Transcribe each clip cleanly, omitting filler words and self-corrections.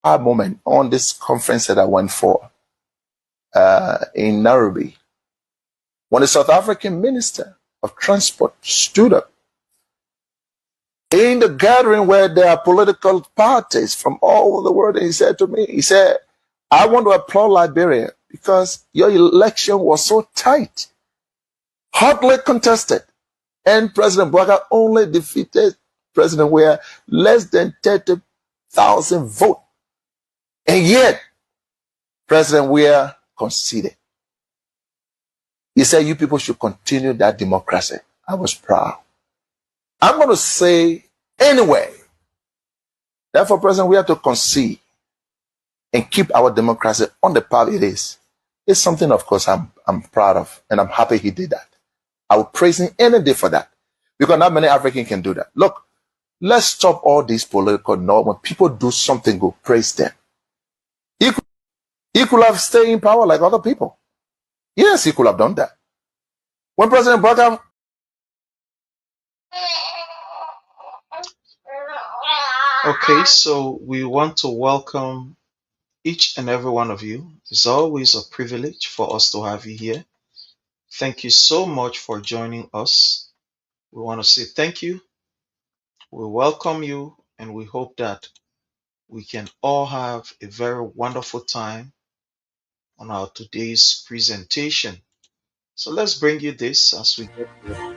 moment on this conference that I went for in Nairobi, when the South African Minister of Transport stood up in the gathering where there are political parties from all over the world, and he said to me, he said, I want to applaud Liberia because your election was so tight, hotly contested, and President BOAKAI only defeated President Weah less than 30,000 votes. And yet, President Weah conceded. He said, you people should continue that democracy. I was proud. I'm going to say anyway, therefore, President, we have to concede and keep our democracy on the path it is. It's something, of course, I'm proud of, and I'm happy he did that. I will praise him any day for that, because not many Africans can do that. Look, let's stop all these political norms. When people do something good, praise them. He could have stayed in power like other people. Yes, he could have done that. When President BOAKAI Okay, so we want to welcome each and every one of you. It's always a privilege for us to have you here. Thank you so much for joining us. We want to say thank you. We welcome you, and we hope that we can all have a very wonderful time on our today's presentation. So let's bring you this as we get there.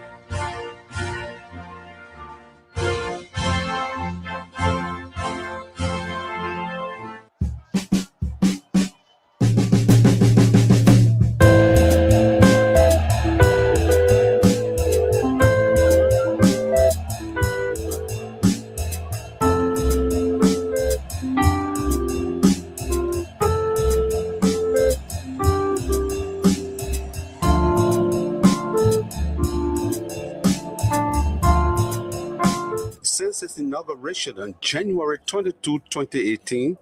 Since its inauguration on January 22, 2018,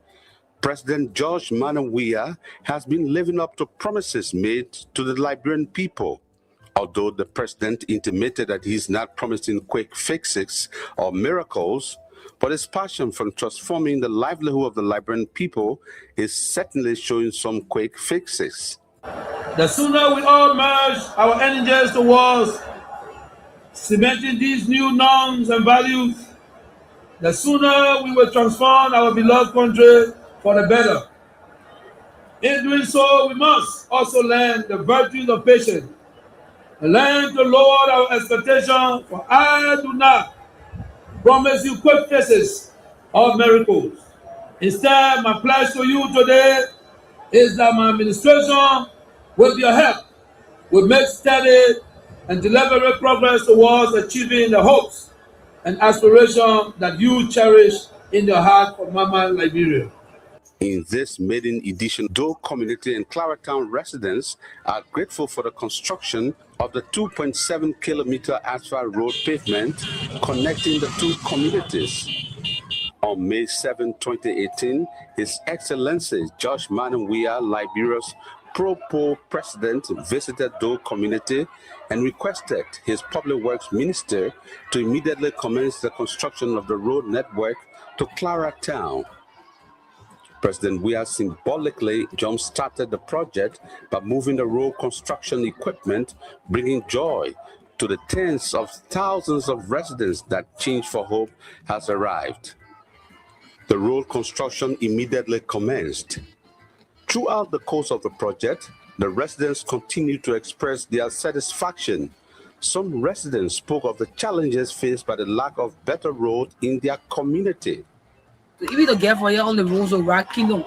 President George Weah has been living up to promises made to the Liberian people. Although the president intimated that he's not promising quick fixes or miracles, but his passion for transforming the livelihood of the Liberian people is certainly showing some quick fixes. The sooner we all merge our energies towards cementing these new norms and values, the sooner we will transform our beloved country for the better. In doing so, we must also learn the virtues of patience and learn to lower our expectations, for I do not promise you quick fixes or miracles. Instead, my pledge to you today is that my administration, with your help, will make steady and deliberate progress towards achieving the hopes and aspirations that you cherish in your heart for Mama Liberia. In this maiden edition, Doe community and Claratown residents are grateful for the construction of the 2.7-kilometer asphalt road pavement connecting the two communities. On May 7, 2018, His Excellency George Weah, Liberia's pro-poll president, visited Doe community and requested his public works minister to immediately commence the construction of the road network to Claratown. President Weah symbolically jump-started the project by moving the road construction equipment, bringing joy to the tens of thousands of residents that Change for Hope has arrived. The road construction immediately commenced. Throughout the course of the project, the residents continued to express their satisfaction. Some residents spoke of the challenges faced by the lack of better road in their community. Even the gap for you on the roads of rocking on.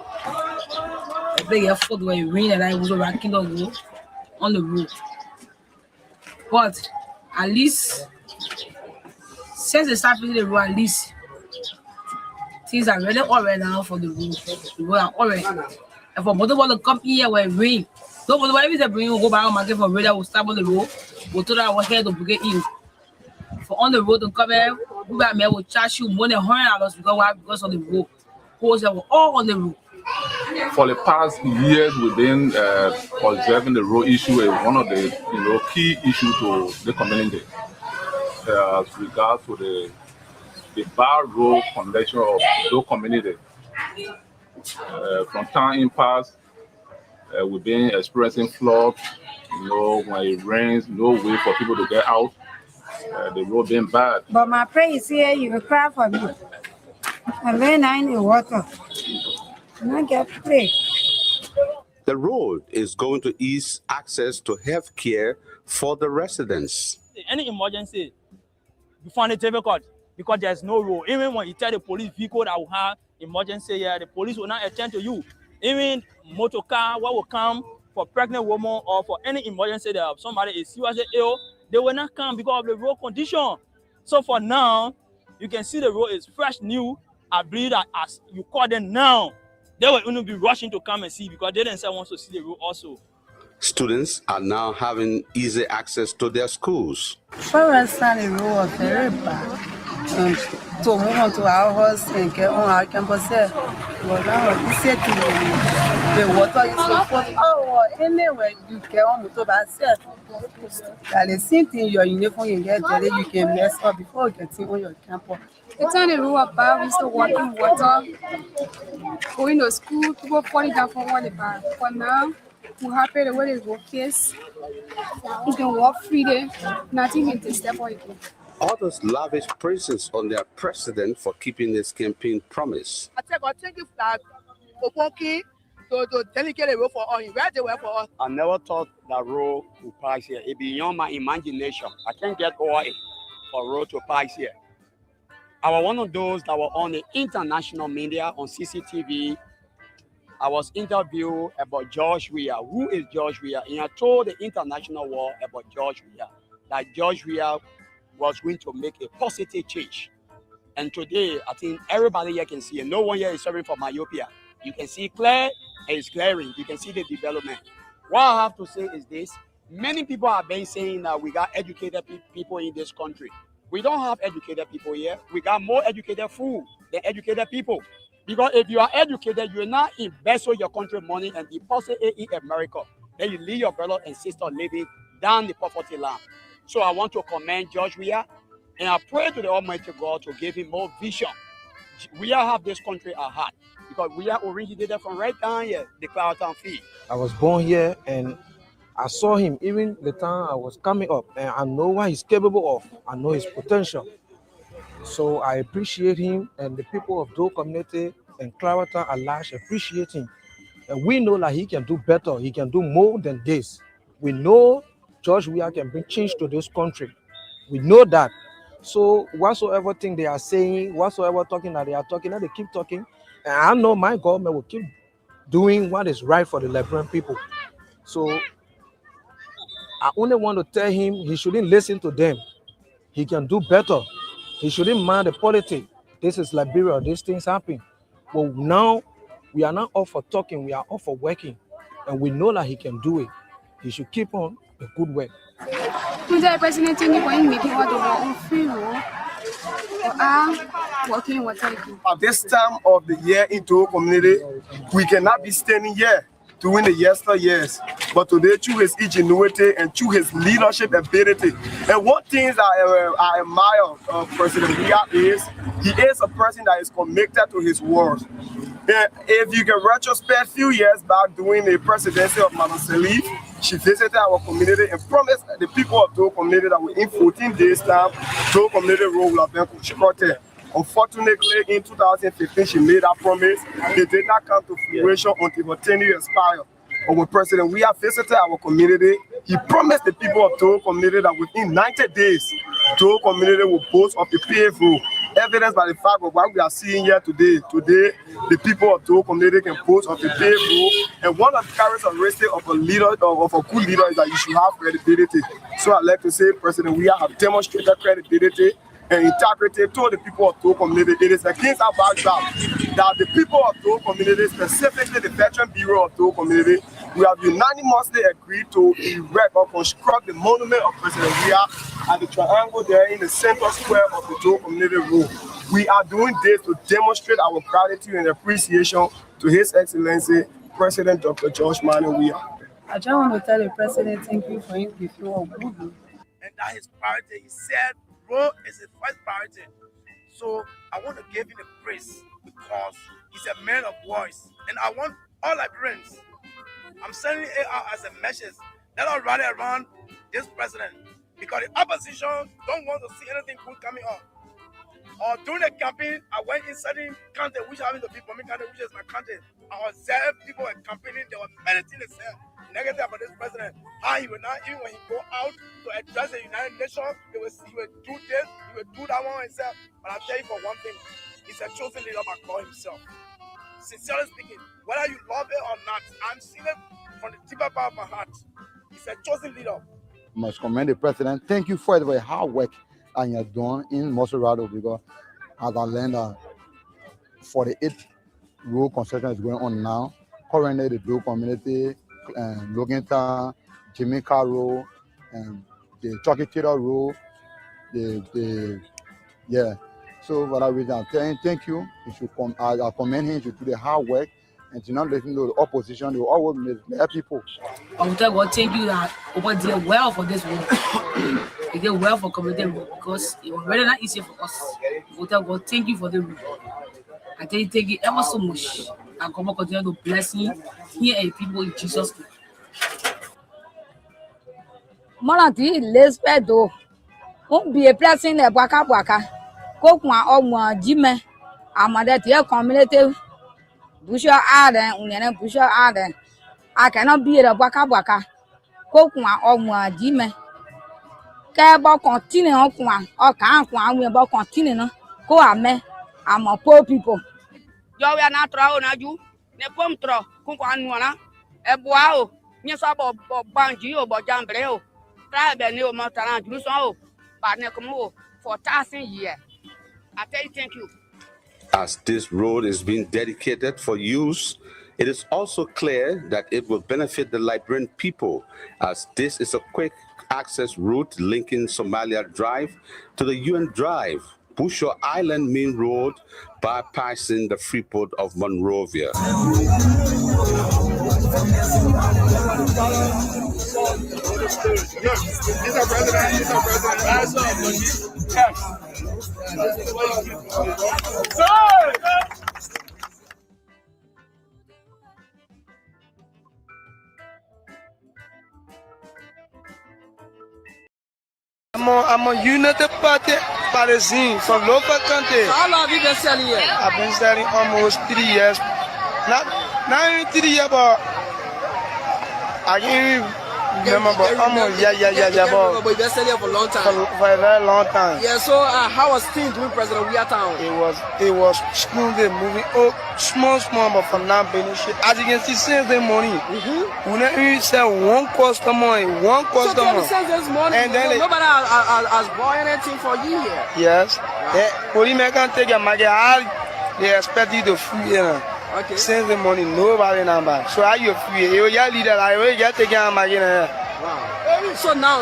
If they get food when it rain and I was rocking on the road. But at least since they start building the road, at least things are really all right now for the road. The road are all right. And for motor want to come here when it rain. So whatever is bring you go back on market for road that will stop on the road. We'll tell our head to get in. For on the road to come here, we will charge you more than $100 because of the road. Because they were all on the road. For the past years, we've been observing the road issue as one of the key issues to the community. As regards to the bad road condition of the community. From time in past, we've been experiencing floods. You know, when it rains, no way for people to get out. The road being bad. But my prayer is here, you will cry for me. I'm very nice in the water. And I get pray. The road is going to ease access to health care for the residents. Any emergency, you find it difficult because there's no road. Even when you tell the police vehicle that will have emergency here, the police will not attend to you. Even motor car, what will come for pregnant woman or for any emergency that somebody is seriously ill, they will not come because of the road condition. So for now, you can see the road is fresh, new. I believe that as you call them now, they will only be rushing to come and see because they themselves want to see the road also. Students are now having easy access to their schools. For us, the road was very bad. To move on to our house and get on our campus, but now it's said the water is so full. Oh, anywhere you get on to yourself. That the same thing your uniform you get there, you can mess up before getting on your campus. The time the road was bad, we used to walk in water. Going to school, people falling down from water bad. But now, we're happy the way the road is. You can walk free there, nothing can take step on you. Others lavish praises on their president for keeping his campaign promise. I thank you for Okoki to dedicate a road for us. Where they were for us. I never thought that road would pass here. It's beyond my imagination. I can't get over it for road to pass here. I was one of those that were on the international media on CCTV. I was interviewed about George Weah. Who is George Weah? And I told the international world about George Weah, that George Weah was going to make a positive change. And today, I think everybody here can see it. No one here is suffering from myopia. You can see clear, and it's clearing. You can see the development. What I have to say is this. Many people have been saying that we got educated people in this country. We don't have educated people here. We got more educated fool than educated people. Because if you are educated, you will not invest all your country money and deposit it in America. Then you leave your brother and sister living down the poverty line. So I want to commend George Weah, and I pray to the Almighty God to give him more vision. We have this country at heart because we are originated from right down here, the Clarendon field. I was born here and I saw him even the time I was coming up, and I know what he's capable of. I know his potential. So I appreciate him, and the people of Dole community and Clarendon at large appreciate him. And we know that he can do better. He can do more than this. We know George Weah can bring change to this country. We know that. So whatsoever thing they are saying, whatsoever talking that they are talking, that they keep talking. And I know my government will keep doing what is right for the Liberian people. So I only want to tell him he shouldn't listen to them. He can do better. He shouldn't mind the politics. This is Liberia. These things happen. But now we are not all for talking. We are all for working. And we know that he can do it. He should keep on the good work. The president is making all the work on free road. Working what I do. At this time of the year into community, we cannot be standing here doing the yesteryears, but today through his ingenuity and through his leadership ability. And one thing that I admire of President Weah is he is a person that is committed to his word. And if you can retrospect a few years back during the presidency of Madam Salif, she visited our community and promised the people of Dole community that within 14 days time, Dole community road will have been constructed. Unfortunately, in 2015, she made that promise. It did not come to fruition until her tenure expired. But when President Weah visited our community, he promised the people of Dole community that within 90 days, Dole community will boast of the paved road. Evidence by the fact of what we are seeing here today. Today, the people of Dole community can boast of the paved road. And one of the characteristics of a leader, of a good leader, is that you should have credibility. So I'd like to say President Weah have demonstrated credibility and integrity to the people of Dole community. It is against our backdrop that the people of Dole community, specifically the Veteran Bureau of Dole community, we have unanimously agreed to erect or construct the monument of President Weah at the triangle there in the central square of the Dole community road. We are doing this to demonstrate our gratitude and appreciation to His Excellency, President Dr. George Weah. I just want to tell the president thank you for him before good. And that his priority, he said, road is his first priority. So I want to give him the praise because he's a man of voice. And I want all Liberians, I'm sending it out as a message, let us rally around this president, because the opposition don't want to see anything good coming up. During the campaign, I went in certain country, which happens to be for me country, which is my country. I observed people were campaigning. There were many things they said negative about this president. How he will not, even when he go out to address the United Nations, he will do this, he will do that one himself. But I'll tell you for one thing, he's a chosen leader by God himself. Sincerely speaking, whether you love it or not, I'm seeing it from the deeper part of my heart. He's a chosen leader. Must commend the president. Thank you for the very hard work and you're doing in Moserado, because as I learned that 48 road construction is going on now. Currently, the Blue Community, Logantown, Jamaica Road, and the Chucky Taylor Road, yeah. So for that reason, I'm saying thank you. You should come. I commend him to do the hard work and to not listen to the opposition. They will always mislead people. I will tell God, thank you that Oba did well for this work. He did well for community work because it was really not easy for us. I will tell God, thank you for the work. I tell you, thank you ever so much. And God will continue to bless you here and people in Jesus' name. Monati lespedo. Be a blessing the Waka. Kokwa Omwa Jime. Amada dear community. Busha Aden, Union Busha Aden. I cannot be a Waka. Kokwa Omwa Jime. Kaba continue on or can't one about continue. Go ame. I'm a poor people. You are not throwing at you. Nepom throw, Kukanwana, a boao, Nisabo, Banjo, Bojambreo, Tribe and New Montana, Druso, Barnacomo, for 1,000 years. I tell you, thank you. As this road is being dedicated for use, it is also clear that it will benefit the Liberian people, as this is a quick access route linking Somalia Drive to the UN Drive, Bushaw Island Main Road, bypassing the free port of Monrovia. I'm a United Party Palestine from local country. How long have you been selling here? I've been selling almost 3 years. Not even 3 years, but I can't remember. But almost, yeah. But you've been selling here for a long time. For a very long time. Yeah. So how was things doing President Weah town? It was smoothly moving. Oh, small, but for now, benefit. As you can see, since the morning, we never even sell one customer. So since this morning, and then nobody has bought anything for you here. Yes. When you can take a market, they expect you to free, you know. Okay. Since the morning, nobody number. So how you free? You leader, I will get taken a market. Wow. So now,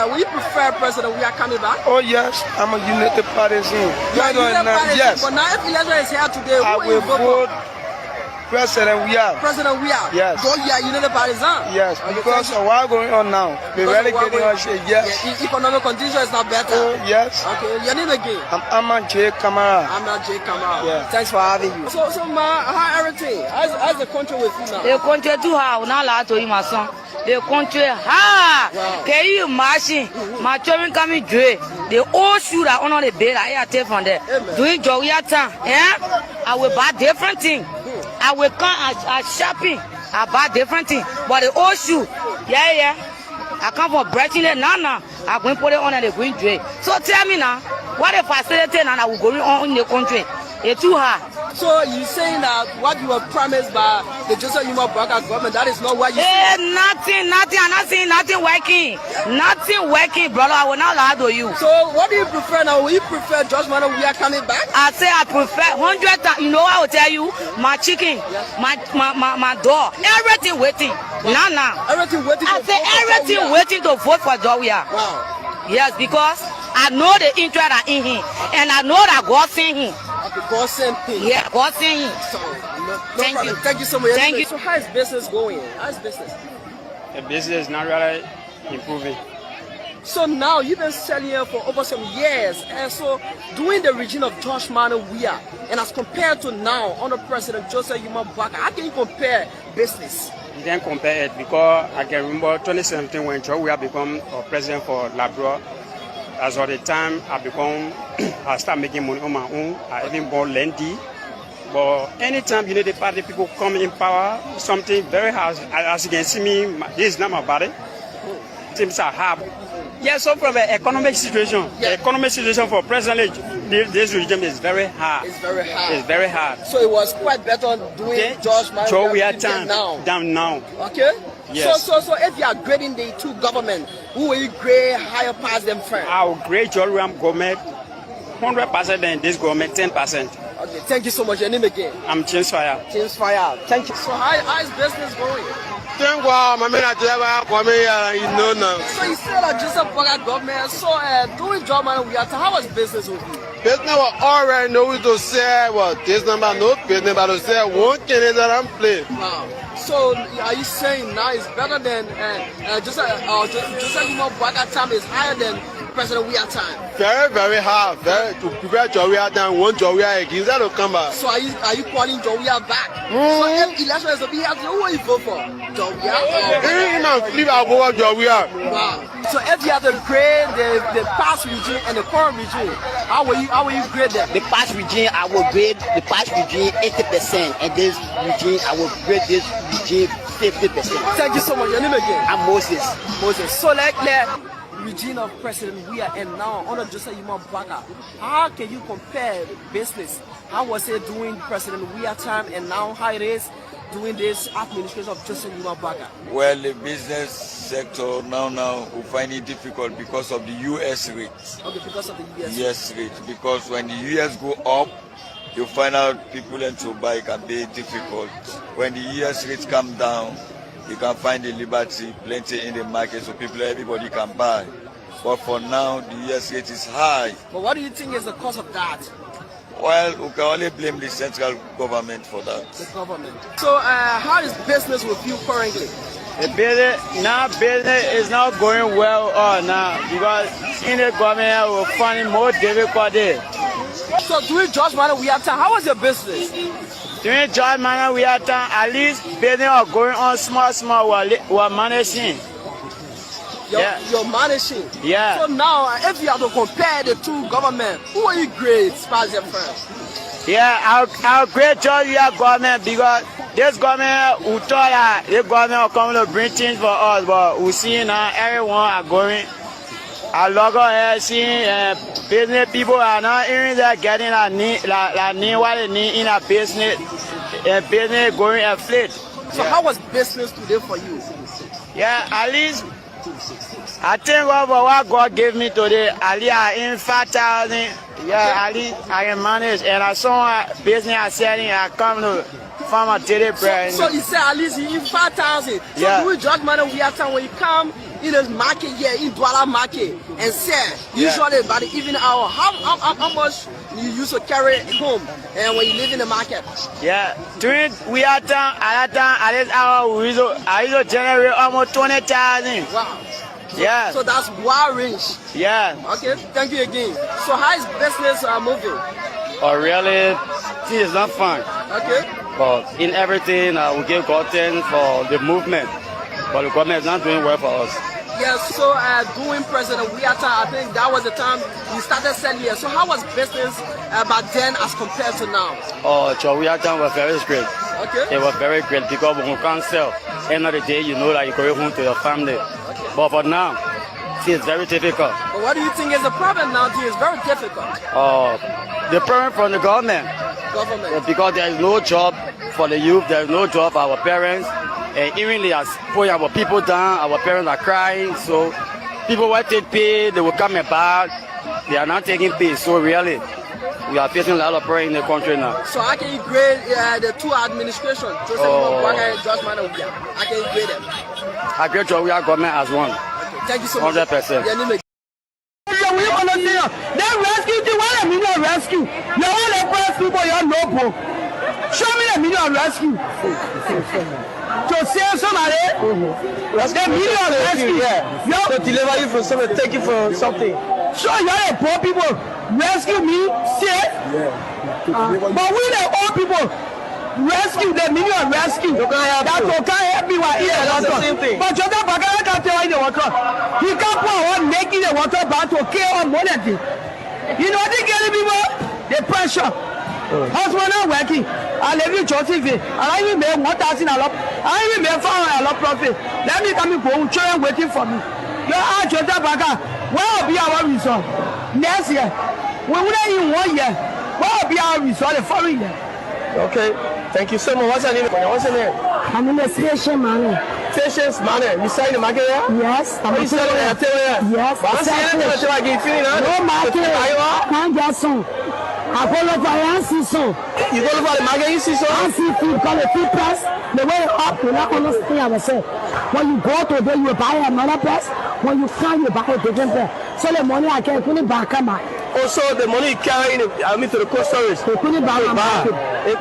will you prefer President Weah coming back? Oh yes, I'm a United Party. Yes. But now if election is here today, I will vote President Weah. President Weah. Yes. Go United Partisan. Yes, because of what's going on now. The really getting on shit. Yes. Yeah, economic condition is not better. Oh yes. Okay. Your name again? I'm a J Kamara. I'm not J Kamara. Yeah. Thanks for having you. So ma, how everything? How's the country with you now? The country too hard. Not allowed to my son. The country hard. Can you imagine? My children coming dre. The old shoe that on the bed I take from there. Doing Joya time. Yeah. I will buy different things. I will come at shopping. I buy different things. But the old shoe, yeah. I come for breaking it now. I'm going to put it on the green tray. So tell me now, what the facility and I will go on in the country? It's too hard. So you saying that what you were promised by the Joseph Yuma BOAKAI government, that is not what you nothing. I'm not saying nothing working. Nothing working, brother. I will not lie to you. So what do you prefer now? Will you prefer George Weah coming back? I say I prefer 100 times. You know what I will tell you? My chicken, my dog, everything waiting. Now. Everything waiting. I say everything waiting to vote for George Weah. Wow. Yes, because I know the interest are in him, and I know that God sent him. Okay, God sent him. Yeah, God sent him. So, Thank you. Thank you so much. Thank you. So how is business going? How is business? The business is not really improving. So now you've been selling here for over some years. And so during the regime of George Weah, and as compared to now under President Joseph BOAKAI, how can you compare business? You can't compare it because I can remember 2017 when George Weah became president for Labrador. As of the time I start making money on my own. I even bought Lendy. But anytime you know the party people come in power, something very hard. As you can see me, this is not my body. Things are hard. Yeah, so from the economic situation, the economic situation for President this regime is very hard. It's very hard. It's very hard. So it was quite better doing George Weah time now. Okay. Yes. So if you are grading the two government, who will you grade higher past them first? I will grade George Weah government 100% than this government 10%. Okay, thank you so much. Your name again? I'm James Fire. James Fire. Thank you. So how is business going? Thank God, my man, you know now. So you still are just a BOAKAI government. So doing George Weah, how was business with you? Business was already know to say what this number no business, but to say one Canadian I'm playing. Wow. So are you saying now it's better than Joseph BOAKAI time is higher than President Weah time? Very, very hard. Very to prepare George Weah time, one George Weah again that will come back. So are you calling George Weah back? So if election is to be held, who will you vote for? George Weah? Even if I vote for George Weah. Wow. So if you have to grade the past regime and the current regime, how will you grade them? The past regime, I will grade the past regime 80%, and this regime, I will grade this regime 50%. Thank you so much. Your name again? I'm Moses. Moses. So like the regime of President Weah and now under Joseph BOAKAI, how can you compare business? How was it during President Weah time and now how it is during this administration of Joseph BOAKAI? Well, the business sector now will find it difficult because of the US rate. Okay, because of the US yes rate. Because when the US go up, you find out people and to buy can be difficult. When the US rate come down, you can find the liberty plenty in the market, so everybody can buy. But for now, the US rate is high. But what do you think is the cause of that? Well, we can only blame the central government for that. The government. So how is business with you currently? The business is not going well now because in the government we're finding more difficulty. So during George Weah time, how was your business? During George Weah time, at least business are going on small we're managing. You're managing? Yeah. So now, if you have to compare the two governments, who are you grade as far as your friends? Yeah, I'll grade George Weah government because this government, we thought that this government will come to bring things for us, but we see now everyone are going. I log on seeing business people are not even there getting what they need in a business, business going afloat. So how was business today for you? Yeah, at least I think what God gave me today, at least I in 5,000. Yeah, at least I can manage. And I saw a business I selling, I come to farm a daily bread. So you say at least you in 5,000. So yeah. Do George Weah time when you come in the market here, in Douala market, and sell, usually by the evening hour, how much you used to carry home and when you live in the market? Yeah, during Weah time, at this hour, I used to generate almost 20,000. Wow. Yeah. So that's wide range. Yeah. Okay, thank you again. So how is business moving? Oh, really, this is not fun. Okay. But in everything, we give God thanks for the movement. But the government is not doing well for us. Yes, so during President Weah time, I think that was the time we started selling here. So how was business back then as compared to now? Oh, Weah time was very great. Okay. It was very great because when you can't sell, end of the day, you know that you go home to your family. Okay. But for now, it's very difficult. But what do you think is the problem now? It's very difficult. The problem from the government. Because there is no job for the youth, there is no job for our parents. And even they are putting our people down, our parents are crying. So people will take pay, they will come back. They are not taking pay. So really, we are facing a lot of problem in the country now. So how can you grade the two administrations? Joseph BOAKAI and George Weah? How can you grade them? I grade George Weah government as one. Okay, thank you so much. 100%. They rescue the one I mean rescue. You want to press people, you know. Show me the meaning of rescue. To save somebody, the meaning of rescue. Yeah. To deliver you from something, take you from something. So you're the poor people, rescue me, save. But we the old people, rescue the meaning of rescue. That can't help me while eating that's the same water. thing. But Jota Bagala can't tell you the water. He can't pour on making the water back to kill on money. You know they getting people the pressure. Husband not working. I live in Joseph. I even made 1,000 a lot. I even made 500 a lot profit. Let me come and go. Children waiting for me. You are Jota Baga. What will be our result next year? We wouldn't even 1 year. What will be our result the following year? Okay. Thank you so much. What's your name? What's your name? My name is Patience Manning. Patience Manning. You sell in the market here? Yes. I'm selling in the here? Yes. But I'm selling in the market. No market. Can't get some. I go look for an season. You go look for the market, you see some? I see food, call it food price. The way up, you not understand ourselves. When you go to there, you buy another price. When you come, you buy a different price. So the money I can put it back on my. Also, the money you carry in, to the cold storage. They put it back on my.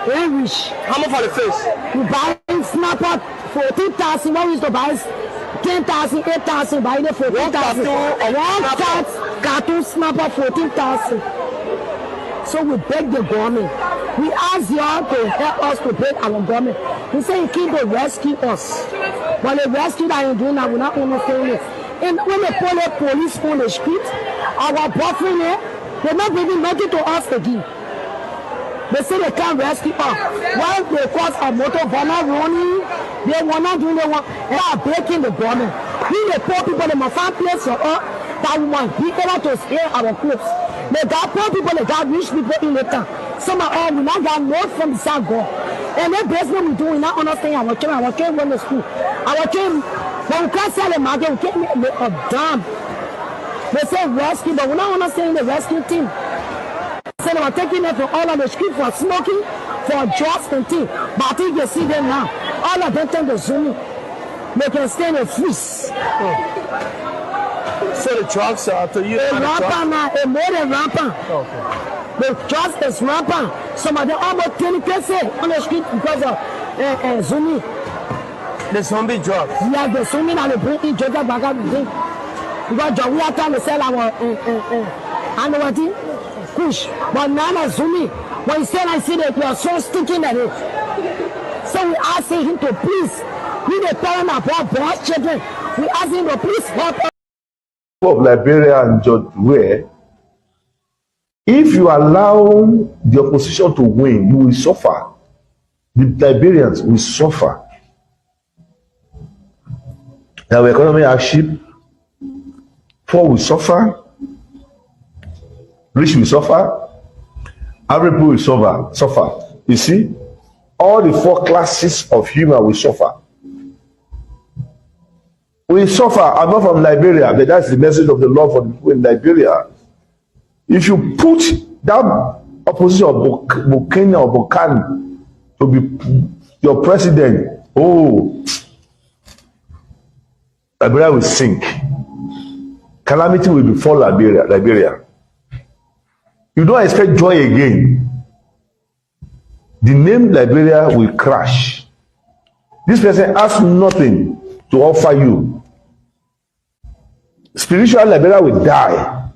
Very rich. How much for the fish? You buy snapper 14,000. What is to buy? 10,000, 8,000. Buy it for 14,000. One cartoon snapper 14,000. So we beg the government. We ask y'all to help us to beg our government. We say you keep to rescue us. But the rescue that you're doing now, we're not understanding it. And when they pull the police on the street, our boyfriend here, they're not bringing nothing to us again. They say they can't rescue us. Why they cause a motor burner running, they want not doing the one, they are breaking the government. We the poor people, they must find place for us that we want be able to spare our clothes. They got poor people, they got rich people in the town. Some of all we not got notes from the South God. And that basically we do, we not understand our children went to school. Our children, when we can't sell the market, we can't make a damn. They say rescue, but we not understanding the rescue team. So they were taking them from all of the street for smoking, for drugs and things. But I think you see them now. All of them turn to Zoom. They can stay in the freeze. So the drugs are to you? It's rampant now. It's more than rampant. Okay. The drugs is rampant. Some of them almost 20% on the street because of Zoom. The zombie drugs? Yeah, the Zoom and they bring in Jota Baga to drink. Because we are trying to sell our and what thing? Push. But now the Zoom, when you say I see that you are so sticking at it. So we ask him to please, we the parent of our boys children, we ask him to please help us. Of Liberia and George Weah, if you allow the opposition to win, you will suffer. The Liberians will suffer. Our economy hardship, poor will suffer, rich will suffer, every people will suffer. You see, all the four classes of human will suffer. We suffer. I'm not from Liberia, but that's the message of the Lord for the people in Liberia. If you put that opposition of Bukini or Bukani to be your president, oh, Liberia will sink. Calamity will befall Liberia. You don't expect joy again. The name Liberia will crash. This person has nothing to offer you. Spiritual Liberia will die.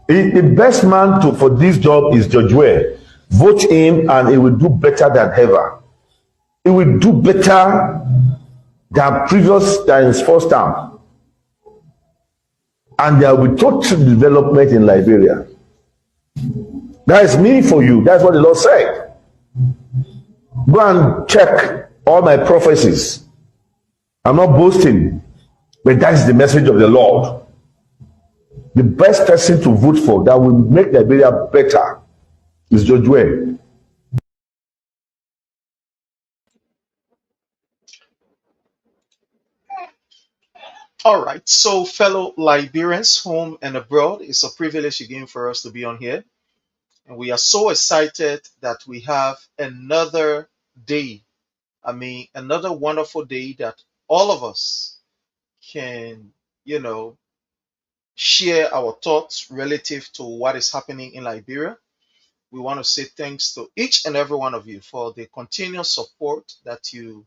The best man for this job is George Weah. Vote him and he will do better than ever. He will do better than his first term. And there will be total development in Liberia. That is me for you. That's what the Lord said. Go and check all my prophecies. I'm not boasting, but that is the message of the Lord. The best person to vote for that will make Liberia better is George Weah. All right, so fellow Liberians, home and abroad, it's a privilege again for us to be on here. And we are so excited that we have another day. I mean, another wonderful day that all of us can, share our thoughts relative to what is happening in Liberia. We want to say thanks to each and every one of you for the continuous support that you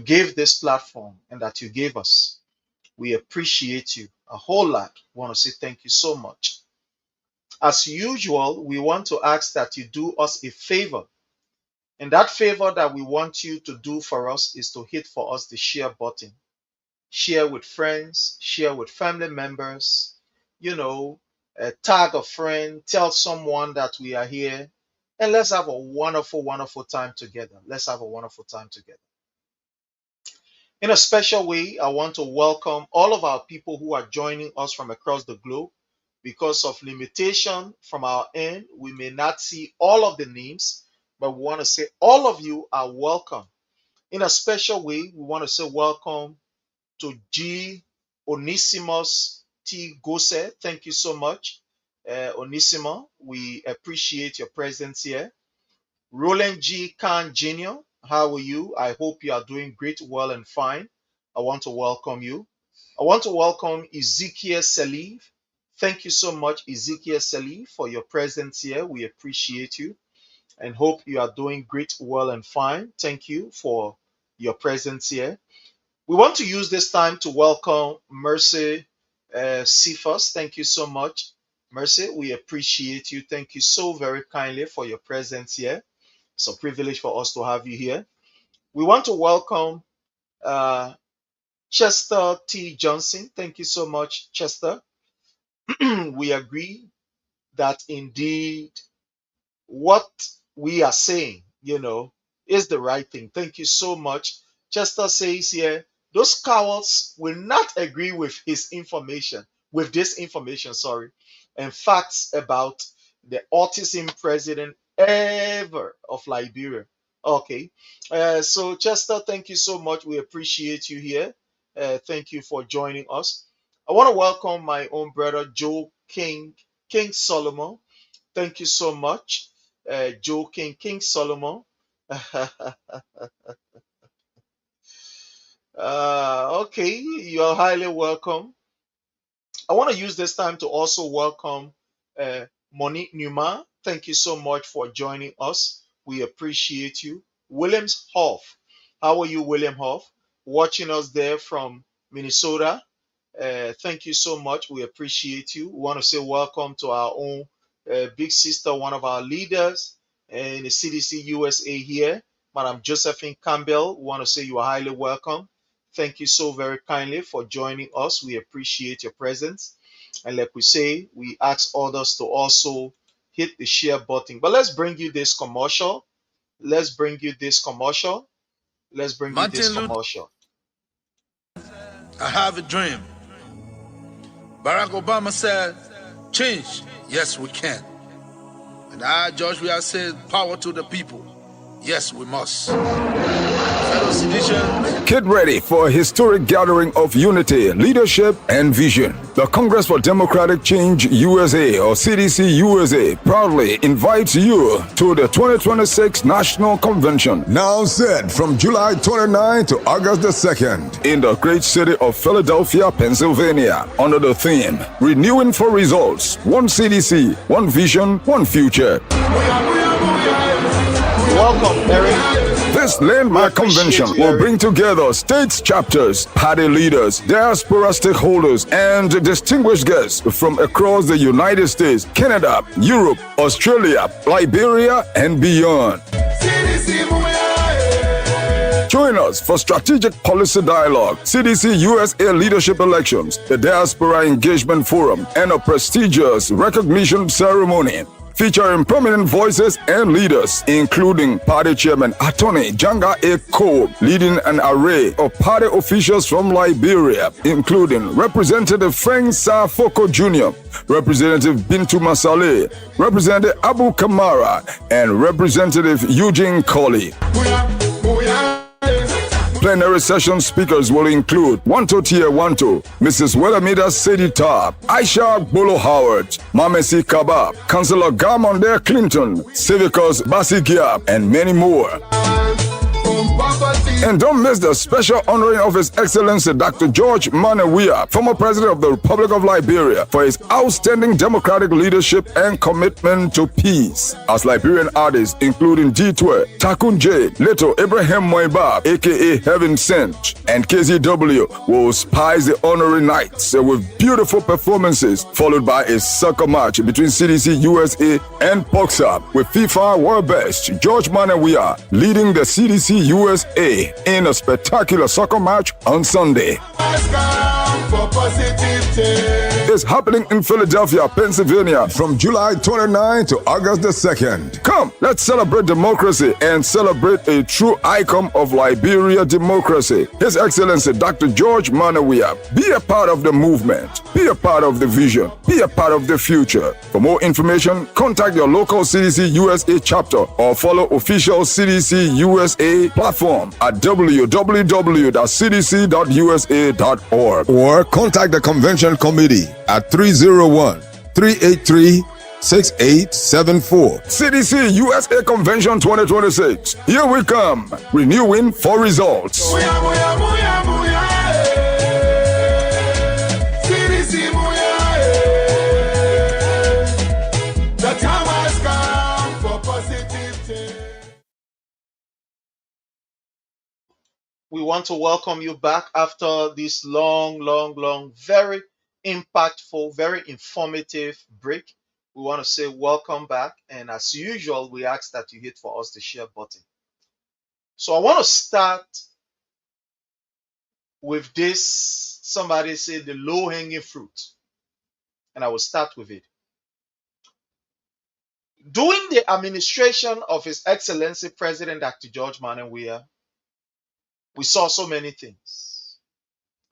gave this platform and that you gave us. We appreciate you a whole lot. We want to say thank you so much. As usual, we want to ask that you do us a favor. And that favor that we want you to do for us is to hit for us the share button. Share with friends, share with family members, tag a friend, tell someone that we are here, and let's have a wonderful, wonderful time together. Let's have a wonderful time together. In a special way, I want to welcome all of our people who are joining us from across the globe. Because of limitation from our end, we may not see all of the names, but we want to say all of you are welcome. In a special way, we want to say welcome to G. Onesimus T. Gose. Thank you so much, Onesimo. We appreciate your presence here. Roland G. Khan Jr., how are you? I hope you are doing great, well, and fine. I want to welcome you. I want to welcome Ezekiel Salif. Thank you so much, Ezekiel Salif, for your presence here. We appreciate you and hope you are doing great, well, and fine. Thank you for your presence here. We want to use this time to welcome Mercy Cephas. Thank you so much, Mercy. We appreciate you. Thank you so very kindly for your presence here. It's a privilege for us to have you here. We want to welcome Chester T. Johnson. Thank you so much, Chester. We agree that indeed what we are saying, is the right thing. Thank you so much. Chester says here, those cowards will not agree with his information, with this information, and facts about the autism president ever of Liberia. Okay. So Chester, thank you so much. We appreciate you here. Thank you for joining us. I want to welcome my own brother, Joe King Solomon. Thank you so much, Joe King Solomon. Okay, you're highly welcome. I want to use this time to also welcome Monique Newman. Thank you so much for joining us. We appreciate you. Williams Hoff. How are you, William Hoff? Watching us there from Minnesota. Thank you so much. We appreciate you. We want to say welcome to our own big sister, one of our leaders in the CDC USA here, Madam Josephine Campbell. We want to say you are highly welcome. Thank you so very kindly for joining us. We appreciate your presence. And like we say, we ask others to also hit the share button. But let's bring you this commercial. I have a dream. Barack Obama said, change, yes we can. And I, George Weah, said, power to the people. Yes, we must. Get ready for a historic gathering of unity, leadership, and vision. The Congress for Democratic Change USA, or CDC USA, proudly invites you to the 2026 National Convention. Now set from July 29 to August the 2nd in the great city of Philadelphia, Pennsylvania, under the theme, Renewing for Results, One CDC, One Vision, One Future. Welcome, Eric. This landmark convention will bring together states chapters, party leaders, diaspora stakeholders, and distinguished guests from across the United States, Canada, Europe, Australia, Liberia, and beyond. Join us for strategic policy dialogue, CDC USA leadership elections, the Diaspora Engagement Forum, and a prestigious recognition ceremony featuring prominent voices and leaders, including Party Chairman Attorney Janga A. Cole, leading an array of party officials from Liberia, including Representative Frank Safoko Jr., Representative Bintu Masale, Representative Abu Kamara, and Representative Eugene Colley. Plenary session speakers will include Wanto Tia Wanto, Mrs. Welamida Sedita, Aisha Bolo Howard, Mamesi Kabab, Councillor Garmonde Clinton, Civicus Basigia, and many more. And don't miss the special honoring of His Excellency Dr. George Weah, former President of the Republic of Liberia, for his outstanding democratic leadership and commitment to peace. As Liberian artists, including G12, Takun J, Little Abraham Moibab, aka Heaven Sent, and KZW will spice the honoring nights with beautiful performances, followed by a soccer match between CDC USA and Boxer, with FIFA World Best George Weah leading the CDC USA in a spectacular soccer match on Sunday. It's happening in Philadelphia, Pennsylvania from July 29 to August the 2nd. Come, let's celebrate democracy and celebrate a true icon of Liberia democracy, His Excellency Dr. George Weah. Be a part of the movement, be a part of the vision, be a part of the future. For more information, contact your local CDC USA chapter or follow official CDC USA platform at www.cdc.usa.org or contact the convention committee at 301-383-6874. CDC USA Convention 2026. Here we come, renewing for results. We want to welcome you back after this long, very impactful, very informative break. We want to say welcome back. And as usual, we ask that you hit for us the share button. So I want to start with this. Somebody said the low-hanging fruit. And I will start with it. During the administration of His Excellency President Dr. George Weah, we saw so many things.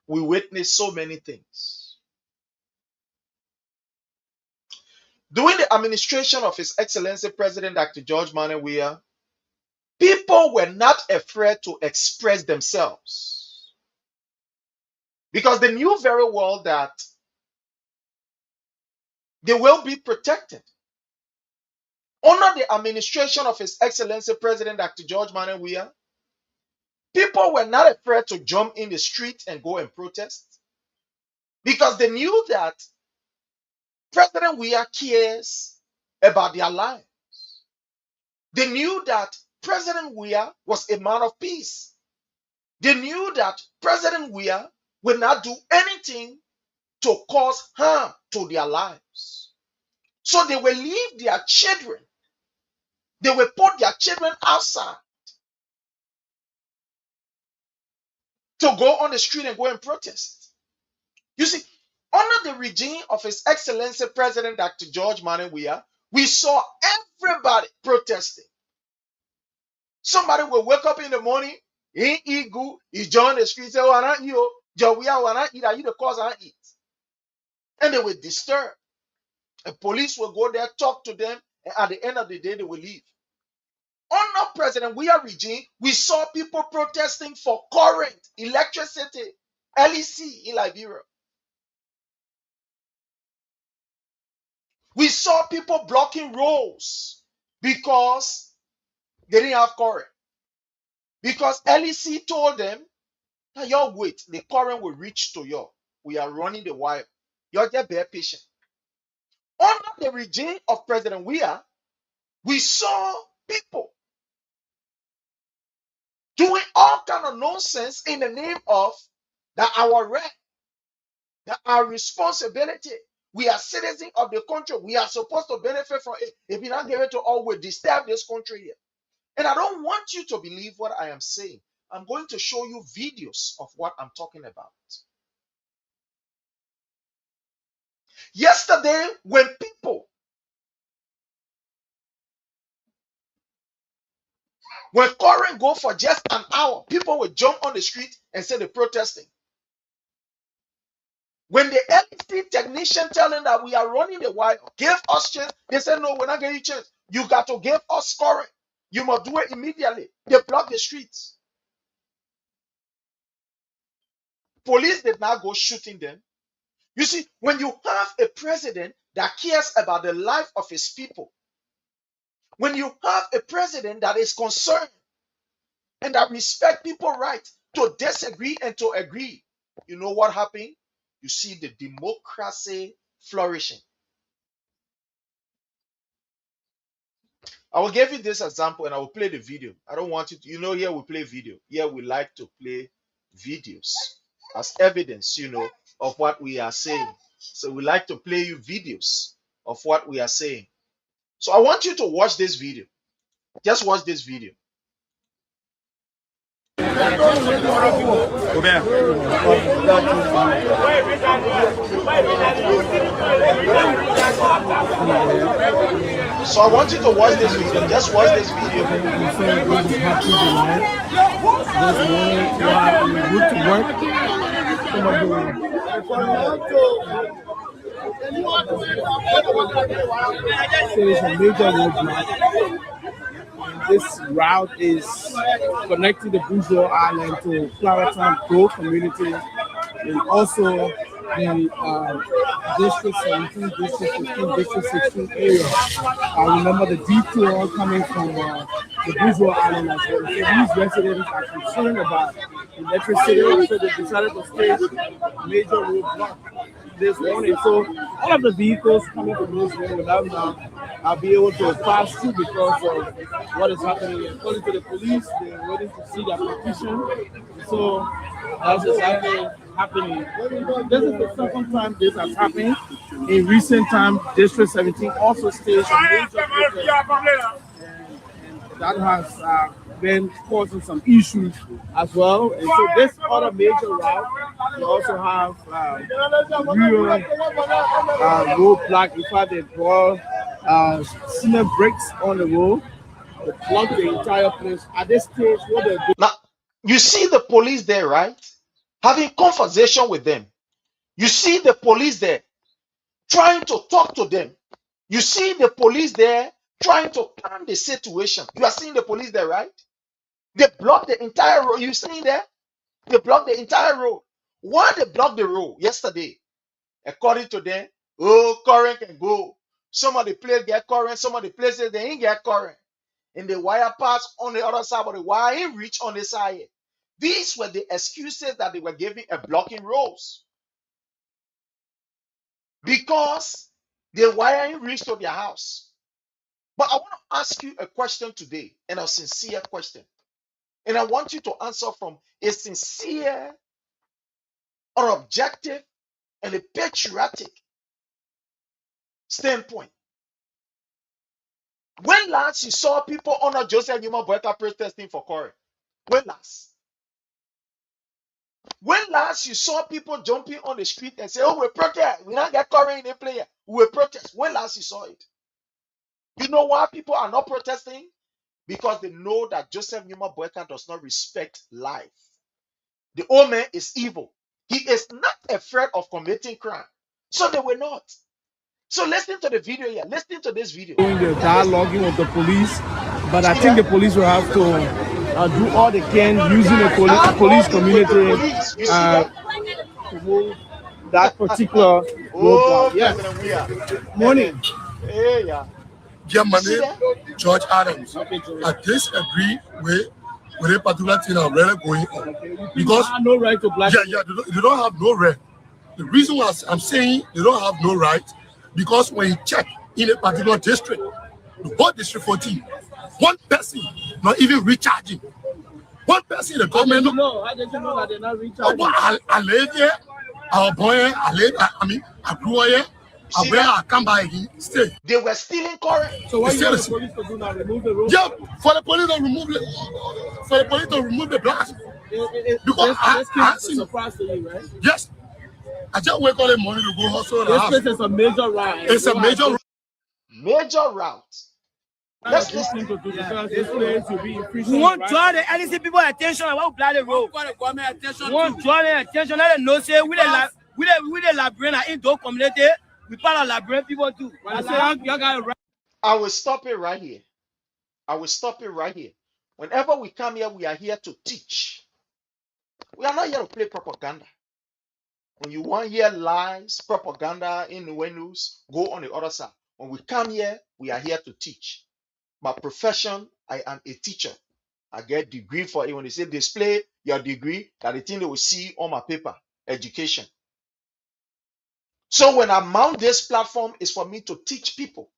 We witnessed so many things. During the administration of His Excellency President Dr. George Weah, people were not afraid to express themselves because they knew very well that they will be protected. Under the administration of His Excellency President Dr. George Weah, people were not afraid to jump in the street and go and protest because they knew that President Weah cares about their lives. They knew that President Weah was a man of peace. They knew that President Weah would not do anything to cause harm to their lives. So they will leave their children. They will put their children outside to go on the street and go and protest. You see, under the regime of His Excellency President Dr. George Weah, we saw everybody protesting. Somebody will wake up in the morning, he eat good, he join the street, say, oh, I don't eat, we are eat, I eat the cause I eat. And they will disturb. And police will go there, talk to them, and at the end of the day, they will leave. Under President Weah regime, we saw people protesting for current, electricity, LEC in Liberia. We saw people blocking roads because they didn't have current. Because LEC told them, now y'all wait, the current will reach to you. We are running the wire. Y'all just be patient. Under the regime of President Weah, we saw people doing all kind of nonsense in the name of that our right, that our responsibility. We are citizens of the country. We are supposed to benefit from it. If we don't give it to all, we disturb this country here. And I don't want you to believe what I am saying. I'm going to show you videos of what I'm talking about. Yesterday, when current go for just an hour, people will jump on the street and say they're protesting. When the LEC technician tell them that we are running the wire, give us chance, they say, no, we're not getting you chance. You got to give us current. You must do it immediately. They block the streets. Police did not go shooting them. You see, when you have a president that cares about the life of his people, when you have a president that is concerned and I respect people's right to disagree and to agree. You know what happened? You see the democracy flourishing. I will give you this example and I will play the video. I don't want you to, here we play video. Here we like to play videos as evidence, of what we are saying. So we like to play you videos of what we are saying. So I want you to watch this video. Just watch this video. So I want you to watch this video. Just watch this video. This route is connecting the Bourgeois Island to Clarendon Grove community and also the District 17, District 15, District 16 area. I remember the detour coming from the Bourgeois Island as well. So these residents are concerned about electricity, so they decided to stay major roadblock this morning. So all of the vehicles coming from this way without now I'll be able to pass through because of what is happening. According to the police, they're waiting to see their petition. So that's exactly happening. This is the second time this has happened. In recent time, District 17 also staged a major protest. And that has been causing some issues as well. And so this other major route, we also have real roadblock. In fact, they draw cement bricks on the road to block the entire place. At this stage, what they're doing. Now, you see the police there, right? Having conversation with them. You see the police there trying to talk to them. You see the police there trying to calm the situation. You are seeing the police there, right? They blocked the entire road. You see there? They blocked the entire road. Why they blocked the road yesterday? According to them, current can go. Some of the places get current, some of the places they ain't get current. And the wire pass on the other side, but the wire ain't reach on the side. These were the excuses that they were giving a blocking roads. Because the wire ain't reached to their house. But I want to ask you a question today, and a sincere question. And I want you to answer from a sincere or objective and a patriotic standpoint. When last you saw people honor Joseph Newman Boyka protesting for Corey? When last? When last you saw people jumping on the street and say, we protest, we not get Corey in a player, we protest? When last you saw it? You know why people are not protesting? Because they know that Joseph Newman Boyka does not respect life. The old man is evil. He is not afraid of committing crime. So they were not. So listen to the video here. Listen to this video. Doing the dialoguing with the police, but I think the police will have to do all they can using the police community to move that particular roadblock. Yes. Morning. Hey, yeah. Yeah, my name George Adams. I disagree with a particular thing I'm really going on. Because no right to black. Yeah, they don't have no right. The reason why I'm saying they don't have no right, because when you check in a particular district, the whole district 14, one person not even recharging. One person in the government. How did you know that they're not recharging? I live here, our boy, I grew here. I come by again, stay. They were stealing current. So what you want the police to do now? Remove the road? Yeah, for the police to remove the blocks. Because I see surprise to you, right? Yes. I just wake up in the morning to go hustle. This place is a major route. It's a major route. Let's listen to because this place will be increasing. We want to draw the LEC people attention and want to block the road. We want to draw their attention. Let them know say we the Liberian in those community. We part of Liberian people too. I will stop it right here. I will stop it right here. Whenever we come here, we are here to teach. We are not here to play propaganda. When you want to hear lies, propaganda, innuendos, go on the other side. When we come here, we are here to teach. By profession, I am a teacher. I get degree for it. When they say display your degree, that the thing they will see on my paper, education. So when I mount this platform, it's for me to teach people.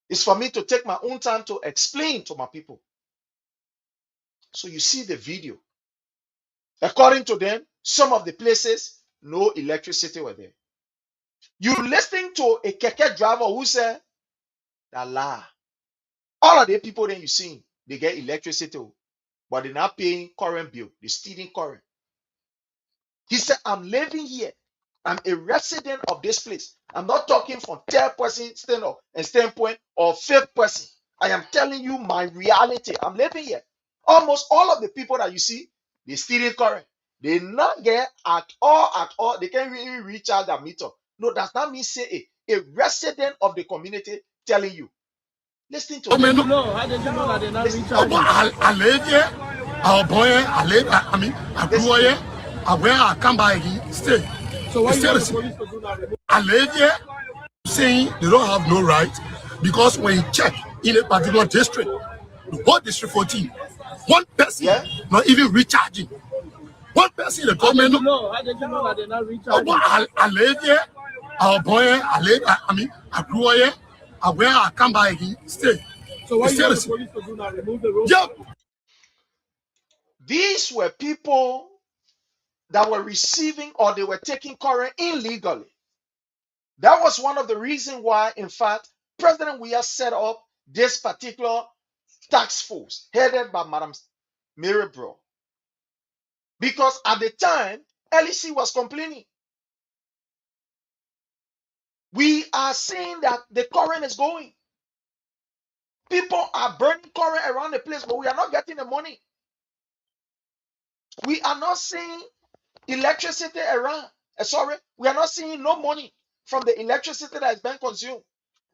It's for me to take my own time to explain to my people. So you see the video. According to them, some of the places, no electricity were there. You listening to a keke driver who said, that lie. All of the people then you see, they get electricity, but they're not paying current bill. They're stealing current. He said, I'm living here. I'm a resident of this place. I'm not talking from third person standpoint or fifth person. I am telling you my reality. I'm living here. Almost all of the people that you see, they stealing current. They not get at all. They can't really recharge their meter. No, does not mean say a resident of the community telling you. Listen to me. How did you know that they're not recharging? I live here. Our boy, I grew here. I come by here, stay. So why you want the police to do that? I live here saying they don't have no right because when you check in a particular district, the whole district 14, one person not even recharging. One person in the government. How did you know that they're not recharging? I live here. Our boy, I grew here. I come by here, stay. So why you want the police to do that? Remove the road? Yep. These were people that were receiving or they were taking current illegally. That was one of the reasons why, in fact, President Weah set up this particular task force headed by Madam Mary Bro. Because at the time, LEC was complaining. We are seeing that the current is going. People are burning current around the place, but we are not getting the money. We are not seeing electricity around. We are not seeing no money from the electricity that is being consumed.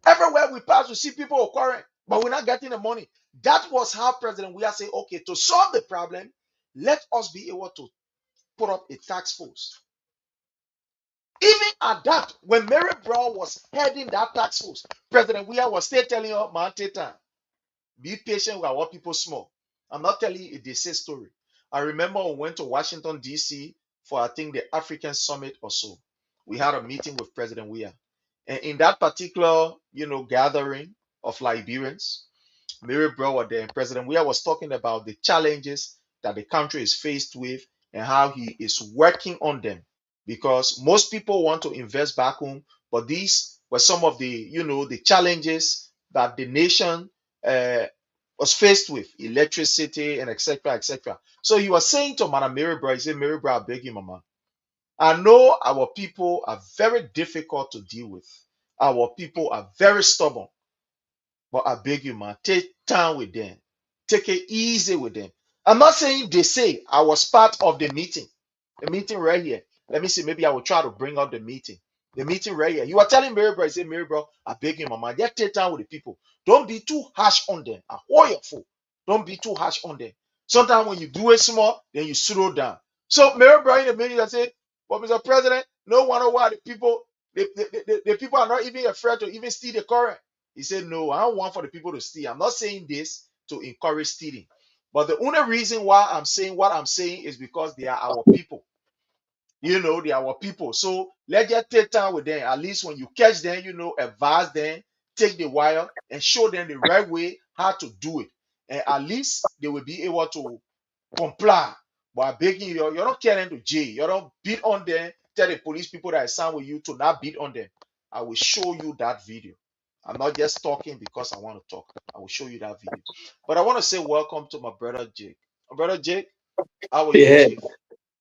Everywhere we pass, we see people with current, but we're not getting the money. That was how President Weah said, okay, to solve the problem, let us be able to put up a task force. Even at that, when Mary Brown was heading that task force, President Weah was still telling her, man, take time. Be patient with what people small. I'm not telling you a DC story. I remember we went to Washington, D.C. for, I think, the African Summit or so. We had a meeting with President Weah. And in that particular, gathering of Liberians, Mary Brown was there, and President Weah was talking about the challenges that the country is faced with and how he is working on them. Because most people want to invest back home, but these were some of the, the challenges that the nation was faced with, electricity and etc., etc. So he was saying to Madam Mary Brown, he said, Mary Brown, I beg you, Mama. I know our people are very difficult to deal with. Our people are very stubborn. But I beg you, man, take time with them. Take it easy with them. I'm not saying they say I was part of the meeting right here. Let me see, maybe I will try to bring up the meeting. The meeting right here. You are telling Mary Bro, say, Mary Bro, I beg you, Mama, just take time with the people. Don't be too harsh on them. I hold your fool. Don't be too harsh on them. Sometimes when you do it small, then you slow down. So Mary Bro in the meeting, I said, but Mr. President, no wonder why the people are not even afraid to even steal the current. He said, no, I don't want for the people to steal. I'm not saying this to encourage stealing. But the only reason why I'm saying what I'm saying is because they are our people. They are our people. So let's just take time with them. At least when you catch them, advise them, take the wire, and show them the right way how to do it. And at least they will be able to comply. But begging you, you're not carrying to jail. You don't beat on them. Tell the police people that I signed with you to not beat on them. I will show you that video. I'm not just talking because I want to talk. I will show you that video. But I want to say welcome to my brother Jake. Brother Jake, how are you, Chief?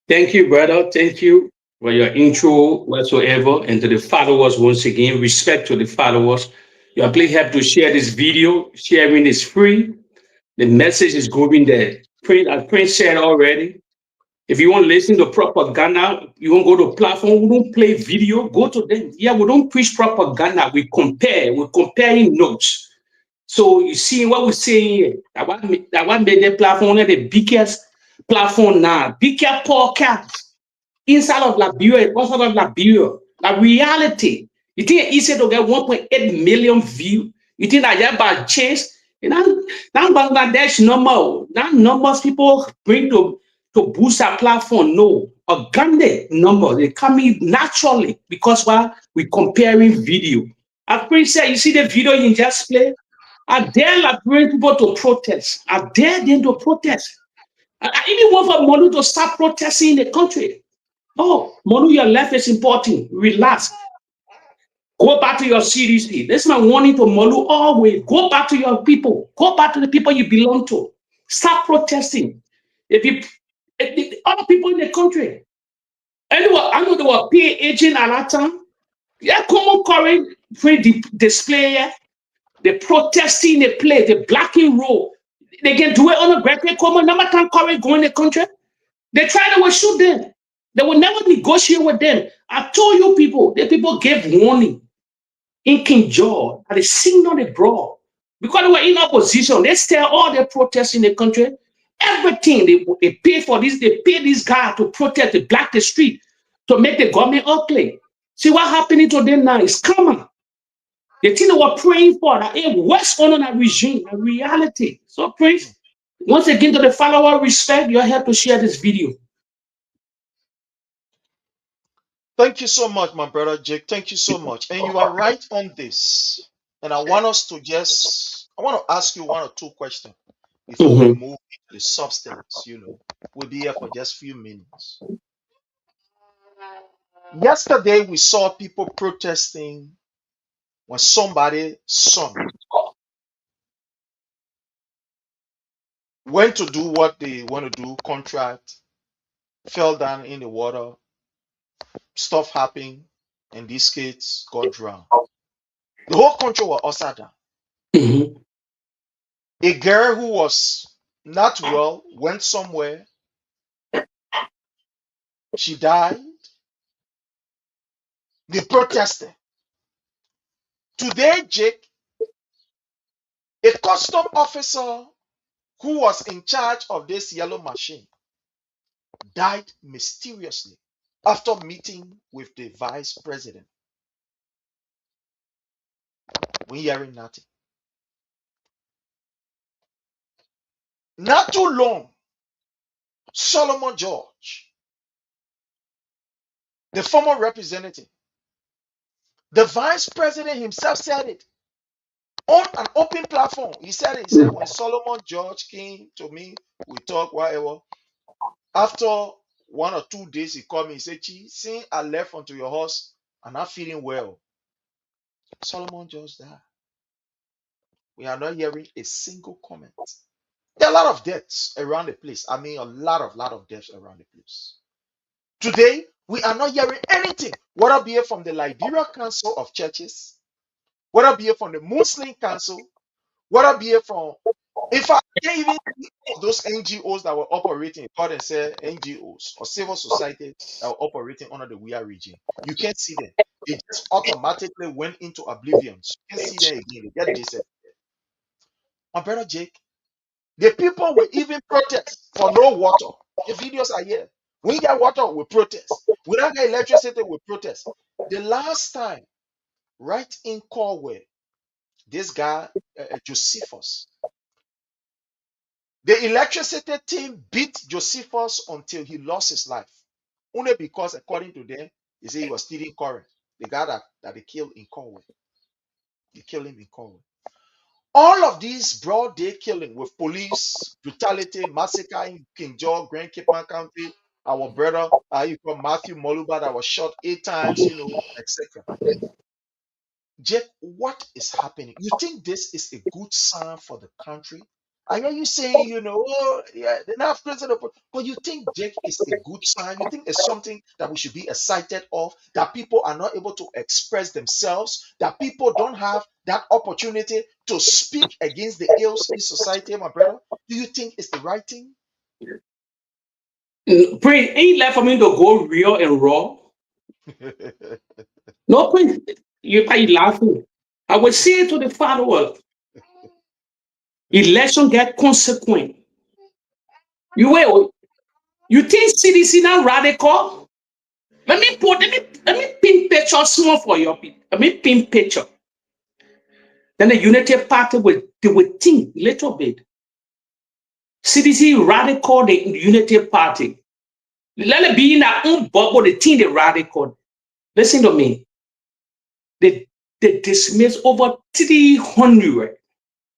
Thank you, brother. Thank you for your intro whatsoever. And to the followers, once again, respect to the followers. You are please help to share this video. Sharing is free. The message is going there. As Prince said already, if you want to listen to propaganda, you want to go to platform, we don't play video, go to them. Yeah, we don't preach propaganda. We compare. We're comparing notes. So you see what we're saying here. That one made the platform, the biggest platform now. Biggest podcast inside of Liberia, outside of Liberia. The reality. You think it's easy to get 1.8 million views? You think that by chance That Bangladesh number, that numbers people bring to boost our platform. No, organic number, they come in naturally because we comparing video. As Prince said, you see the video you just play? I dare like bring people to protest. I dare them to protest. I even want for Monu to start protesting in the country. Oh, Monu, your life is important. Relax. Go back to your CDC. This is my warning to Molu always. Go back to your people. Go back to the people you belong to. Start protesting. If the other people in the country, anyway, I know they were PA agent at that time. Yeah, common current display here. The protesting, they play, the blacking role. They can do it on a great common number time current going in the country. They try to shoot them. They will never negotiate with them. I told you people, the people gave warning in King George at the signal they brought. Because they were in opposition, they still all the protests in the country. Everything they pay for this, they pay this guy to protest, they block the street to make the government ugly. See what happening to them now is common. The thing they were praying for that it was on that regime, a reality. So Prince, once again to the follower respect, you're here to share this video. Thank you so much, my brother Jake. Thank you so much. And you are right on this. And I want I want to ask you one or two questions before we move into the substance. We'll be here for just a few minutes. Yesterday, we saw people protesting when somebody's son went to do what they want to do, contract, fell down in the water, stuff happened, and these kids got drowned. The whole country was upside down. A girl who was not well went somewhere. She died. They protested. Today, Jake, a custom officer who was in charge of this yellow machine died mysteriously after meeting with the vice president. We hearing nothing. Not too long, Solomon George, the former representative, the vice president himself said it on an open platform. He said it. He said, when Solomon George came to me, we talked, whatever. After 1 or 2 days, he called me. He said, Chi, since I left onto your house, I'm not feeling well. Solomon George died. We are not hearing a single comment. There are a lot of deaths around the place. I mean, a lot of deaths around the place. Today, we are not hearing anything, whether be it from the Liberia Council of Churches, whether be it from the Muslim Council, whether be it from, in fact, even those NGOs that were operating, God and said NGOs or civil society that were operating under the Weah regime. You can't see them. They just automatically went into oblivion. So you can't see them again. They get disappeared. My brother Jake, the people will even protest for no water. The videos are here. We get water, we protest. We don't get electricity, we protest. The last time, right in Corway, this guy, Josephus, the electricity team beat Josephus until he lost his life. Only because, according to them, they say he was stealing current. The guy that they killed in Corway. They killed him in Corway. All of these broad day killing with police brutality, massacre in King George, Grand Cape County, our brother, you call Matthew Moluba that was shot 8 times, etc. Jeff, what is happening? You think this is a good sign for the country? I hear you saying, oh, yeah, they're not president, but you think, Jake, is a good sign? You think it's something that we should be excited of, that people are not able to express themselves, that people don't have that opportunity to speak against the ills in society, my brother? Do you think it's the right thing? Prince, ain't left for me to go real and raw. No, Prince, you're laughing. I will say to the followers, election get consequent. You think CDC now radical? Let me pin picture small for your people. Let me pin picture. Then the Unity Party will they will think a little bit. CDC radical the Unity Party. Let it be in our own bubble, the thing they radical. Listen to me. They dismiss over 300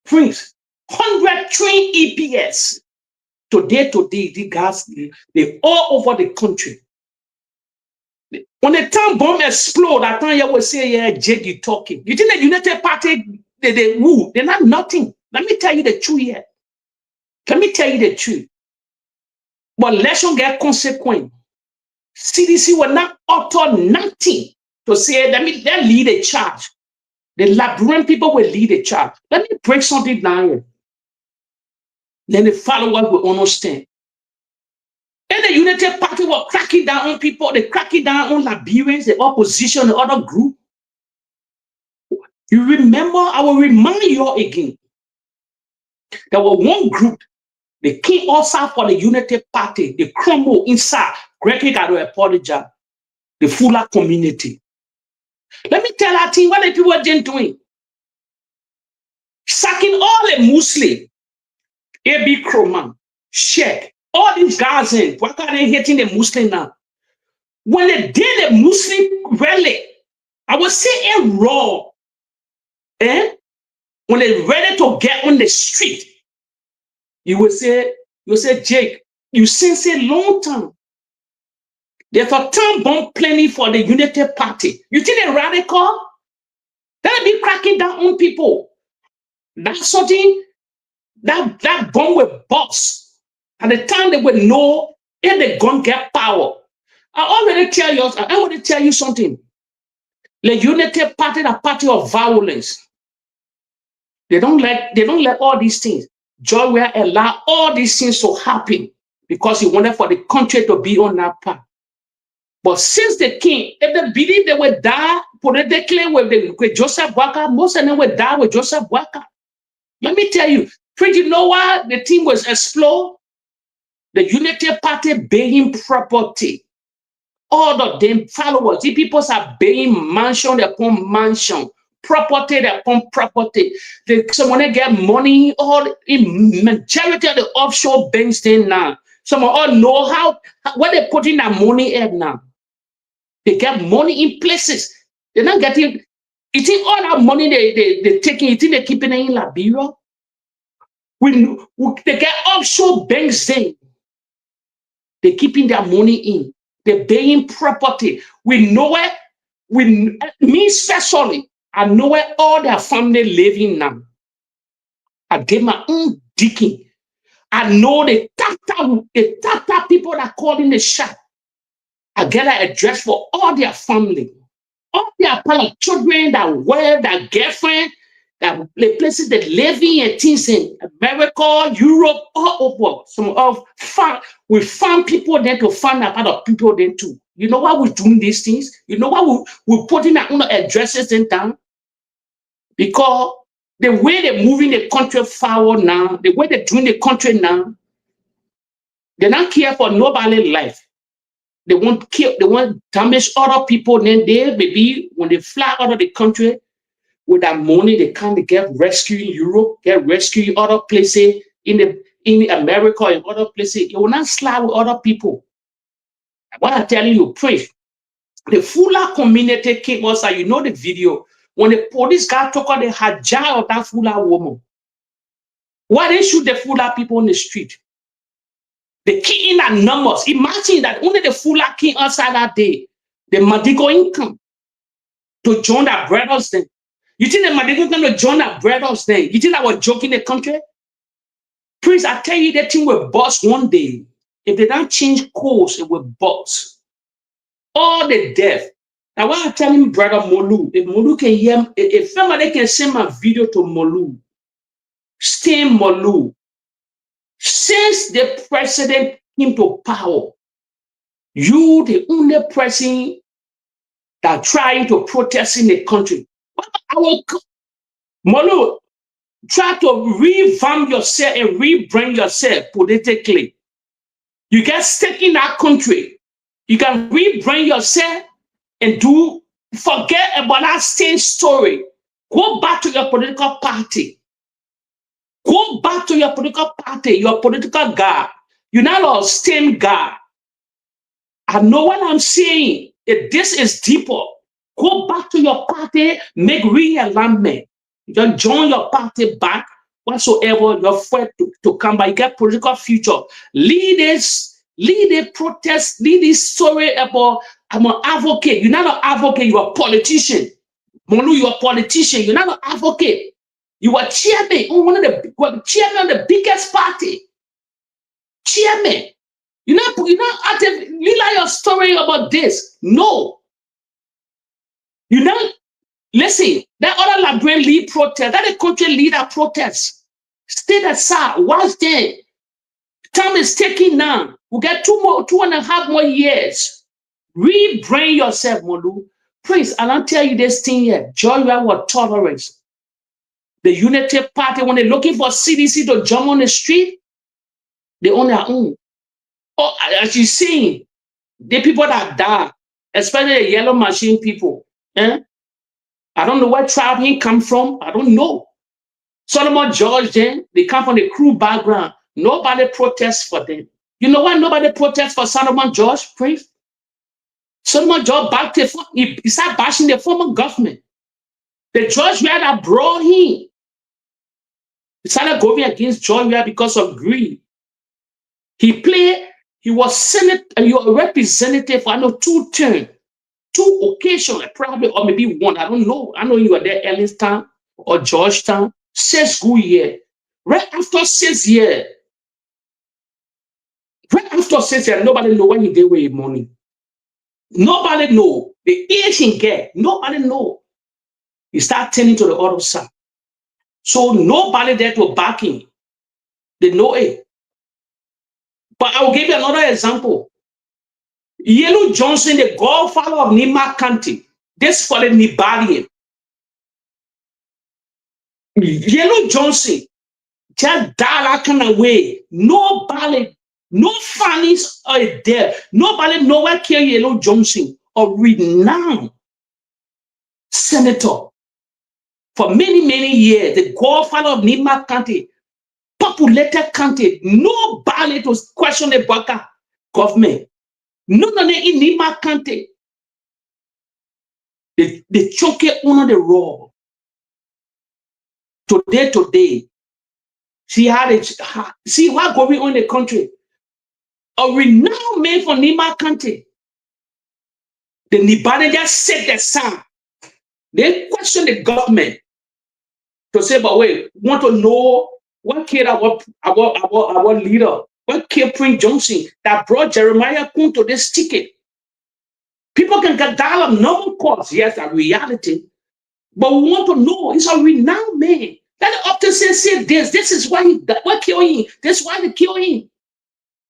Prince, 100 trained EPS. Today, the guys, they all over the country. When the time bomb explode, that time you will say, yeah, Jake, you talking. You think the United Party, they woo, they're not nothing. Let me tell you the truth here. Let me tell you the truth. But election get consequent. CDC will not utter nothing to say, let lead a charge. The Liberian people will lead a charge. Let me break something down here. Then the followers will understand. And the United Party will crack it down on people. They crack it down on Liberians, the opposition, the other group. You remember, I will remind you all again. There was one group, they came outside for the United Party. They crumbled inside. Gregory got to apologize. The Fuller community. Let me tell our team what the people are doing. Sacking all the Muslims. A.B. Kroman, Sheikh, all these guys in. Why are they hating the Muslim now? When they did the Muslim rally, I would say it raw. When they're ready to get on the street, you will say, Jake, you since a long time. There's a time bomb plenty for the United Party. You think they're radical? They'll be cracking down on people. That's something, that bomb will bust. At the time they will know if they're going to get power. I already tell you something. The United Party, the party of violence. They don't let all these things. George Weah allow all these things to happen because he wanted for the country to be on that path. But since the king, if they believe they will die politically with Joseph Boakai, most of them will die with Joseph Boakai. Let me tell you, you know why the team was explode? The Unity Party baying property. All of them followers, the people are baying mansion upon mansion, property upon property. Someone get money, all in majority of the offshore banks there now. Some all know where they putting that money at now. They get money in places. They're not getting. You think all that money they taking? You think they're keeping it in Liberia? They get offshore banks there. They're keeping their money in. They're paying property. We know where. Me especially, I know where all their family living now. I did my own digging. I know the Tata people that call in the shop. I get an address for all their family, all their children, that wife, that girlfriend, that the places they live in and things in America, Europe, all over. Some of we found people there to find out other people there too. You know why we're doing these things? You know why we're putting our own addresses in town? Because the way they're moving the country forward now, the way they're doing the country now, they don't care for nobody's life. They won't kill, they won't damage other people. Then they maybe when they fly out of the country with that money, they can't get rescued in Europe, get rescued in other places in America and other places. You will not slide with other people. What I'm telling you, Prince, the Fuller community came outside. You know the video when the police guy took out the hijab of that Fuller woman. Why they shoot the Fuller people on the street? They key in that numbers. Imagine that only the Fuller came outside that day. The Madigo income to join their brothers then. You think the Madigo come to join their brothers then? You think I was joking the country? Prince, I tell you that thing will bust one day. If they don't change course, it will bust. All the death. Now what I'm telling brother Molu, if Molu can hear, if somebody can send my video to Molu, stay Molu. Since the president came to power, you the only person that trying to protest in the country. I will, Molu, try to revamp yourself and rebrand yourself politically. You get stuck in that country. You can rebrand yourself and forget about that same story. Go back to your political party. back to your political party, your political God. You're not a same God. I know what I'm saying. If this is deeper, go back to your party, make realignment. Just join your party back, whatsoever you're afraid to come back. You get political future. Lead a protest, lead this story about I'm an advocate. You're not an advocate, you're a politician. Monu, you're a politician, you're not an advocate. You are chairman, chairman of the biggest party. Chairman. You're not active. Lila your story about this. No. You don't listen. That other Liberian lead protest, that the country leader protest. Stay aside, watch them. Time is taking now. We get 2.5 more years. Rebrain yourself, Molu. Please, I don't tell you this thing yet. Georgia was tolerance. The Unity Party, when they're looking for CDC to jump on the street, they own their own. Oh, as you see, the people that die, especially the yellow machine people, I don't know where tribe he come from. I don't know. Solomon George, then they come from the crew background. Nobody protests for them. You know why nobody protests for Solomon George, Prince? Solomon George backed he started bashing the former government. The George Weah that brought him. He started going against George Weah because of greed. He was Senate and you were representative for 2 terms, 2 occasions, probably, or maybe 1. I don't know. I know you were there Elliston or Georgetown. 6 good years. Right after 6 years, nobody know when he did with his money. Nobody know. The age he get, nobody know. He start turning to the other side. So nobody there to back him. They know it. But I will give you another example. Yellow Johnson, the godfather of Nima County, this called Nibali. Yellow Johnson just died that kind of way. Nobody, no funnies are there. Nobody nowhere kill Yellow Johnson, a renowned senator for many, many years. The godfather of Nima County, populated county. Nobody to question the BOAKAI government. No, in Nima County. They choke it under the raw. Today, see what going on in the country. A renowned man from Nima County. The Nibali just set the sound. They question the government to say, but wait, want to know what killed our leader, what killed Prince Johnson that brought Jeremiah Kun to this ticket. People can get dialogue, no cause, yes, a reality. But we want to know, he's a renowned man. That often say this is why what killed him. This is why they kill him.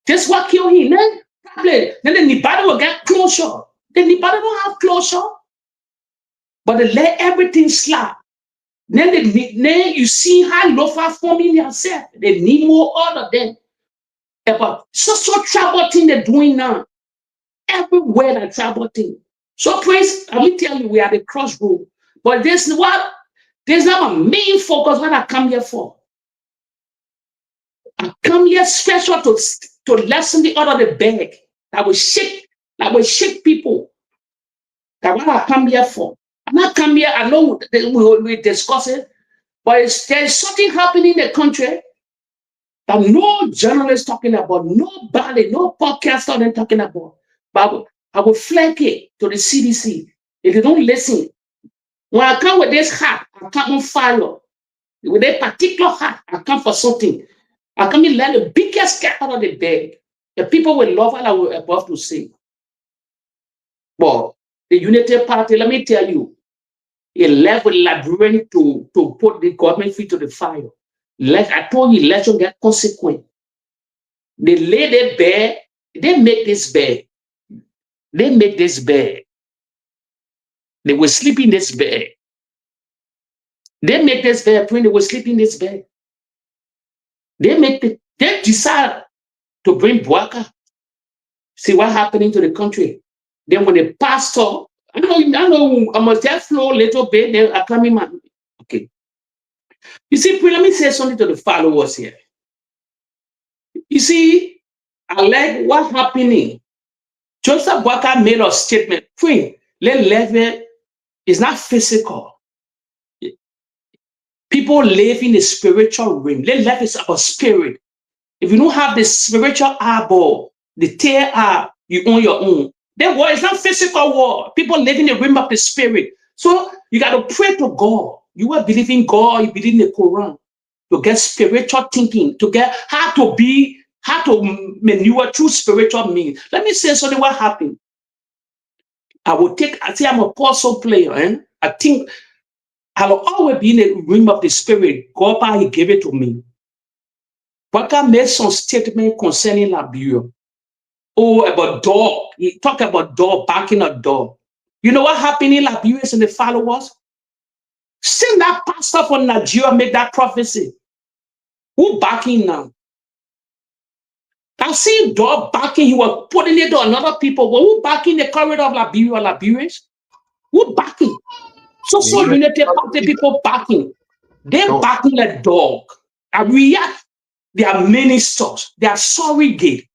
This is what killed him. Then the Nibali will get closure. The Nibali don't have closure. But they let everything slap. Then you see how Lofa forming themselves. They need more order then. But so trouble thing they're doing now. Everywhere that trouble thing. So praise, let me tell you, we are the crossroad. But there's not a main focus what I come here for. I come here special to lessen the order of the bag that will shake people. That's what I come here for. I'm not come here, I know we discuss it, but there's something happening in the country that no journalist talking about, nobody, no podcaster talking about. But I will flag it to the CDC. If they don't listen, when I come with this hat, I come on fire. With a particular hat, I come for something. I come in let the biggest cat out of the bag. The people will love what I was about to say. But the Unity Party, let me tell you, it left with Liberian to put the government feet to the fire. I told you, election get consequent. They lay their bed, they make this bed. They make this bed. They will sleep in this bed. They make this bed, when they will sleep in this bed. They decide to bring BOAKAI. See what happening to the country. Then when the pastor, I know, I must just flow a little bit, then I come in. Okay. You see, let me say something to the followers here. You see, I like what's happening. Joseph BOAKAI made a statement. Let level is not physical. People live in the spiritual realm. Let level is about spirit. If you don't have the spiritual eyeball, the tail eye, you own your own. That war is not physical war. People live in the realm of the spirit. So you got to pray to God. You are believing God, you believe in the Quran, to get spiritual thinking, to get how to maneuver through spiritual means. Let me say something what happened. I say I'm a puzzle player, and I think I'll always be in the realm of the spirit. God, He gave it to me. BOAKAI made some statement concerning Liberia. Oh, about dog. He talked about dog, barking a dog. You know what happened in Liberia and the followers? Send that pastor from Nigeria make that prophecy. Who barking now? I see dog barking. He was putting it to another people. But who barking the corridor of Liberia, Liberians? Who barking? So Unity Party people barking. They're barking like dog. And react. They are ministers. They are surrogate.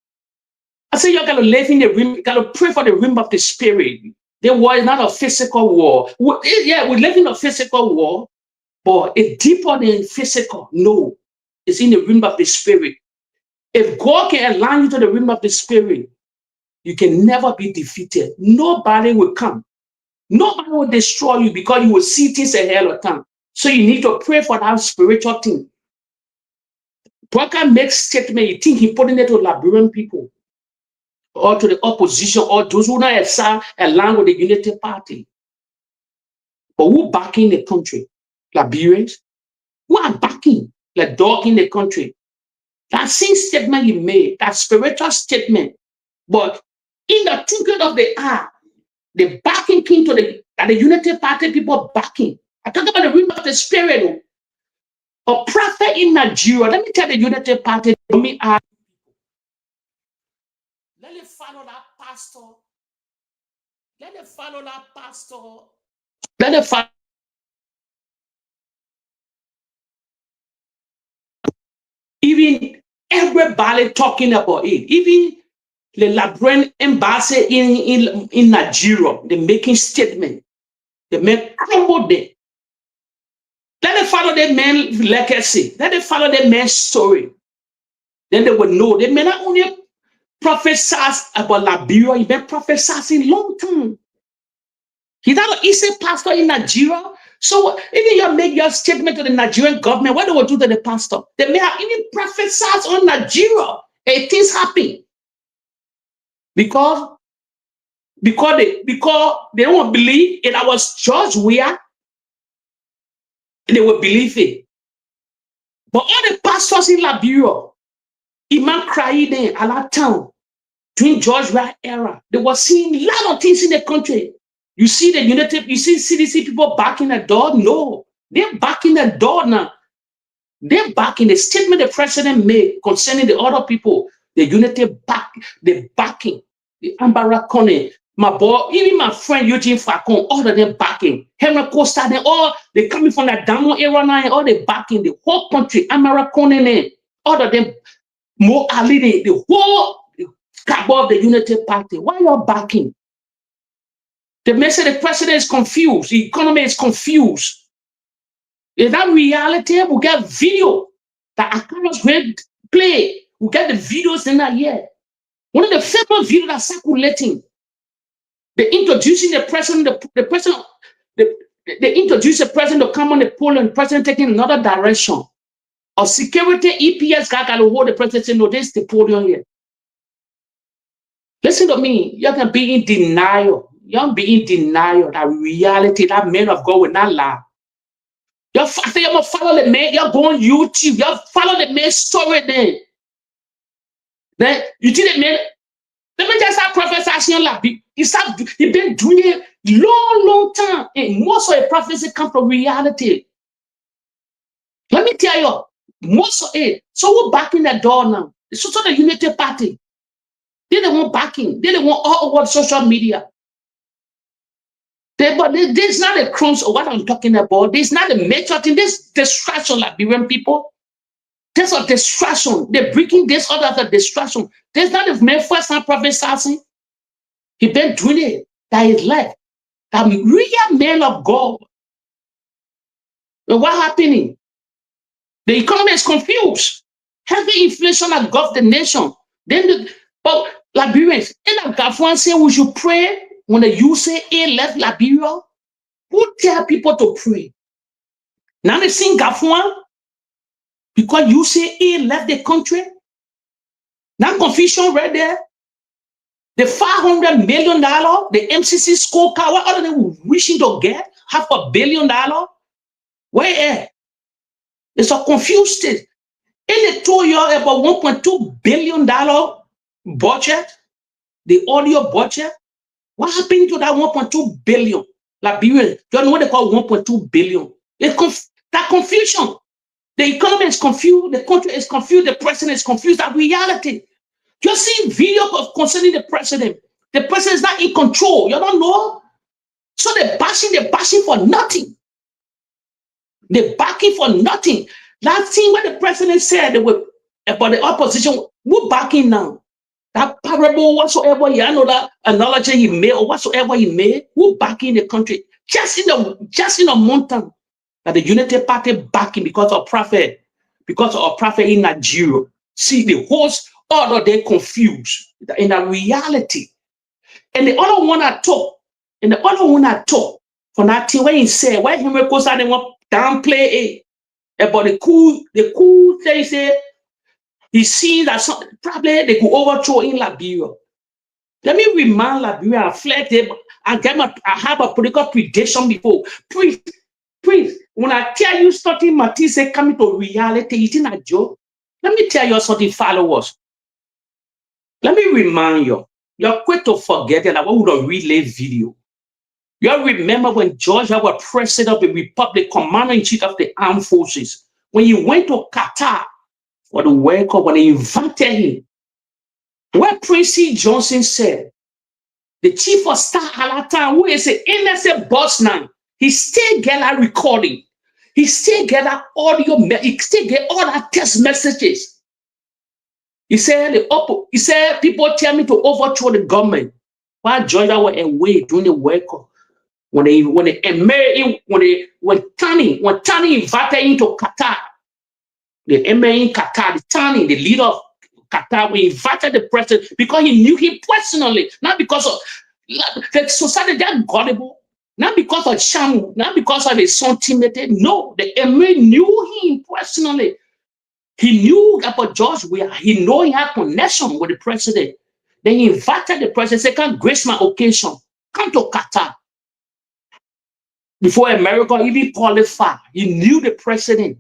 I say you got to live in the room. You got to pray for the room of the spirit. The war is not a physical war. Yeah, we live in a physical war, but it's deeper than physical. No, it's in the room of the spirit. If God can align you to the room of the spirit, you can never be defeated. Nobody will come. Nobody will destroy you because you will see things ahead of time. So you need to pray for that spiritual thing. BOAKAI makes statement. You think he putting it to Liberian people or to the opposition or those who not align with the Unity Party. But who backing the country? Liberians? Who are backing the dog in the country? That same statement he made, that spiritual statement, but in the twinkling of the eye, the backing came to the Unity Party people backing. I talk about the realm of the spirit. A prophet in Nigeria, let me tell the Unity Party, let me follow that pastor. Let them follow that pastor. Let them follow. Even everybody talking about it. Even the Liberian embassy in Nigeria, they're making statement. They make crumble them. Let them follow their man's legacy. Let them follow their man's story. Then they will know. They may not only prophesy about Liberia, he been prophesizing long time. He's not an easy pastor in Nigeria. So even you make your statement to the Nigerian government, what they will do to the pastor? They may have even prophesied on Nigeria. And things happen. Because they don't believe it. I was George Weah. They will believe it. But all the pastors in Liberia, Imam crying there at that time, during George Weah era, they were seeing a lot of things in the country. You see the Unity, you see CDC people backing the door? No. They're backing the door now. They're backing the statement the president made concerning the other people. The Unity the backing. The Ambara Kone, my boy, even my friend Eugene Facon, all of them backing. Henry Costa, they coming from that Damo era now, all they backing the whole country. Ambara Kone, all of them, Mo Ali, the whole cabo of the Unity Party. Why are you backing? The message the president is confused, the economy is confused. In that reality, we get video that I cannot play. We get the videos in that year. One of the famous videos that's circulating. They introducing the president, they introduce the president to come on the pole and the president taking another direction. Or security EPS guy can hold the president saying, no, this is the podium here. Listen to me, you can be in denial. You can be in denial that reality, that man of God will not lie. You say you're gonna follow the man, you're going YouTube, you follow the man's story then. Then you think the man, let me just have prophesy like he been doing it long time. And most of the prophecy come from reality. Let me tell you, most of it. So we're backing the door now. It's also the Unity Party. They don't want backing. They don't want all over social media. But this is not a crunch of what I'm talking about. This is not a major thing. This distraction, Liberian people. There's a distraction. They're breaking this out of the distraction. There's not a man first time prophet Sassy. He been doing it. That is left. That real man of God. But what happening? The economy is confused. Heavy inflation has got the nation. Then but Liberians, and Gafuan say we should pray when the USAA left Liberia. Who tell people to pray? Now they sing Gafuan because USAA left the country. Now confusion right there. The $500 million, the MCC scorecard, what are they wishing to get? $500 million? Where? It's a confused state. And they told you about $1.2 billion budget, the audio budget. What happened to that 1.2 billion? Liberia, you know what they call 1.2 billion? That confusion. The economy is confused, the country is confused, the president is confused. That reality. You're seeing video concerning the president. The president is not in control. You don't know. So they're bashing for nothing. They're backing for nothing. Last thing when the president said about the opposition, we're backing now. That parable whatsoever, you know that analogy he made or whatsoever he made, we're backing the country. Just in a mountain that the Unity Party backing because of prophet in Nigeria. See the host order, they confused in the reality. And the other one I talk, for that thing when he said, why him goes out and want downplay about the cool thing he said, he sees that probably they could overthrow in Liberia. Let me remind Liberia, I have a political prediction before. Please, when I tell you something, Matisse say coming to reality, it's not a joke. Let me tell you something, followers. Let me remind you, you're quick to forget that I would have relay video. You remember when Georgia was president of the Republic, commander-in-chief of the armed forces, when he went to Qatar for the World Cup, when they invited him, what Prince C. Johnson said, the chief of staff at that time, who is an innocent boss now, he still get that recording. He still get that audio, he still get all that text messages. He said, people tell me to overthrow the government. While Georgia was away during the World Cup, when Tani invited him to Qatar, the emir in Qatar, the leader of Qatar, we invited the president because he knew him personally, not because of the society that gullible, not because of Shamu, not because of his son Timothy. No, the emir knew him personally. He knew about George Weah. He knew he had connection with the president. Then he invited the president, said, "Come grace my occasion. Come to Qatar." Before America even qualified, he knew the president.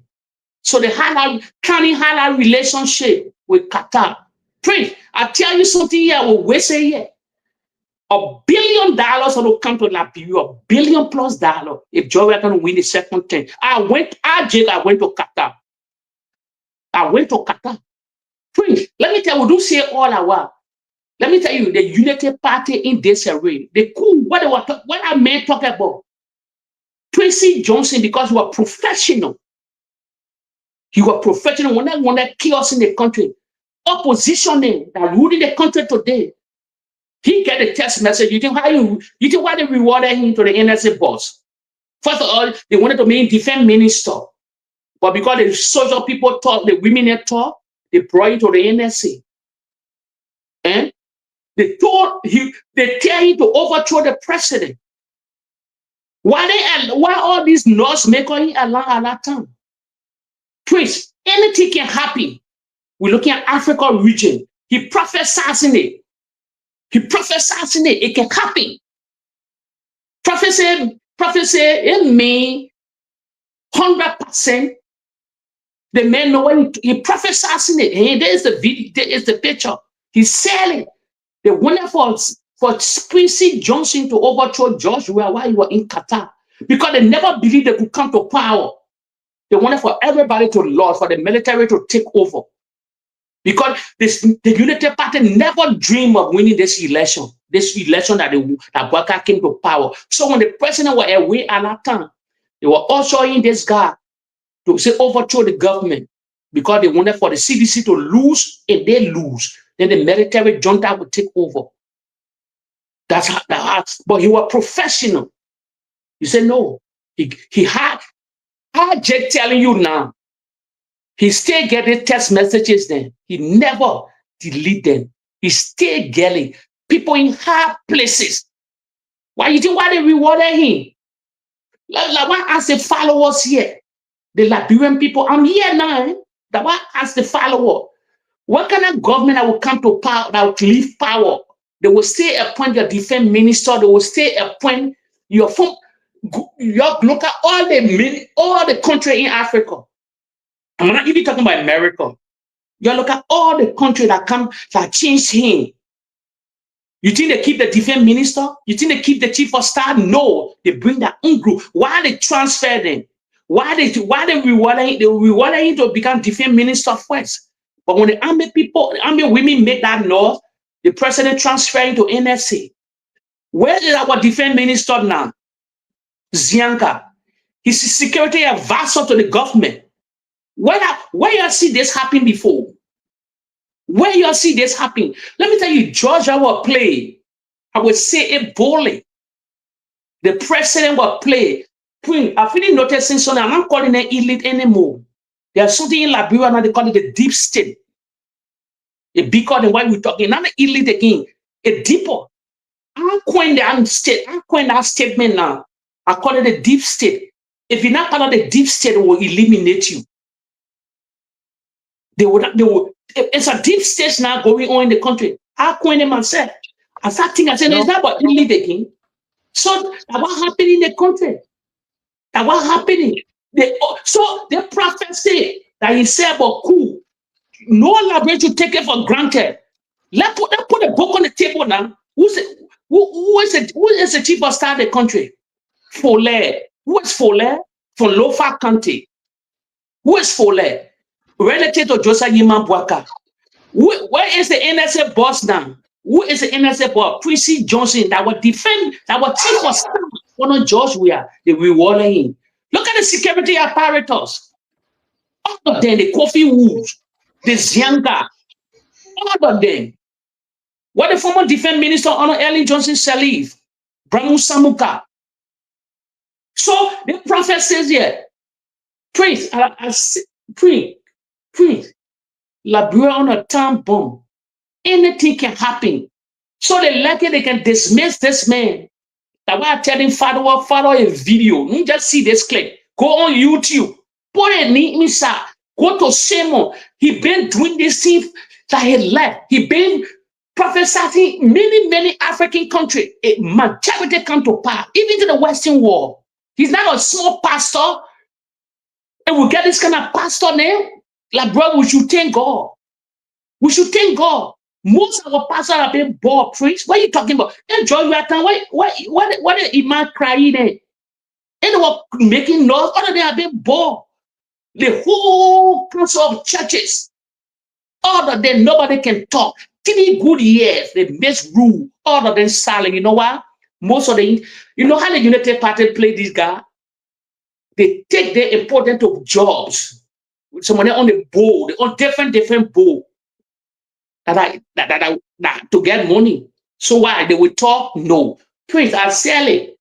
So they had a relationship with Qatar. Prince, I tell you something here, we say here. $1 billion will come to Liberia, $1 billion+ if Georgia can win the second term. I went to Qatar. Prince, let me tell you, do say all I want. Let me tell you, the Unity Party in disarray. The coup, what I may talk about. Prince C. Johnson, because he was professional. He was professional when they wanted chaos in the country. Opposition that ruling the country today. He get a text message. You think why they rewarded him to the NSA boss? First of all, they wanted to make him defense minister. But because the social people talk, the women talk, they brought him to the NSA. And they tell him to overthrow the president. Why all these laws make him allow at that time? Please, anything can happen. We're looking at Africa region. He prophesies in it. It can happen. Prophecy, it means 100%. The man know when he prophesies in it. Hey, there's the video, there is the picture. He's selling. The winner for Prince C. Johnson to overthrow George Weah while he was in Qatar. Because they never believed they could come to power. They wanted for everybody to lose, for the military to take over. Because the Unity Party never dreamed of winning this election that BOAKAI came to power. So when the president was away at that time, they were also in this guy to say overthrow the government because they wanted for the CDC to lose. If they lose, then the military junta would take over. That's how, but he was professional. You say no. He had, I'm just telling you now, he still getting text messages then. He never delete them. He still getting people in high places. Why you think why they rewarded him? Like why ask the followers here? The Liberian people, I'm here now. That why ask the follower? What kind of government that will come to power, that will leave power? They will still appoint your defense minister. They will still appoint your look at all the country in Africa. I'm not even talking about America. You look at all the country that change him. You think they keep the defense minister? You think they keep the chief of staff? No, they bring their own group. Why they transfer them? Why they reward him to become defense minister first? But when the army women make that noise, the president transferring to NSA. Where is our defense minister now? Zianka. He's a security advisor to the government. Where you see this happen before? Where you see this happen? Let me tell you, Georgia will play. I would say it boldly. The president will play. I feel noticing something. I'm not calling it elite anymore. There's something in Liberia now they call it the deep state. A bigger than what we're talking. Not the elite again. A deeper. I'm calling that statement now. I call it the deep state. If you're not part of the deep state, it will eliminate you. They will. It's a deep state now going on in the country. I coined it myself. I start thinking, I said, no, it's not about elite again. So that what happened in the country? That what happening? So the prophet said that he said about cool. No library to take it for granted. Let's put a book on the table now. Who is the chief of staff of the country? Foley. Who is Foley? From Lofa County. Who is Foley? Relative to Joseph Yiman BOAKAI. Where is the NSA boss now? Who is the NSA boss? Chrissy Johnson that will defend, that will chief of staff. One of George Weah, they rewarded him. Look at the security apparatus. All of them, the Kofi Woods, the Zianga, all of them. What the former defense minister, Honor Ellen Johnson Sirleaf, Bramu Samuka. So the prophet says here, Prince, Prince, Liberia on a time bomb. Anything can happen. So they lucky they can dismiss this man. That's why I tell him, follow a video. You just see this clip. Go on YouTube. Put it in inside. Go to Simon. He been doing this thing that he left. He been prophesying many African countries. A majority come to power, even to the Western world. He's not a small pastor. And we get this kind of pastor name. Like, bro, we should thank God. We should thank God. Most of our pastors have been born priests. What are you talking about? Enjoy your time. What the imam crying there? And they were making noise. All of them have been born. The whole council of churches. All of them, nobody can talk. 3 good years, they misrule. All of them silent. You know why? Most of them, you know how the Unity Party play this guy? They take their importance of jobs. Someone on the board, on different board. That to get money. So why? They will talk? No. Prince, I sell it.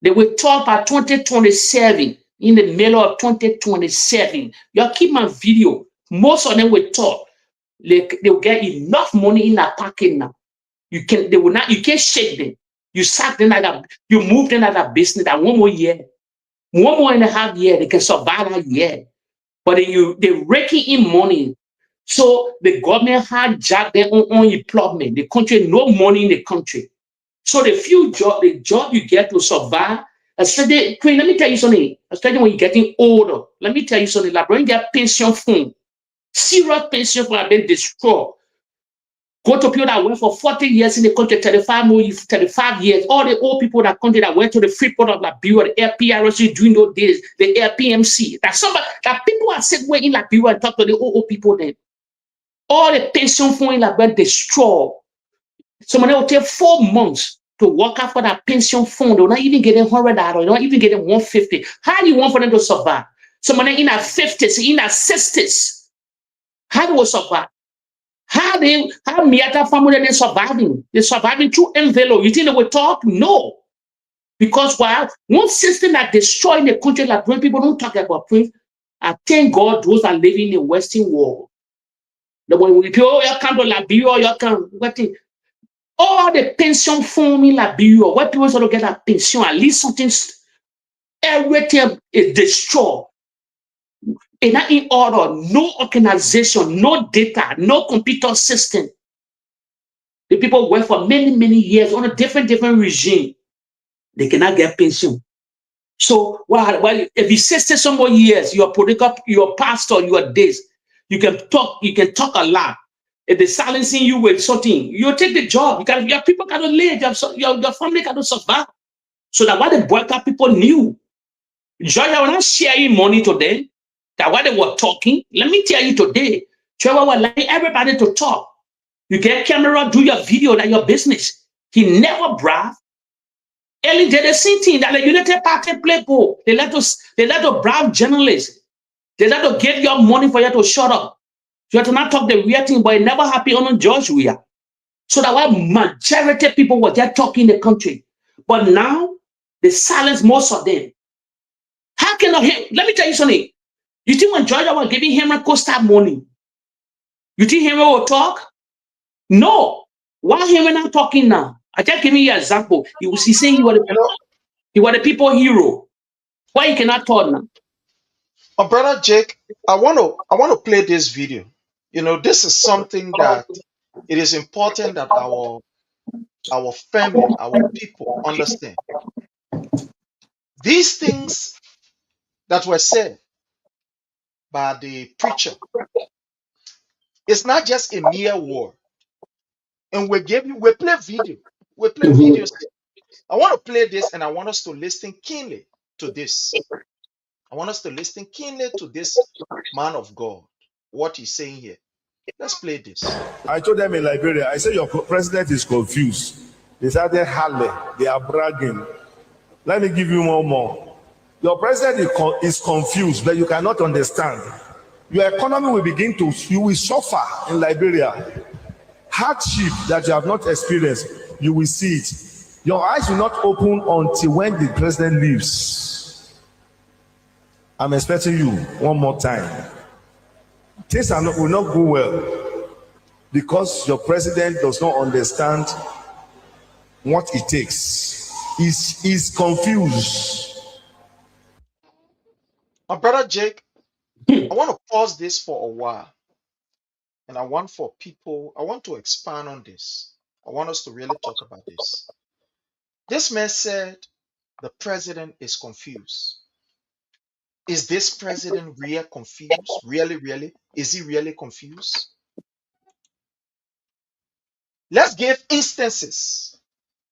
They will talk by 2027, in the middle of 2027. You keep my video. Most of them will talk. They will get enough money in their pocket now. You can't shake them. You sack them like that. You move them out of business that 1 more year. 1.5 years, they can survive that year. But they're raking in money. So the government hijacked their own unemployment. The country, no money in the country. So the job you get to survive, especially, let me tell you something, especially when you're getting older. Let me tell you something, like when you get pension fund, serious pension fund have been destroyed. Go to people that work for 40 years in the country, 35 years, all the old people that country that went to the Freeport of Liberia, the LPRC during those days, the LPMC. That people are sitting in Liberia and talk to the old people then. All the pension fund have been destroyed. Somebody will take 4 months to work out for that pension fund. They're not even getting $100. They're not even getting $150. How do you want for them to survive? Somebody in their 50s, in their 60s, how do we survive? How Miata family they surviving? They're surviving through envelope. You think they will talk? No. Because why? One system that destroying the country, like when people don't talk about Prince, I thank God those are living in the Western world. The when we go, you come to Liberia, you come, what thing? All the pension fund in Liberia, where people sort of get a pension, at least something, everything is destroyed. And not in order, no organization, no data, no computer system. The people work for many, many years on a different regime. They cannot get pension. So, well, if you 60 some more years, you're political, you're pastor, you are this, you can talk a lot. If they're silencing you with something, you take the job. Your people cannot live, your family cannot survive. So that's why the BOAKAI people knew. Georgia was not sharing money to them. That's why they were talking. Let me tell you today, Trevor was letting everybody to talk. You get camera, do your video, like your business. He never bragged. Early did the same thing that the United Party playbook. They let to brave journalists. They let to give your money for you to shut up. You have to not talk the real thing, but it never happened on George Weah. So that why majority of people were there talking in the country. But now they silence most of them. How can I let me tell you something? You think when Georgia was giving Henry Costa money, you think Henry will talk? No. Why Henry not talking now? I just give you an example. He saying he was the people hero. Why you cannot talk now? My brother Jake, I want to play this video. You know, this is something that it is important that our family, our people understand. These things that were said by the preacher, it's not just a mere word. And we play video. We play videos. I want to play this and I want us to listen keenly to this. I want us to listen keenly to this man of God, what he's saying here. Let's play this. I told them in Liberia, I said, your president is confused. They started howling. They are bragging. Let me give you one more. Your president is confused, but you cannot understand. Your economy will you will suffer in Liberia. Hardship that you have not experienced, you will see it. Your eyes will not open until when the president leaves. I'm expecting you one more time. Things will not go well because your president does not understand what it takes. He's confused. My brother Jake, I want to pause this for a while. And I want to expand on this. I want us to really talk about this. This man said the president is confused. Is this president really confused? Really? Is he really confused? Let's give instances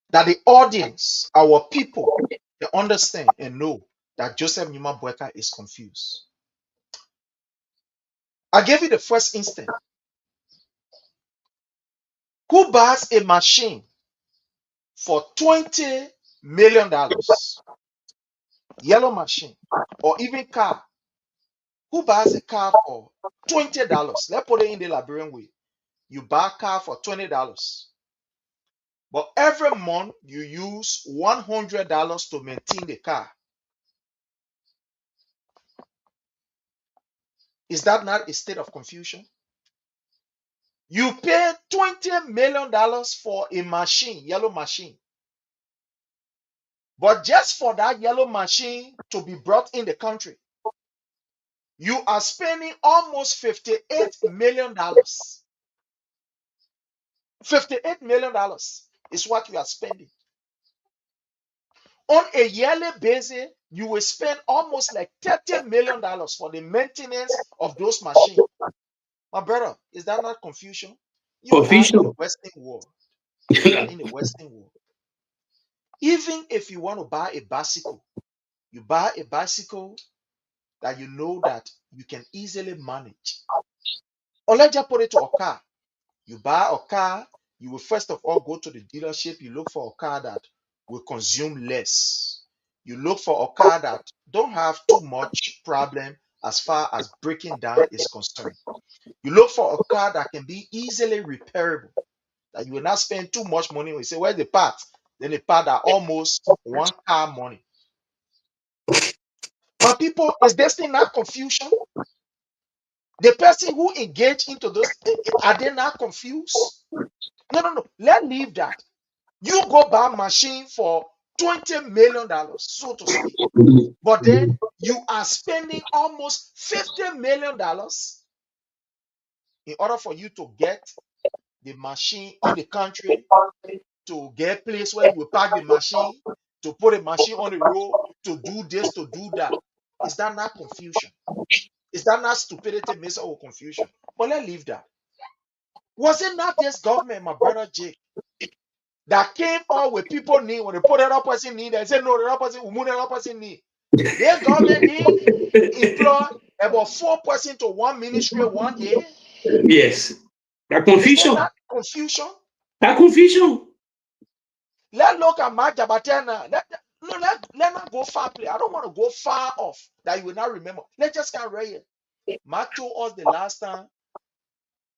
that the audience, our people, they understand and know that Joseph Numa BOAKAI is confused. I gave you the first instance. Who buys a machine for $20 million? Yellow machine or even car. Who buys a car for $20? Let's put it in the Liberian way. You buy a car for $20. But every month you use $100 to maintain the car. Is that not a state of confusion? You pay $20 million for a machine, yellow machine. But just for that yellow machine to be brought in the country, you are spending almost $58 million. $58 million is what you are spending. On a yearly basis, you will spend almost like $30 million for the maintenance of those machines. My brother, is that not confusion? You are in the Western world. You are in the Western world. Even if you want to buy a bicycle, you buy a bicycle that you know that you can easily manage. Or let's just put it to a car. You buy a car, you will first of all go to the dealership, you look for a car that will consume less. You look for a car that don't have too much problem as far as breaking down is concerned. You look for a car that can be easily repairable, that you will not spend too much money. We say, where's the parts? Then the part are almost one car money. My people, is this thing not confusion? The person who engaged into those, are they not confused? No. Let's leave that. You go buy a machine for $20 million, so to speak. But then you are spending almost $50 million in order for you to get the machine in the country, to get a place where you will park the machine, to put a machine on the road, to do this, to do that. Is that not confusion? Is that not stupidity, Mr. or confusion? But let's leave that. Was it not this government, my brother Jake, that came out with people need when they put that person need and say no, the person will move that person need? Their government did employ about 4 persons to one ministry 1 year. Yes. That confusion. Is that confusion? That confusion. Let's look at Mark Jabatena. Let not go far play. I don't want to go far off that you will not remember. Let's just get right here. Mark told us the last time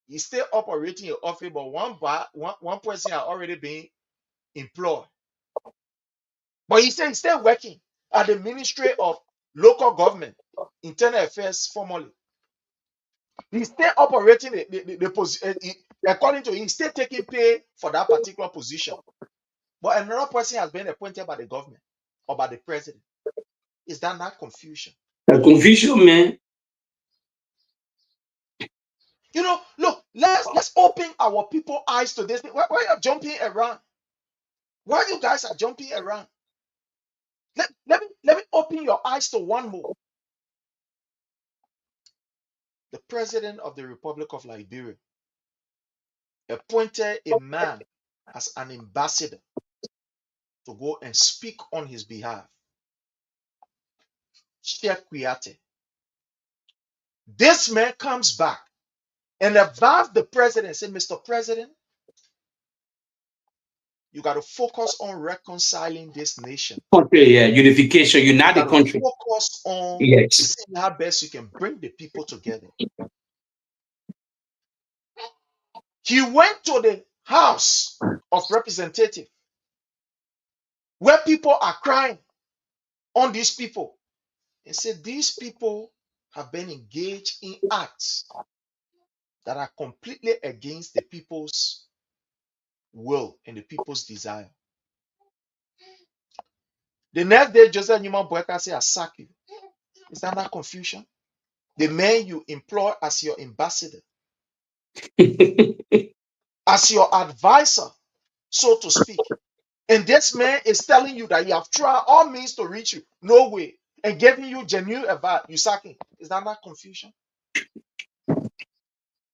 he still operating in office, but one person had already been employed. But he said he's still working at the Ministry of Local Government, Internal Affairs, formerly. He's still operating the position. According to him, he's still taking pay for that particular position. But another person has been appointed by the government or by the president. Is that not confusion? That confusion, man. You know, look, let's open our people eyes to this. Why are you jumping around? Why you guys are jumping around? Let me open your eyes to one more. The president of the Republic of Liberia appointed a man as an ambassador to go and speak on his behalf. Sheikh Kuyate. This man comes back and advises the president, say, Mr. President, you got to focus on reconciling this nation. Country, yeah, unification, unite the country. Focus on seeing how best you can bring the people together. He went to the House of Representatives where people are crying on these people and said these people have been engaged in acts that are completely against the people's will and the people's desire. The next day, Joseph Newman Boyka said, I sack you. Is that not confusion? The man you employ as your ambassador, as your advisor, so to speak. And this man is telling you that he have tried all means to reach you, no way, and giving you genuine advice, you sack him. Is that not confusion?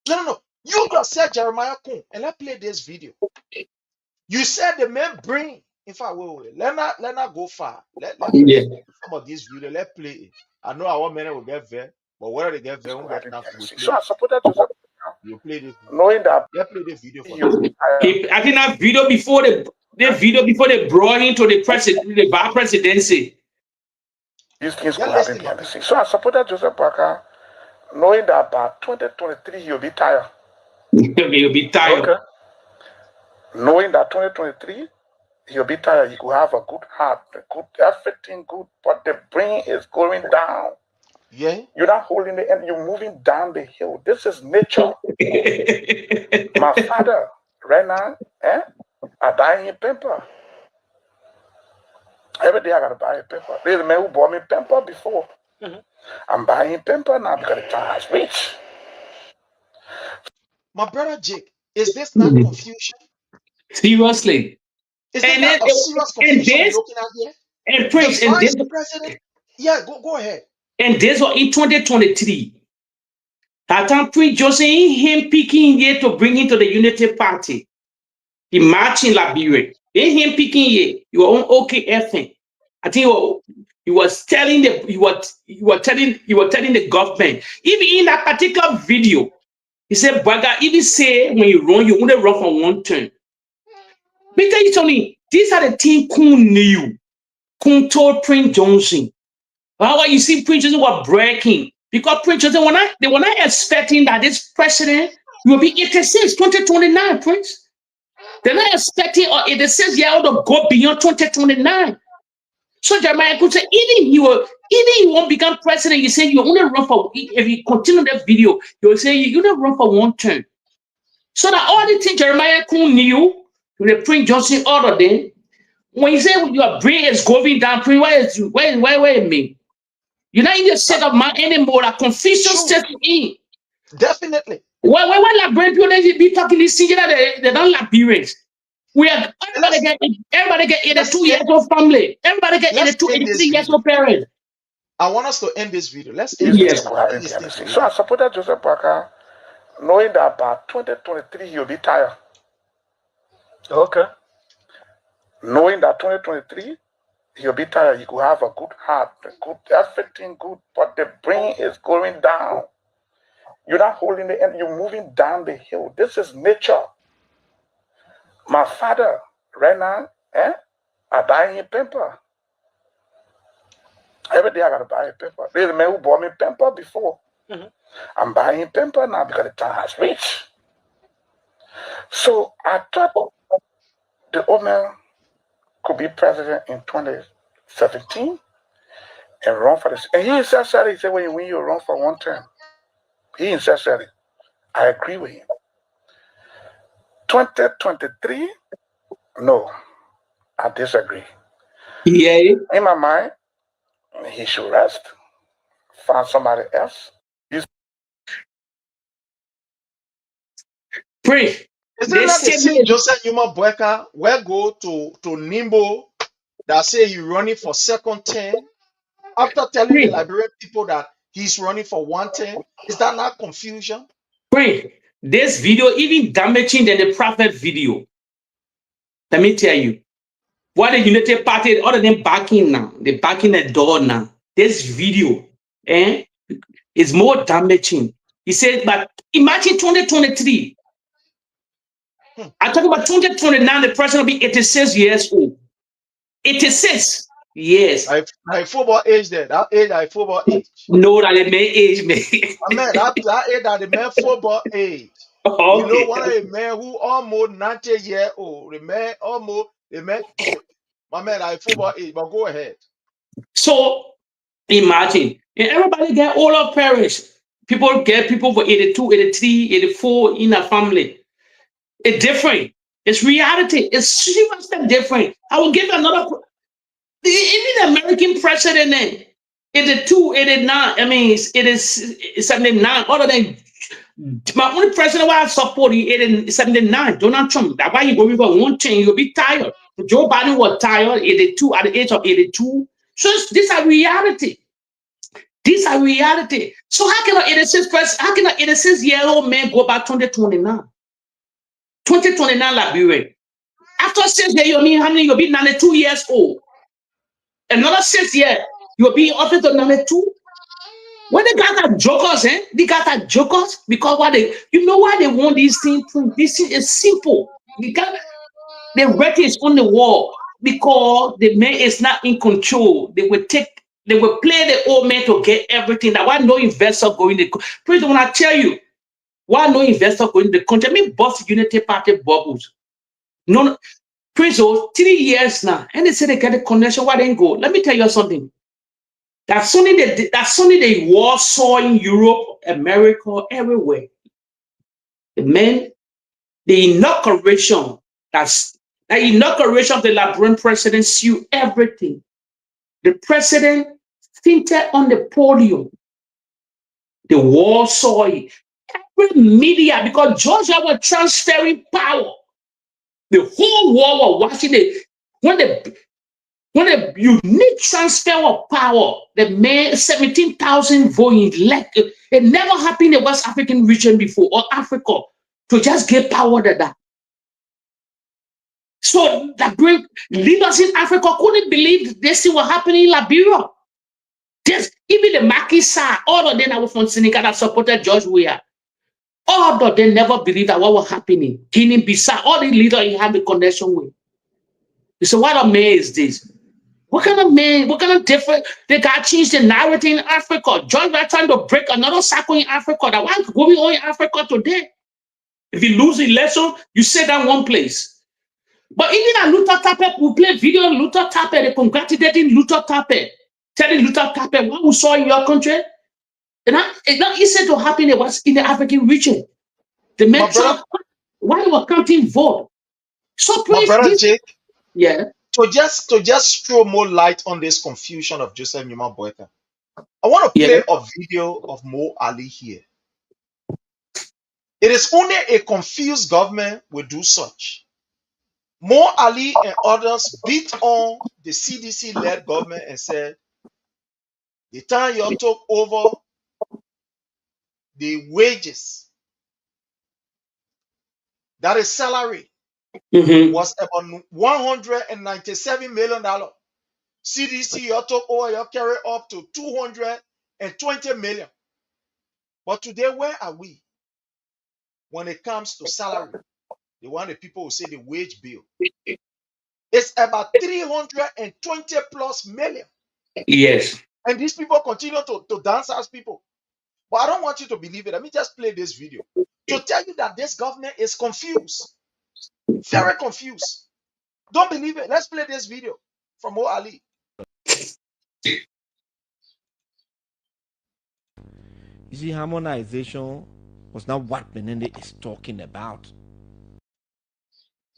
No. You just said Jeremiah Kun, and let's play this video. You said the man bring. In fact, wait. Let not go far. Let play some of this video. Let's play it. I know our men will get there, but whether they get there, won't get enough. So I supported Joseph. You play this. Knowing that. Let's play the video for you. I think that video before they brought into the president, the bar presidency. These things could happen behind the scenes. So I supported Joseph Parker, knowing that by 2023 he'll be tired. He'll be tired. Okay. Knowing that 2023 he'll be tired, he could have a good heart, everything good, but the brain is going down. Yeah. You're not holding the end, you're moving down the hill. This is nature. My father, right now, I buy him pamper. Every day I gotta buy a pamper. There's a man who bought me pamper before. I'm buying pamper now because the time has reached. My brother Jake, is this not confusion? Seriously. Is this not a serious confusion you're looking at here? And Prince, the vice president. Yeah, go ahead. And this was in 2023. That time Prince Joseph, him picking here to bring him to the Unity Party. He marched in Liberia. Then him picking here, you were on OKF thing. I think he was telling the government, even in that particular video, He said, Braga, even say when you run, you only run for one turn. But tell you something, these are the things Kun knew. Kun told Prince Johnson. How you see Prince Johnson were breaking. Because Prince Johnson, they were not expecting that this president will be 86, 2029, Prince. They're not expecting or 86 year old to go beyond 2029. So Jeremiah could say, even he won't become president, you say you only run for, if you continue that video, you'll say you only run for one term. So that all the things Jeremiah Kun knew, the Prince Johnson ordered them, when you say your brain is going down, Prince, where it mean? You're not in the state of mind anymore, that confusion state in. Definitely. Why like brain people they be talking this thing that they don't like parents? We are everybody get 82 years old family. Everybody get 82, 83 years old parents. I want us to end this video. Let's end this video. So I supported Joseph Boakai, knowing that by 2023 he'll be tired. Okay. Knowing that 2023 he'll be tired, he could have a good heart, everything good, but the brain is going down. You're not holding the end, you're moving down the hill. This is nature. My father, right now, I buy him pamper. Every day I gotta buy a pamper. There's a man who bought me pamper before. I'm buying him pamper now because the time has reached. So I thought the old man could be president in 2017 and run for this. And he said, he said, when you run for one term, he said, I agree with him. 2023, no, I disagree. Yeah. In my mind, he should rest, find somebody else. Pray. Is it not the same Joseph Yuma Boakai where go to Nimbo that say he's running for second term after telling the Liberian people that he's running for one term? Is that not confusion? Pray. This video even damaging than the prophet video. Let me tell you. What the United Party, other than backing now, they backing the door now. This video is more damaging. He said, but imagine 2023. I'm talking about 2029, the president will be 86 years old. 86 years. I football age there. That age I football age. No, that the man age, man. I mean, that age that the man football age. Okay. You know, one of the men who almost 90 years old. My man, I football age, but go ahead. So imagine, and everybody get all our parents. People get people for 82, 83, 84 in a family. It's different. It's reality. It's seriously different. I will give you another. Even the American president, 82, 89. I mean, it is 79. Other than my only president I support is 79, Donald Trump. That's why you go for one thing, you'll be tired. Joe Biden was tired, 82, at the age of 82. So these are reality. These are reality. So how can an 86-year-old man go back 2029? 2029 Liberia. After 6 years, you mean how many? You'll be 92 years old. Another 6 years, you'll be up to 92. When they got that jokers, they got that jokers because you know why they want these things? This thing is simple. Because the record is on the wall because the man is not in control. They will play the old man to get everything. That's why no investor going to. Please, when I tell you, why no investor going to the country? I mean, bust Unity Party bubbles. No, Prince, 3 years now, and they say they get a connection. Why they go? Let me tell you something. That's only the war saw in Europe, America, everywhere. The inauguration, the inauguration of the Liberian president sealed everything. The president fainted on the podium. The war saw it. Every media, because Georgia was transferring power. The whole world was watching it. When the unique transfer of power, the man 17,000 votes elected. It never happened in the West African region before, or Africa, to just get power to that. So the great leaders in Africa couldn't believe this thing was happening in Liberia. Even the Maquis, all of them that were from Senegal that supported George Weah. All of them never believed that what was happening. Guinea-Bissau, all the leaders he had a connection with. He said, what a man is this? What kind of man, what kind of different, they got changed the narrative in Africa. George was trying to break another cycle in Africa. That what's going on in Africa today? If you lose the election, you sit down one place. But even at Luther Tappet, we play video on Luther Tappet, they congratulating Luther Tappet, telling Luther Tappet what we saw in your country. And it's not easy to happen in the African region. The men why they were counting vote. So please, brother Jake, yeah. To just throw more light on this confusion of Joseph Numa Boyka, I want to play a video of Mo Ali here. It is only a confused government will do such. Mo Ali and others beat on the CDC-led government and said, the time you took over, the wages, that is salary, was about $197 million. CDC, you took over, you carry up to $220 million. But today, where are we when it comes to salary? The one that people will say the wage bill. It's about 320 plus million. Yes. And these people continue to dance as people. But I don't want you to believe it. Let me just play this video to tell you that this government is confused. Very confused. Don't believe it. Let's play this video from Mo Ali. You see, harmonization was not what Menende is talking about.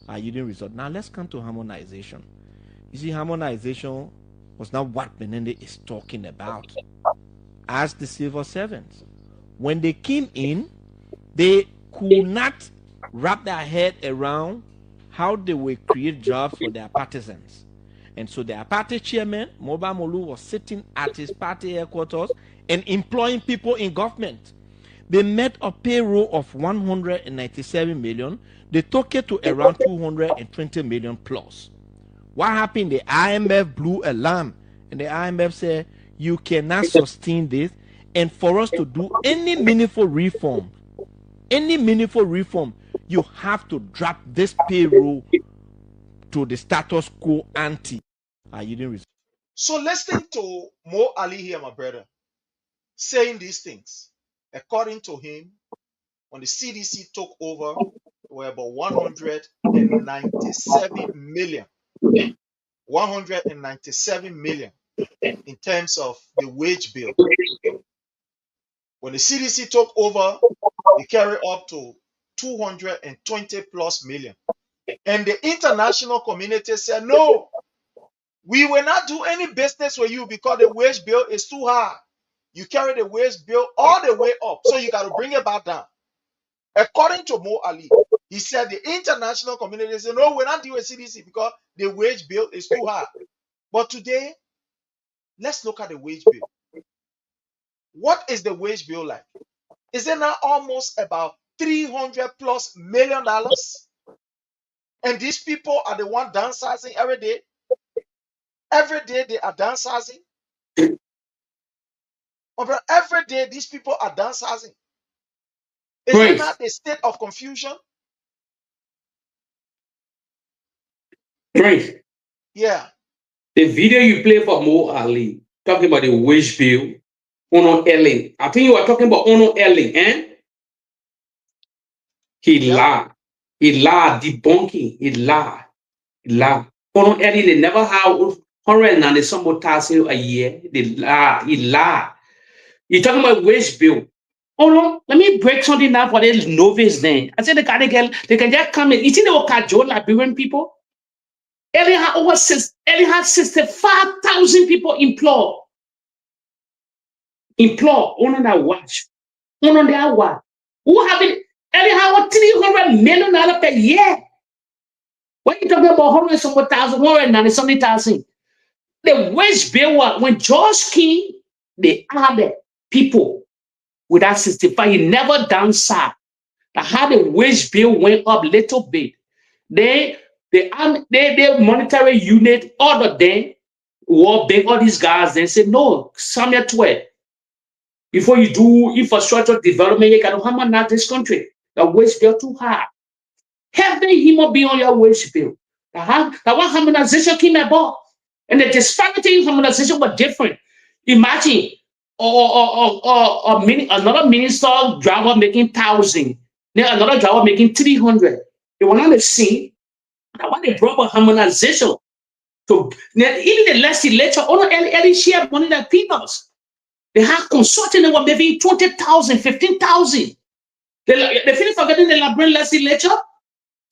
You didn't resort. Now let's come to harmonization. You see, harmonization was not what Menende is talking about. As the civil servants, when they came in, they could not wrap their head around how they will create jobs for their partisans. And so their party chairman, Moba Molu, was sitting at his party headquarters and employing people in government. They met a payroll of 197 million. They took it to around 220 million plus. What happened? The IMF blew alarm, and the IMF said, you cannot sustain this. And for us to do any meaningful reform, you have to drop this payroll to the status quo ante. You didn't. So listen to Mo Ali here, my brother, saying these things. According to him, when the CDC took over, there were about 197 million. 197 million in terms of the wage bill. When the CDC took over, they carry up to 220 plus million. And the international community said, no, we will not do any business with you because the wage bill is too high. You carry the wage bill all the way up, so you got to bring it back down. According to Mo Ali, he said the international community said, no, we're not doing CDC because the wage bill is too high. But today, let's look at the wage bill. What is the wage bill like? Is it now almost about $300 plus million? And these people are the one downsizing every day. Every day they are downsizing. Every day these people are downsizing. Is it not a state of confusion? Prince. Yeah. The video you play for Mo Ali, talking about the wage bill, Ono Elling. I think you were talking about Ono Elling, eh? He lied. He lied, debunking. He lied. He lied. Ono Elling, they never have 190,000 a year. They lied. He lied. You're talking about wage bill. Oh no, let me break something down for the novice then. I said they can just come in. You think they will cajole Liberian people? Earlier had 65,000 people employed. On that watch. On that watch. Who have it? Earlier had $300 million per year. When you talking about 190,000, the wage bill was when George King, they added people with that 65, he never downside. How the wage bill went up a little bit. The monetary unit, all of them, World Bank, all these guys, they said, no, somewhere 12. Before you do infrastructure development, you can harmonize this country. The wage bill too high. Every human being on your wage bill. That one harmonization came about. And the disparity in harmonization was different. Imagine another minister driver making 1,000, then another driver making 300. They were not the same. That's why they brought about harmonization. So even the legislature only early share money like peanuts. They have consulting that were maybe 20,000, 15,000. They finish forgetting the Liberian legislature.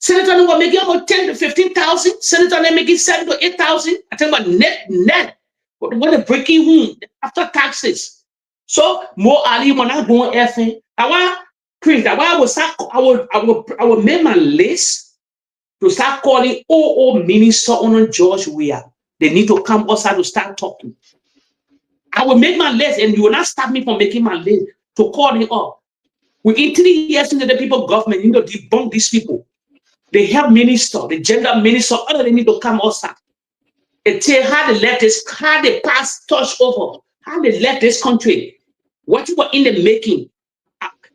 Senator were making about 10 to 15,000. Senator they making 7 to 8,000. I tell you about net. But when they breaking home after taxes. So more Ali when I go on FN, I will make my list to start calling all minister on George Weah. They need to come outside to start talking. I will make my list, and you will not stop me from making my list to call him up. Within 3 years into the people government, you need to debunk these people. They have minister, the gender minister, other they need to come outside and tell how they left this, how they passed touch over, how they left this country, what you were in the making.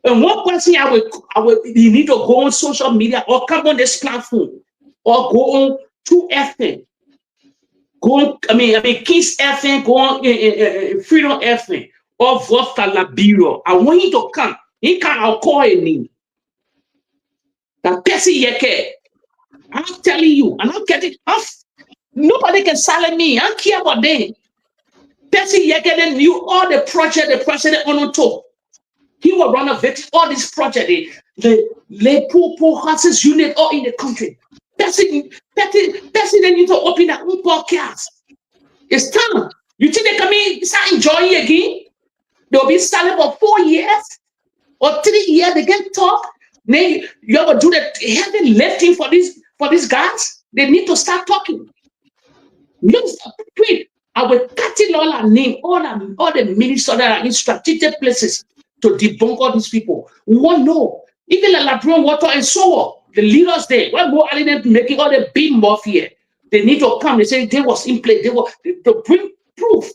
And one person you need to go on social media or come on this platform or go on to FM. Go on, I mean, Kiss FM, go on Freedom FM or Vosta Labiro. I want you to come. He can't call a name. That person yeke. I'm telling you, and I'm getting off. Nobody can silence me. I don't care about them. Person yeke then knew all the project the president on top. He will run a vet all this project. The poor houses unit all in the country. Person then need to open their own podcast. It's time. You think they come in, start enjoying again? They'll be silent for 4 years or 3 years. They can talk. Then you ever do that heavy lifting for these guys? They need to start talking. I will cut it all and name all the ministers that are in strategic places to debunk all these people. We won't know. Even the Liberian water and so on. The leaders there, when go out making all the big mafia, they need to come. They say they was in place. They were to bring proof,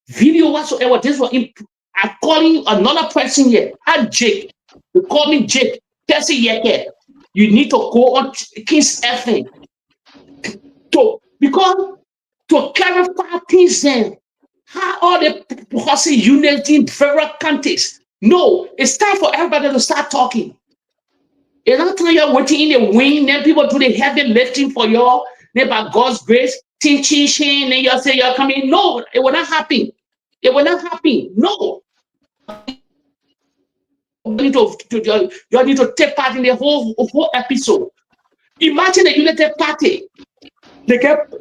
video whatsoever. This was in. I'm calling another person here. I'm Jake. You call me Jake. Person here. You need to go on King's FM to clarify things then. How all the policy unity in federal countries. No, it's time for everybody to start talking. It's not time you're waiting in the wing, then people do the heavy lifting for you, then by God's grace, teaching, then you say you're coming. No, it will not happen. It will not happen. No. You need to take part in the whole episode. Imagine the Unity Party. They get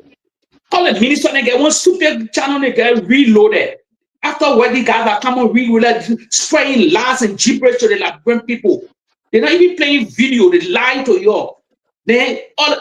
all the ministers, they get one stupid channel, they get reloaded. After what the guys are coming reloaded, spraying lies and gibberish to the Liberian people. They're not even playing video, they lie to you. Then all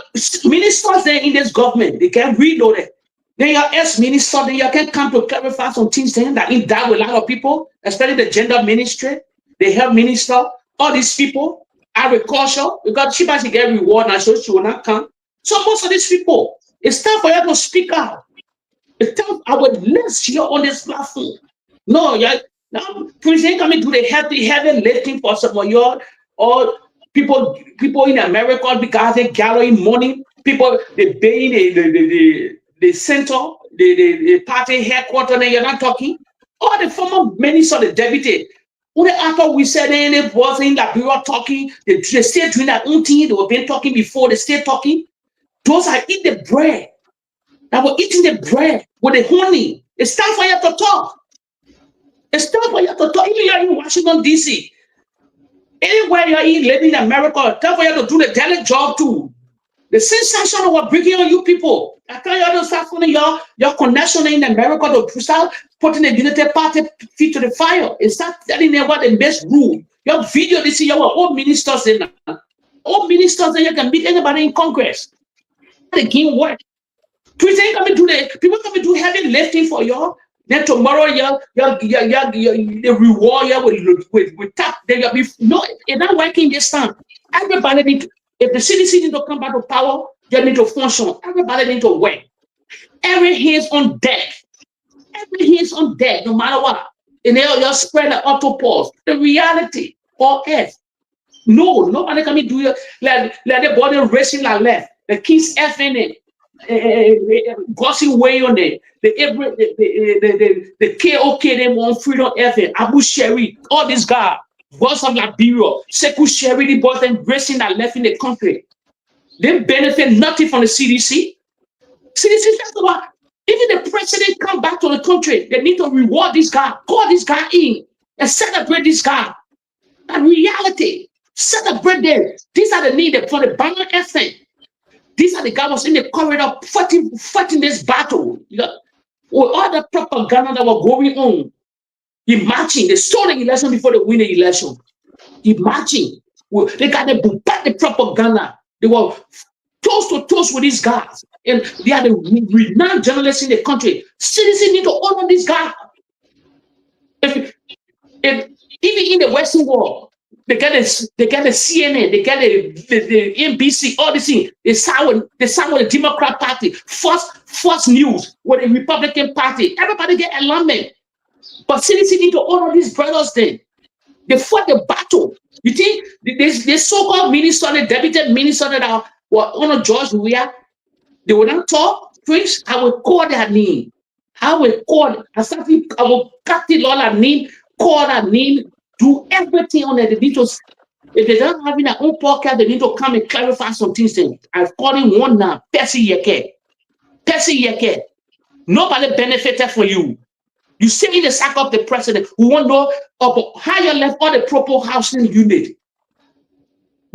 ministers there in this government, they get reloaded. Then your ex-minister, then you can come to clarify some things then that in that with a lot of people, especially the gender ministry, the health minister, all these people, agriculture, because she might get reward and so she will not come. So most of these people, it's time for you to speak out. It's time I would list here on this platform. No, now president coming to the heavy lifting for some of your or people in America because they gathering money. People they paying the center, the party headquarters, and you're not talking. All the former ministers, the deputy. Only after we said they was in Liberia talking, they still doing their own thing. They were been talking before, they still talking. Those are eat the bread. They were eating the bread with the honey. It's time for you to talk. It's time for you to talk. Even you're in Washington, D.C. Anywhere you're in, living in America, it's time for you to do the daily job too. The same sanction we're bringing on you people. I tell you to start putting your connection in America to start putting the Unity Party feet to the fire and start telling them what the best rule. Your video, this is your own ministers in all ministers that you can meet anybody in Congress. The game work. People come and do heavy lifting for you. Then tomorrow the reward you with tap. Then you'll be no, it's not working this time. Everybody need to, if the CDC need to come back to power, they need to function. Everybody need to work. Every hands on deck. Every hands on deck, no matter what. and they just spread the autopause. The reality or earth. No, nobody can do it. Like the body racing like left. The kids effing it, gossip way on it. The KOK them on freedom effing. Abu Sheri, all these guys, boss of Liberia, Sekou Sheri, the boys them racing that left in the country. They benefit nothing from the CDC. CDC talk about even the president come back to the country. They need to reward this guy, call this guy in, and celebrate this guy. And reality. Celebrate them. These are the needed for the banner effort. These are the guys in the corridor fighting this battle. With all the propaganda that was going on. He marching. They stole the election before they win the election. He marching. They got the propaganda. They were toast to toast with these guys. And they are the renowned journalists in the country. Citizens need to honor these guys. If even in the Western world, they get the CNN, they get the NBC, all these things. They side with the Democrat Party, Fox News with the Republican Party. Everybody get alignment. But citizens need to honor these brothers then. They fought the battle. You think the so-called minister, the deputy minister that were honor George Weah, they would not talk, Prince, I will call their name. I will cut the law and name, call that name, do everything on it. They need to, if they don't have their own podcast, they need to come and clarify some things. I've called him one now, Percy Yeke. Percy Yeke. Nobody benefited from you. You say in the sack of the president, we want to know about how you left all the proper housing unit.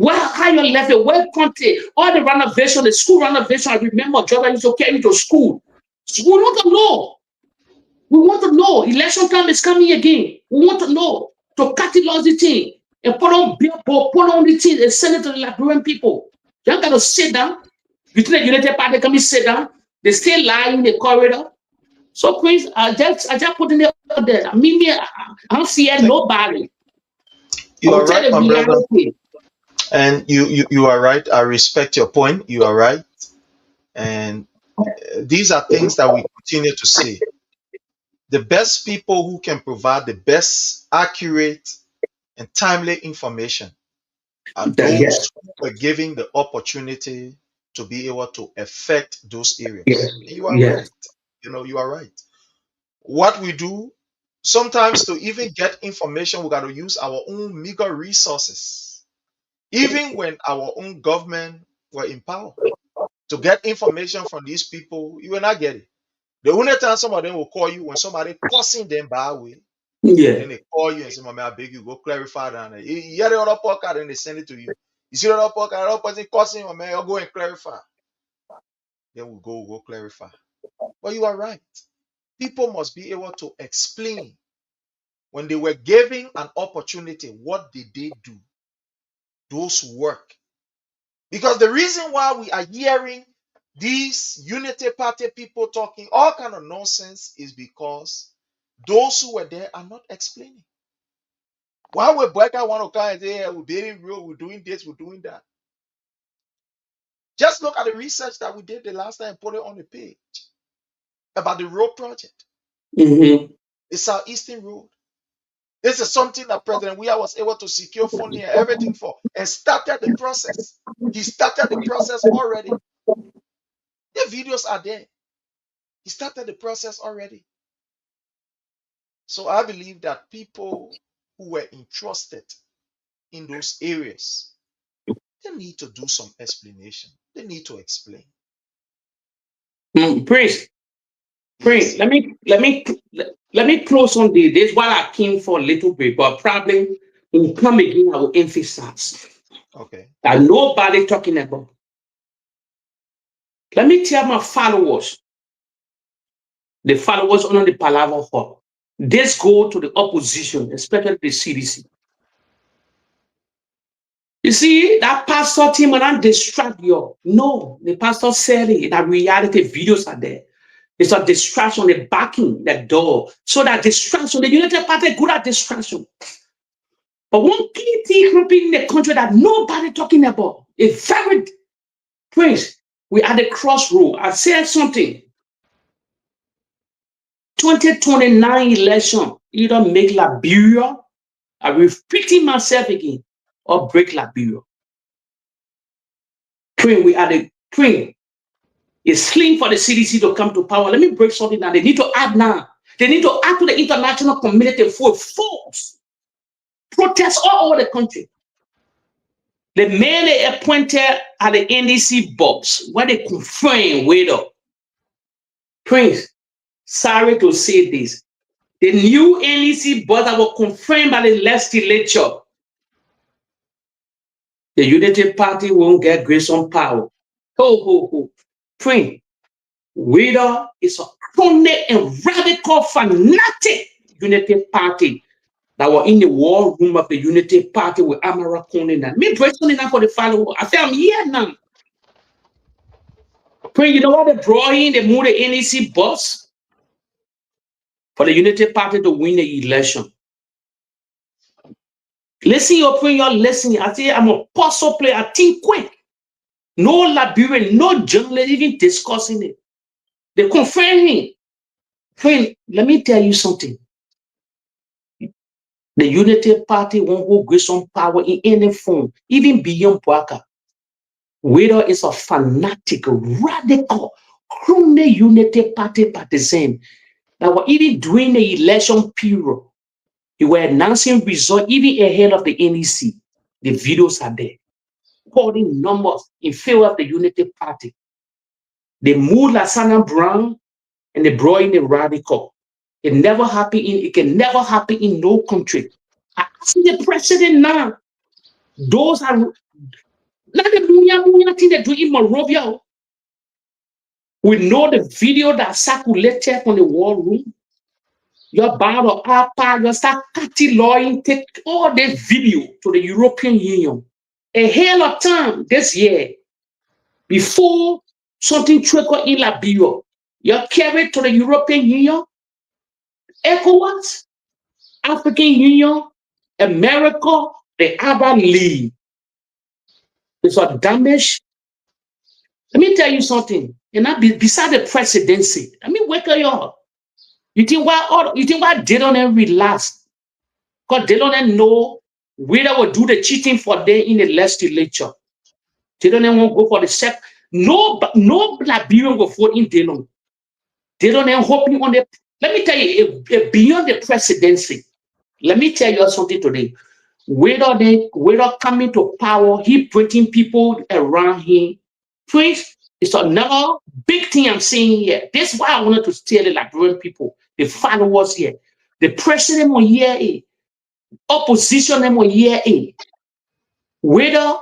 How you left the well country, all the renovation, the school renovation. I remember Jordan used to carry me to school. So we want to know. We want to know. Election time is coming again. We want to know. To catalog the thing and put on the thing and send it to the Liberian people. You don't got to sit down. You think the United Party come and sit down? They still lie in the corridor. So please, I just put in there. I mean, I don't fear nobody. You are right, my brother. And you are right. I respect your point. You are right. And these are things that we continue to say. The best people who can provide the best, accurate, and timely information are those who were given the opportunity to be able to affect those areas. And you are right. You are right. What we do, sometimes to even get information, we got to use our own meager resources. Even when our own government were in power, to get information from these people, you will not get it. The only time some of them will call you when somebody cussing them by way. Then they call you and say, "Mama, I beg you, go clarify that." You hear the other podcast and they send it to you. You see the other podcast, the other person cussing, "Mama, you go and clarify." Then we'll go clarify. But you are right. People must be able to explain when they were given an opportunity, what did they do? Those work. Because the reason why we are hearing these Unity Party people talking all kind of nonsense is because those who were there are not explaining. Why would BOAKAI want to come and say, "Hey, we're building road, we're doing this, we're doing that"? Just look at the research that we did the last time and put it on the page about the road project. The Southeastern Road. This is something that President Weah was able to secure funding and everything for and started the process. He started the process already. The videos are there. He started the process already. So I believe that people who were entrusted in those areas, they need to do some explanation. They need to explain. Prince, let me close on this while I came for a little bit, but probably when we come again, I will emphasize. Okay. That nobody talking about. Let me tell my followers, the followers under the Palava Hall, this go to the opposition, especially the CDC. You see, that pastor team will not distract you. No, the pastor said it. That reality videos are there. It's a distraction, the backing, the door. So that distraction, the United Party good at distraction. But one key thing happening in the country that nobody talking about is very Prince. We are at the crossroad. I said something. 2029 election. Either make Liberia, I'm repeating myself again, or break Liberia. Praying, we are the praying. It's slim for the CDC to come to power. Let me break something down. They need to add now. They need to add to the international community for force. Protests all over the country. The man they appointed at the NDC box, where they confirm Weah. Prince, sorry to say this. The new NDC board that was confirmed by the legislature, the Unity Party won't get grace on power. Ho, ho, ho. Prince, Weah is a chronic and radical fanatic Unity Party that were in the war room of the Unity Party with Amara Konina. Me personally now for the follower. I say I'm here now. Prince, you know what they brought in? They moved the NEC bus for the Unity Party to win the election. Listen, your prayer, you're listening. I say I'm a puzzle player. I think quick. No Liberian, no journalist even discussing it. They confirm me. Friend, let me tell you something. The Unity Party won't hold grace on power in any form, even beyond BOAKAI. Weah is a fanatic, radical, crony Unity Party partisan that were even during the election period. They were announcing results even ahead of the NEC. The videos are there. Quoting numbers in favor of the Unity Party. They moved Lasana Brown and they brought in the radical. It never happened it can never happen in no country. I see the president now. Those are not the thing they do in Monrovia. We know the video that circulated from the war room. Your battle, you start cutting lawyering, take all this video to the European Union. A hell of time this year, before something triggered in Liberia, you carry to the European Union, ECOWAS, African Union, America, the Arab League. It's a damage. Let me tell you something. And not beside the presidency. Let me wake you up. You think why they don't relax? Because they don't know whether will do the cheating for them in the legislature. They don't want to go for the sec. No Liberian will vote in Delon. They don't even hoping on the. Let me tell you, beyond the presidency. Let me tell you something today. Whether coming to power, he bringing people around him. Please, it's another big thing I'm saying here. This is why I wanted to tell the Liberian people, the followers here. The president will hear it. Opposition them will hear it. Whether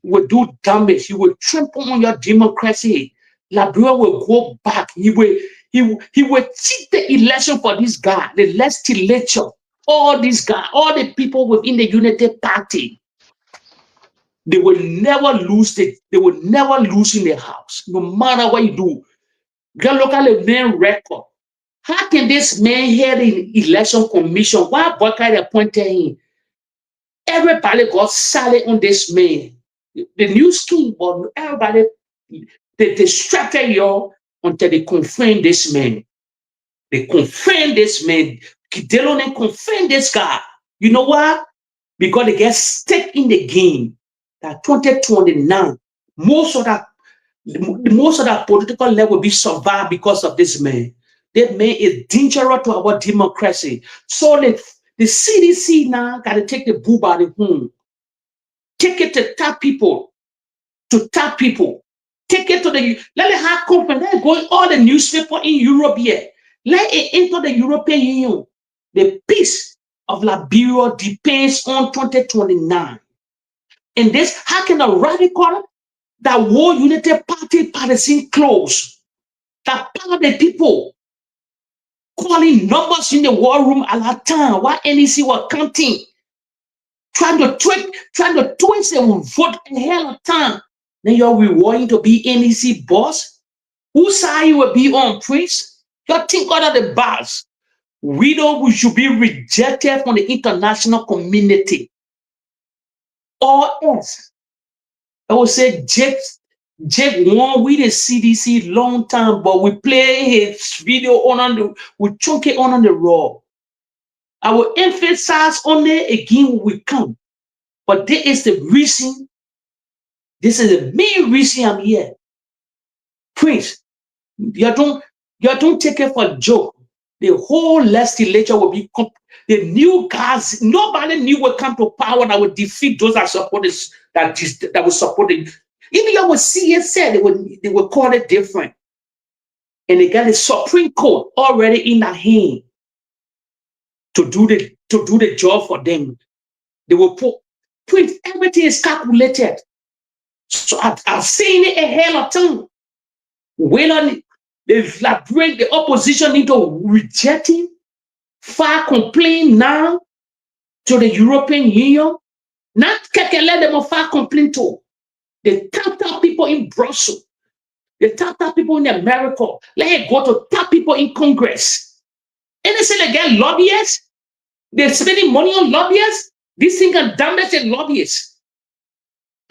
will do damage, he will trample on your democracy. Liberia will go back. He will cheat the election for this guy, the legislature, all these guys, all the people within the Unity Party. They will never lose they will never lose in the house, no matter what you do. Go look at the main record. How can this man hear the election commission? Why BOAKAI appointed him? Everybody got silent on this man. The new scheme, but everybody they distracted you until they confirmed this man. They confirmed this man. They don't confirm this guy. You know why? Because they get stuck in the game. That 2029, most of that political level will be survived because of this man. That man is dangerous to our democracy. So the CDC now got to take the boo by the horn. Take it to tap people. Take it to let it have conference. Let it go in all the newspaper in Europe here. Let it enter the European Union. The peace of Liberia depends on 2029. And this, how can a radical that war Unity Party partisan close? That part of the people calling numbers in the war room at that time while NEC were counting, trying to twist and vote a hell of time. Then you're rewarding to be NEC boss? Whose side you will be on, Prince? You think out of the box. We should be rejected from the international community. Or else, I would say Jake won with the CDC long time, but we play his video we chunk it on the raw. I will emphasize on it again when we come. But this is the reason, this is the main reason I'm here. Prince, you don't take it for a joke. The whole legislature will be the new guys. Nobody knew will come to power that would defeat those that supported that would support it. Even you will see it said they would call it different. And they got the Supreme Court already in their hand to do the job for them. They will print everything is calculated. So I've seen it a hell of time. When they bring the opposition into rejecting, file complaint now to the European Union. Not let them file complaint to. They tap people in Brussels. They tap people in America. Let it go to tap people in Congress. And they say they get lobbyists. They're spending money on lobbyists. This thing can damage the lobbyists.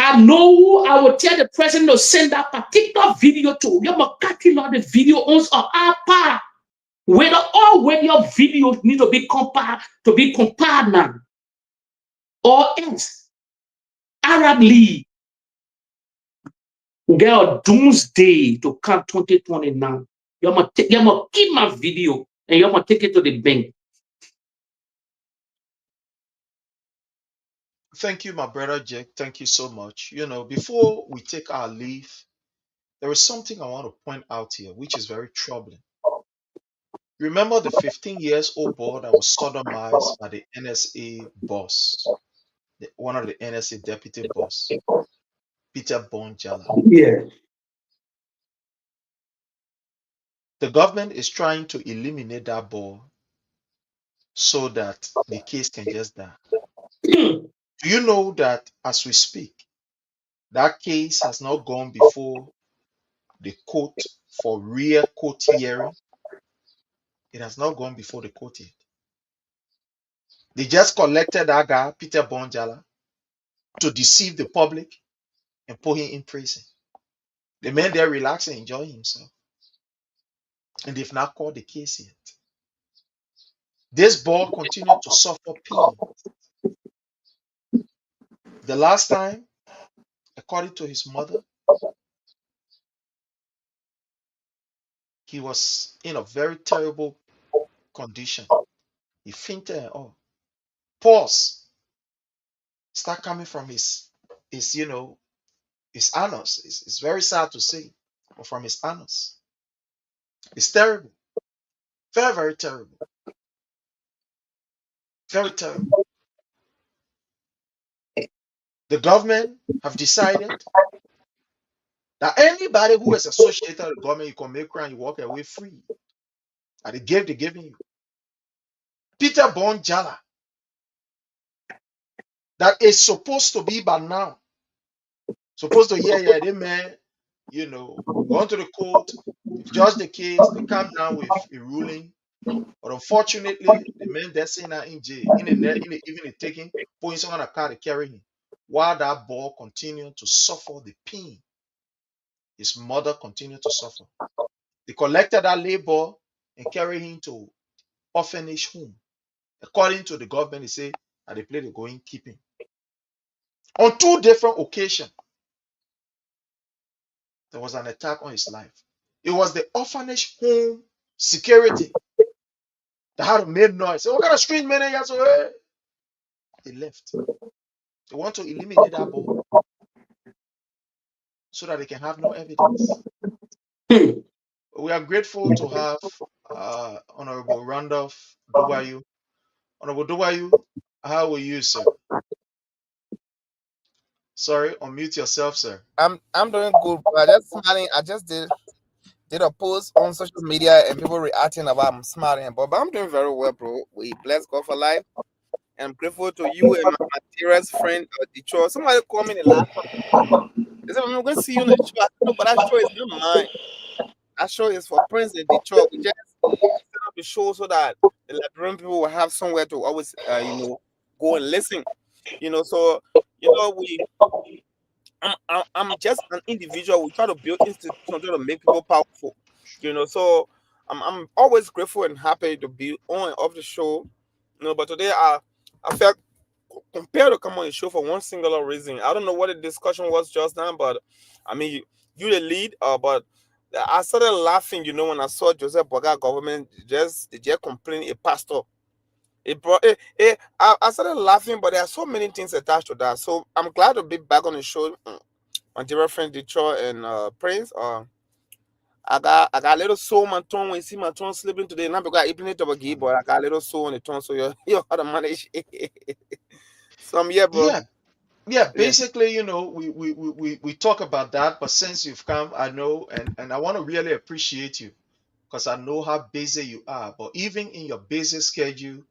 I know who I will tell the president to send that particular video to. You must cut the video on our part. Whether your videos need to be compared now. Or else Arab League get a doomsday to come 2029. You must keep my video and you must take it to the bank. Thank you, my brother Jack. Thank you so much. You know, before we take our leave, there is something I want to point out here, which is very troubling. Remember the 15 years old boy that was sodomized by the NSA boss, one of the NSA deputy boss, Peter Bonjala. Yeah. The government is trying to eliminate that boy so that the case can just die. Do you know that as we speak, that case has not gone before the court for real court hearing? It has not gone before the court yet. They just collected that guy, Peter Bonjala, to deceive the public and put him in prison. The man there relaxing, enjoying himself. And they've not called the case yet. This boy continued to suffer pain. The last time, according to his mother, he was in a very terrible condition. He fainted and all. Pulse start coming from his anus. It's very sad to say, but from his anus. It's terrible. Very, very terrible. Very terrible. The government have decided that anybody who is associated with the government, you can make crime, you walk away free. And the gift they're giving you. Peter Bonjala, that is supposed to be by now. Supposed to they man, going to the court, judge the case, they come down with a ruling. But unfortunately, the man that's in jail, even taking, putting someone on a car to carry him, while that boy continued to suffer the pain. His mother continued to suffer. They collected that labor and carried him to orphanage home. According to the government, they say at the place they're going keep him. On 2 different occasions, there was an attack on his life. It was the orphanage home security that had made noise. Say, what kind of strange man are you? So, hey. They left. They want to eliminate that boy so that they can have no evidence. We are grateful to have Honorable Randolph Dubayu. Honorable Dubayu, how are you, sir? Sorry, unmute yourself, sir. I'm doing good, but just smiling. I just did a post on social media and people reacting about I'm smiling, but I'm doing very well, bro. We bless God for life. And I'm grateful to you and my dearest friend, Detroit. Somebody called me in the last time. They said, I'm going to see you in the show. I said, no, but that show is not mine. That show is for Prince in Detroit. We just set up the show so that the Liberian people will have somewhere to always, go and listen. So, I'm just an individual. We try to build institutions, try to make people powerful. So I'm always grateful and happy to be on and off the show. No, but today I felt compelled to come on the show for one singular reason. I don't know what the discussion was just now, but I mean, you the lead, but I started laughing, when I saw Joseph Boakai government just complain a pastor. It brought I started laughing, but there are so many things attached to that. So I'm glad to be back on the show. My dear friend Detroit and Prince. I got a little soul on my tongue when you see my tongue slipping today. Not because I even it up a but I got a little soul on the tongue, so you how to manage. Some bro. Yeah, basically, we talk about that, but since you've come, I know, and I want to really appreciate you because I know how busy you are. But even in your busy schedule,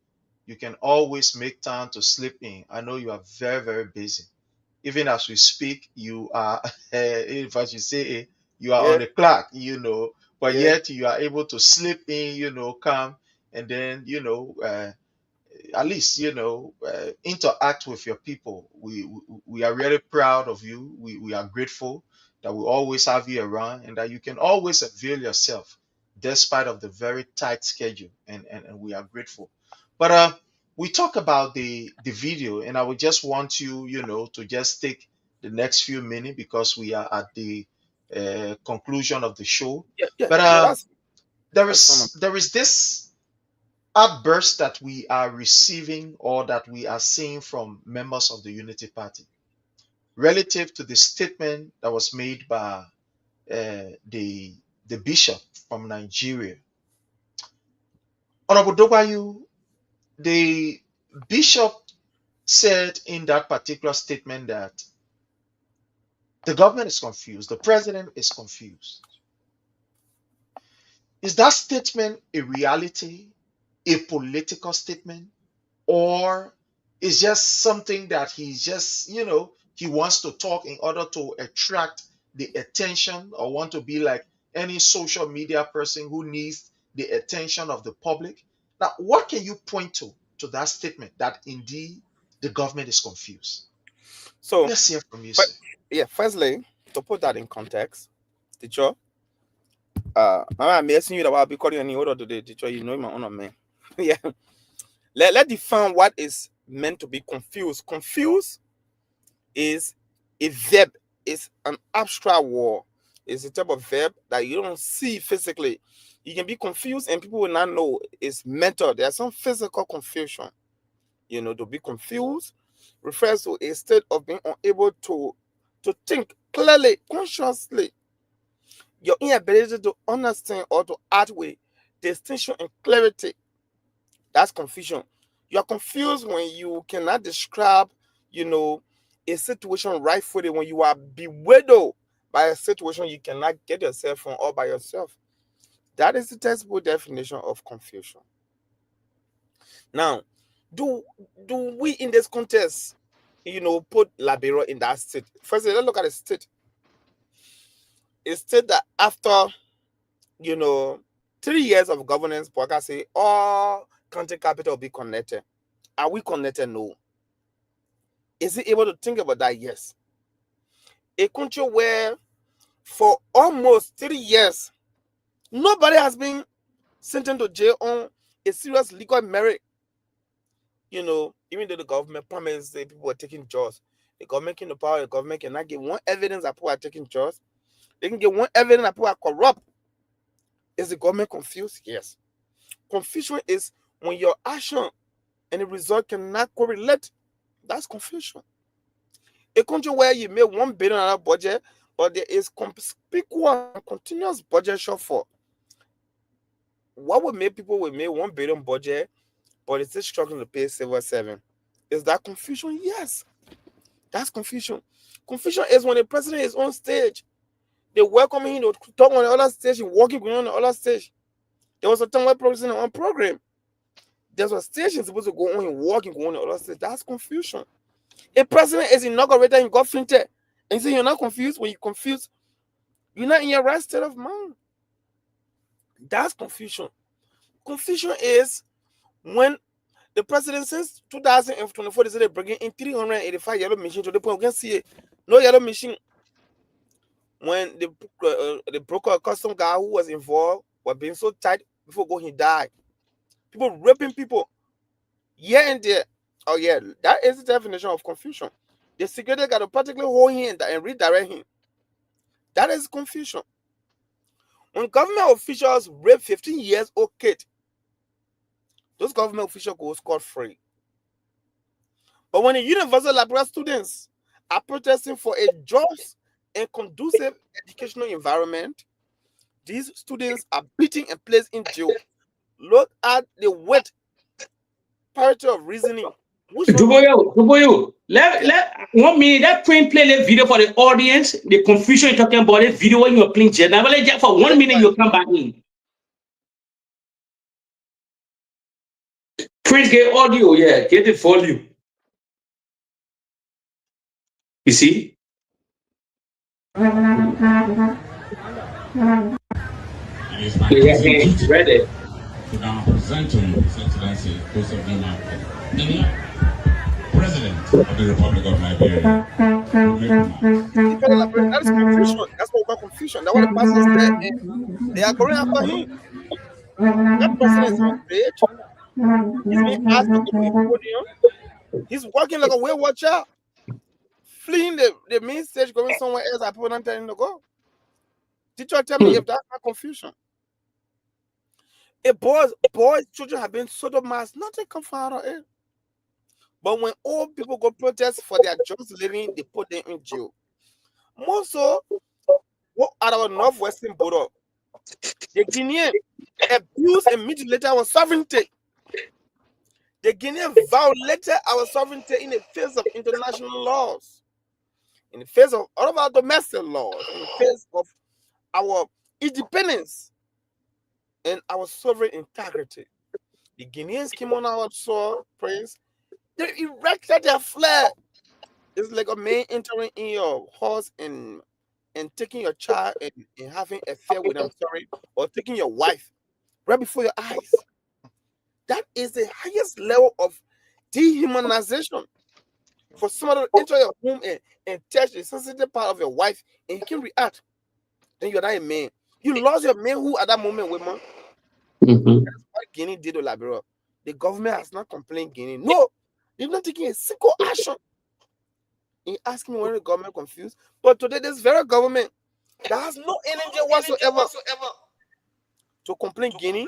you can always make time to slip in. I know you are very, very busy. Even as we speak, you are, if I should say, you are on Yeah, the clock, but yeah. yet you are able to slip in, come and then, at least interact with your people. We are really proud of you. We are grateful that we always have you around and that you can always avail yourself despite of the very tight schedule, and we are grateful. But we talk about the video, and I would just want you to just take the next few minutes because we are at the conclusion of the show. Yeah. But No, that's fun. there is this outburst that we are receiving or that we are seeing from members of the Unity Party relative to the statement that was made by the bishop from Nigeria. Honorable Dogbayu, the bishop said in that particular statement that the government is confused, the president is confused. Is that statement a reality, a political statement? Or it's just something that he's just, he wants to talk in order to attract the attention or want to be like any social media person who needs the attention of the public. Now, what can you point to that statement that indeed the government is confused? So Let's hear from you, sir. firstly, to put that in context, teacher, I'm asking you that I'll be calling any order today, teacher. You know my honor, man. Yeah. Let define what is meant to be confused. Confused is a verb, it's an abstract word. It's a type of verb that you don't see physically. You can be confused and people will not know it's mental. There's some physical confusion. To be confused refers to a state of being unable to think clearly, consciously. Your inability to understand or to act with distinction and clarity. That's confusion. You're confused when you cannot describe, a situation rightfully, when you are bewildered by a situation you cannot get yourself from all by yourself. That is the textbook definition of confusion. Now, do we in this context, put Liberia in that state? First, let's look at the state. A state that after, 3 years of governance, BOAKAI say all country capital will be connected. Are we connected? No. Is he able to think about that? Yes. A country where for almost 3 years, nobody has been sentenced to jail on a serious legal merit. Even though the government promised that people were taking jobs, the government came to power, the government cannot give one evidence that people are taking jobs. They can get one evidence that people are corrupt. Is the government confused? Yes. Confusion is when your action and the result cannot correlate. That's confusion. A country where you make $1 billion budget, but there is conspicuous and continuous budget shortfall. What would make people will make $1 billion budget, but it's still struggling to pay civil servant? Is that confusion? Yes. That's confusion. Confusion is when the president is on stage. They welcome him to talk on the other stage, walking on the other stage. There was a time where president on program. There's a station supposed to go on and walking on the other stage. That's confusion. A president is inaugurated in government, and you say you're not confused. When you're confused, you're not in your right state of mind. That's confusion. Confusion is when the president, since 2024, they said they're bringing in 385 yellow machines to the point we can see it. No yellow machine. When the broker custom guy who was involved was being so tight before he died. People raping people. here and there. Oh yeah, that is the definition of confusion. The security got to particularly hold him and redirect him. That is confusion. When government officials rape 15 years old kid, those government officials go scot-free. But when the universal library students are protesting for a just and conducive educational environment, these students are beaten and placed in jail. Look at the weight parity of reasoning. Duboyo, let 1 minute. That play the video for the audience. The confusion you're talking about, the video when you're playing jet. Now, just for 1 minute, you come back in. Prince, get audio, yeah, get the volume. You see? It is my duty ready. To now present to you His Excellency Joseph Nima, President of the Republic of Liberia. That is confusion. That's what we call confusion. That's what the pastor said. And they are going after him. That person is on stage. He's being asked to go to the podium. He's walking like a wayward child, fleeing the main stage, going somewhere else. I people not telling him to go. Teacher, tell me if that's not confusion. If boys, children have been sodomized, nothing come out of it. But when old people go protest for their just living, they put them in jail. More so, what at our northwestern border, the Guinean abused and mutilated our sovereignty. The Guinean violated our sovereignty in the face of international laws, in the face of all of our domestic laws, in the face of our independence and our sovereign integrity. The Guineans came on our soil, Prince. They erected their flag. It's like a man entering in your house and taking your child and having an affair with them, or taking your wife right before your eyes. That is the highest level of dehumanization. For somebody to enter your home and touch the sensitive part of your wife and you can react, then you're not a man. You lost your manhood at that moment, woman. That's what Guinea did to Liberia. The government has not complained Guinea. No, they've not taken a single action. You ask me when the government confused, but today this very government that has no energy whatsoever to complain Guinea.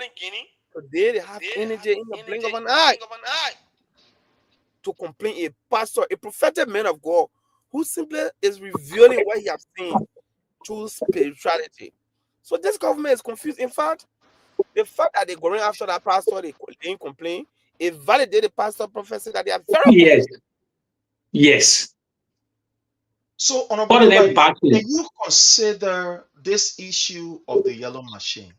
Today they have energy in the blink of an eye to complain a pastor, a prophetic man of God, who simply is revealing what he has seen through spirituality. So this government is confused. In fact, the fact that they're going after that pastor, they didn't complain, it validated the pastor prophecy that they are very confused. Yes. So, Honorable, can you consider this issue of the yellow machine,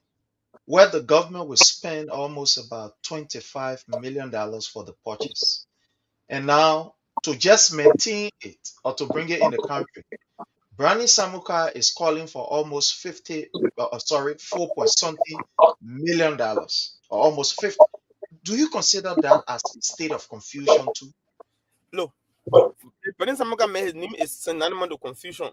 where the government will spend almost about $25 million for the purchase, and now to just maintain it or to bring it in the country, Brani Samuka is calling for almost 4.something million dollars, or almost 50. Do you consider that as a state of confusion too? Look, Brani Samuka made his name is synonymous to confusion.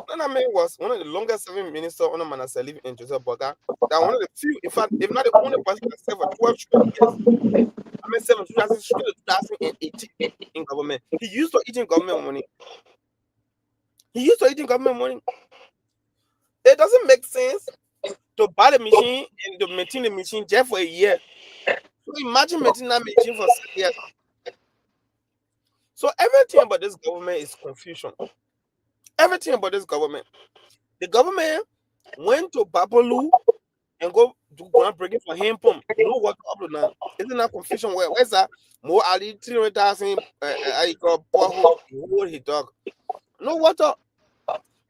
Nana was one of the longest serving ministers under Manasseh living in Joseph Boakai. That one of the few, in fact, if not the only person that served for 12 years. I mean, 2018 in government. He used to eat in government money. It doesn't make sense to buy the machine and to maintain the machine just for a year. So imagine maintaining that machine for 6 years. So everything about this government is confusion. Everything about this government. The government went to Babalu and go do groundbreaking for him pump. You know what up to now? Isn't that confusion? Where's that? More Ali 300,000 I got poor he dog. No water.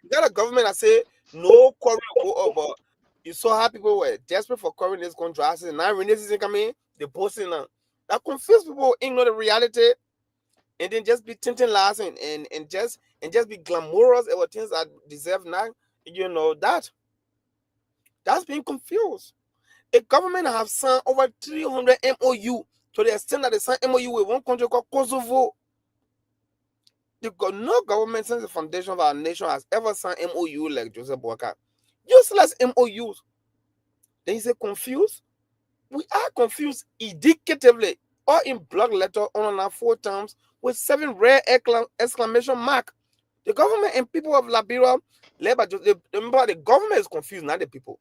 You got a government that say no quarry will go up, but you saw how people were desperate for quarry this contract. And now rainy season coming, they're posting now. That confuse people, ignore the reality, and then just be tinting last and just be glamorous about things that deserve not, you know, that's being confused. A government have signed over 300 MOU to the extent that they signed MOU with one country called Kosovo. No government since the foundation of our nation has ever signed MOU like Joseph Boakai. Useless MOUs. Then you say confused? We are confused indicatively. or in block letter on our 4 times with 7 rare exclamation mark. The government and people of Liberia, remember, the government is confused, not the people.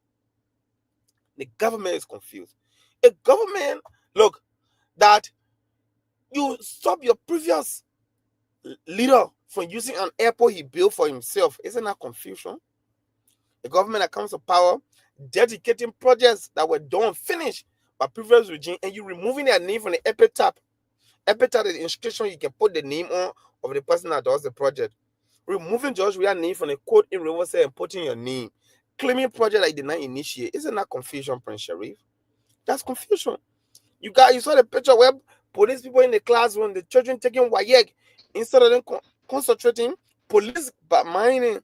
The government is confused. A government, look, that you stop your previous leader from using an airport he built for himself. Isn't that confusion? The government that comes to power, dedicating projects that were done, finished by previous regime, and you removing their name from the epitaph. Epitaph is the inscription you can put the name on of the person that does the project. Removing George Weah's name from the quote in Riverside and putting your name. Claiming project that you did not initiate. Isn't that confusion, Prince Sharif? That's confusion. You saw the picture where police people in the classroom, the children taking WAEC, instead of them concentrating, police mining.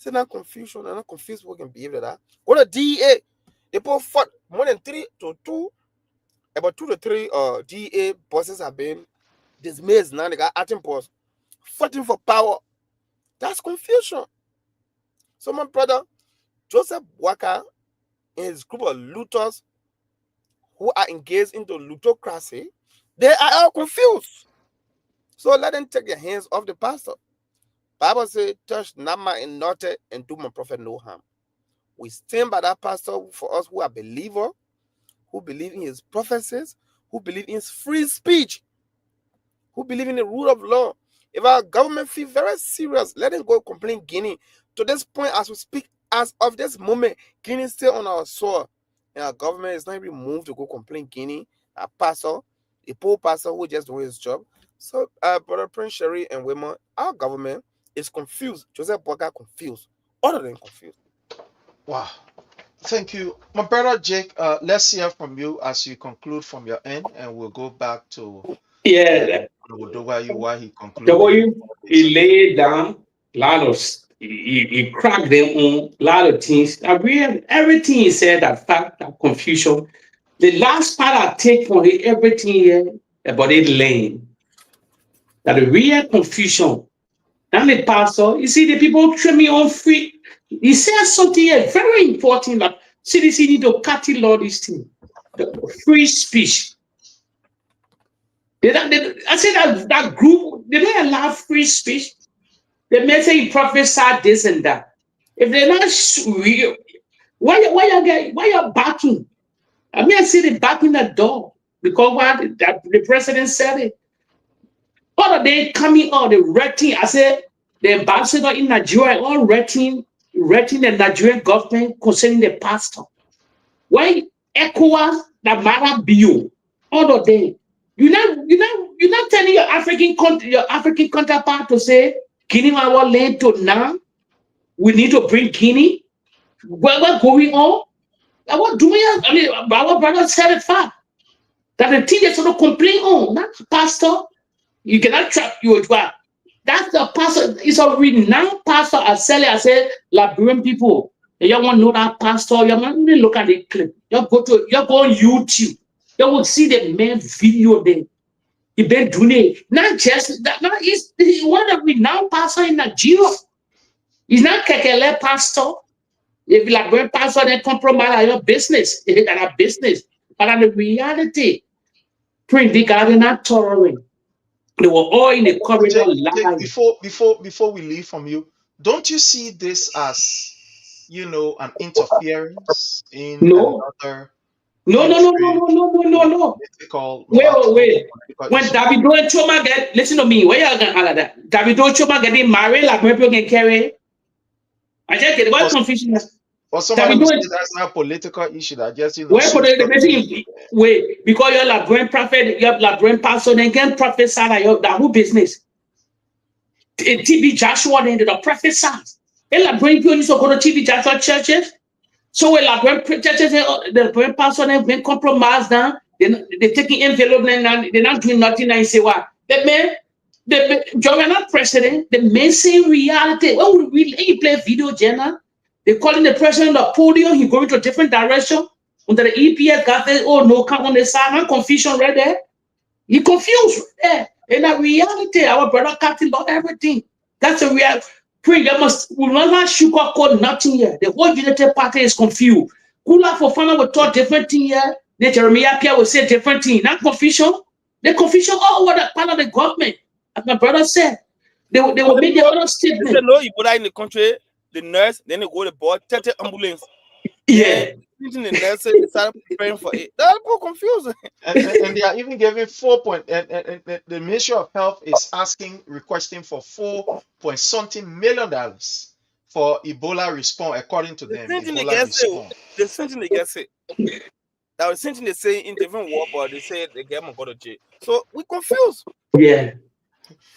Isn't that confusion? And not confused working behavior that. Go to DEA. They put more than 3 to 2, about 2 to 3 DEA bosses have been dismissed. Now they got acting posts, fighting for power. That's confusion. So my brother, Joseph BOAKAI and his group of looters who are engaged into lootocracy, they are all confused. So let them take their hands off the pastor. Bible says, touch not my anointed and do my prophet no harm. We stand by that pastor for us who are believers, who believe in his prophecies, who believe in his free speech, who believe in the rule of law. If our government feel very serious, let them go complain Guinea. To this point, as we speak, as of this moment, Guinea is still on our soil. And our government is not even moved to go complain Guinea. Our pastor, the poor pastor who just doing his job. So, Brother Prince Sherry and women, our government is confused. Joseph BOAKAI confused. All of them confused. Wow. Thank you. My brother Jake, let's hear from you as you conclude from your end, and we'll go back to why he concluded. The way he laid down a lot of, he cracked them on a lot of things. I read everything he said, that fact, that confusion. The last part I take from it, everything here about it lane. That the real confusion. And the pastor, you see, the people treat me on free. He says something here very important, that CDC need to catalog this thing. The free speech. I said that group, they don't allow free speech. They may say you prophesy this and that. If they're not real, why you backing? I mean, I see they backing the door because the president said it. All of they coming out, the writing. I said the ambassador in Nigeria all writing the Nigerian government concerning the pastor. Why ECOWAS that matter bill? All of them. You're not telling your African counterpart to say Guinea our land to now. We need to bring Guinea. What's going on? What doing? I mean, our brother said it fast. That the thing they sort of complain on, not pastor. You cannot trap you as well. That's the pastor. It's a renowned pastor. I said, Liberian people. You want to know that pastor? You want to look at the clip. You go on YouTube. You will see the main video there. He been doing it. Not just that. No, he's one of the renowned pastor in Nigeria. He's not Kekele pastor. If you like going pastor, then compromise your business. If it's a business, but in the reality, pretty God is not tolerant. They were all in the corridor live. Before we leave from you, don't you see this as, an interference in another? No. Wait. When Davido and Choma listen to me. Where you gonna that? Davido and Choma getting married, like people can carry. I just get what confusion. For somebody that's not a political issue, that just wait, because you're like grand prophet, you're like grand pastor, then can prophesy that who business. TB Joshua then the prophesy. And like grand people used to go to TB Joshua churches. So when like grand churches, the grand pastor then been compromised down. They're taking envelope and they're not doing nothing. And you say what? That man, the not president, the mainstream reality. Oh, he play video journal. They're calling the president on the podium. He going to a different direction. Under the EPS got this, no, come on the side. I'm confusion right there. He confused right there. In that reality, our brother Captain about everything. That's a real we will not sugarcoat nothing here. The whole United Party is confused. Kula for fun will talk different thing here. The Jeremiah Pierre will say different thing. Not confusion. The confusion all over the part of the government. As my brother said, they will make their own statement. They say no Ebola in the country, the nurse, then they go to the board, 30 ambulance. Yeah. The nurse they started preparing for it. That's so confusing. And they are even giving 4 point, and the Ministry of Health is requesting for $4.something million for Ebola response, according to them. Ebola response. The same thing they get say. That was something they say in different war, but they say they get them go to jail. So we confused. Yeah.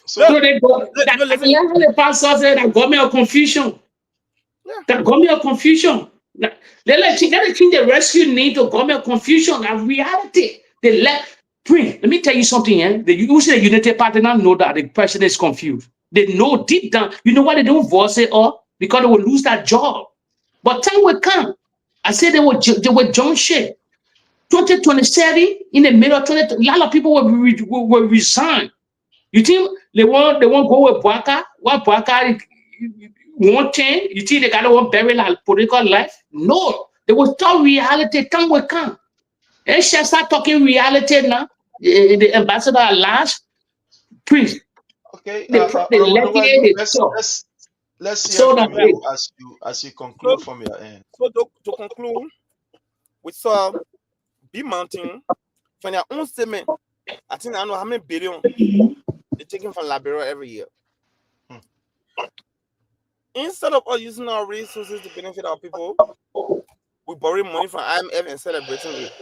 So they go. The pastor said that got me a confusion. Yeah. That got me a confusion. Let the rescue need to got me a confusion. A reality. They let me tell you something. Usually the United Party now know that the person is confused. They know deep down. You know why they don't voice it up? Because they will lose that job. But time will come. I said they were John shit. 2027 in the middle of 20, a lot of people will resign. You think they won't go with BOAKAI? What BOAKAI won't change? You think they gotta want bury like political life? No, they will talk reality. Time will come. They shall start talking reality now. The ambassador at large, please. Okay, let's hear from you as you conclude from your end. So to conclude, we saw B Mountain from their own statement. I think I know how many billion they're taking from Liberia every year. Instead of us using our resources to benefit our people, we borrow money from IMF and celebrating it.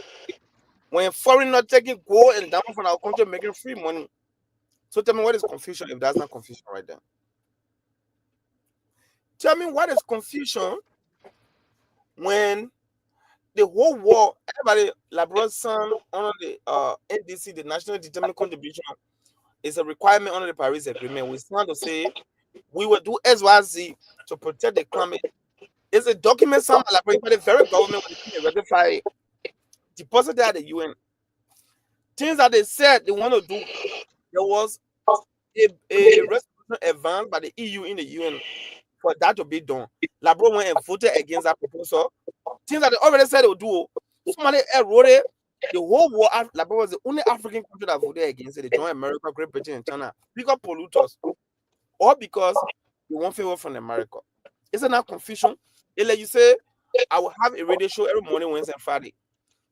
When foreigners taking gold and diamond from our country, making free money. So tell me, what is confusion if that's not confusion right there? Tell me what is confusion when the whole war, everybody, Liberia's son under the NDC, the National Determined Contribution, is a requirement under the Paris Agreement. We stand to say we will do SYZ to protect the climate. It's a document signed by the very government when they ratify it, deposited at the UN. Things that they said they want to do. There was a resolution advanced by the EU in the UN for that to be done. Liberia went and voted against that proposal. Things that they already said they would do. Somebody wrote it. The whole world, Liberia was the only African country that voted against it. They joined America, Great Britain, and China. Because polluters. Or because they want favor from America. Isn't that confusion? It's like you say, I will have a radio show every morning, Wednesday and Friday.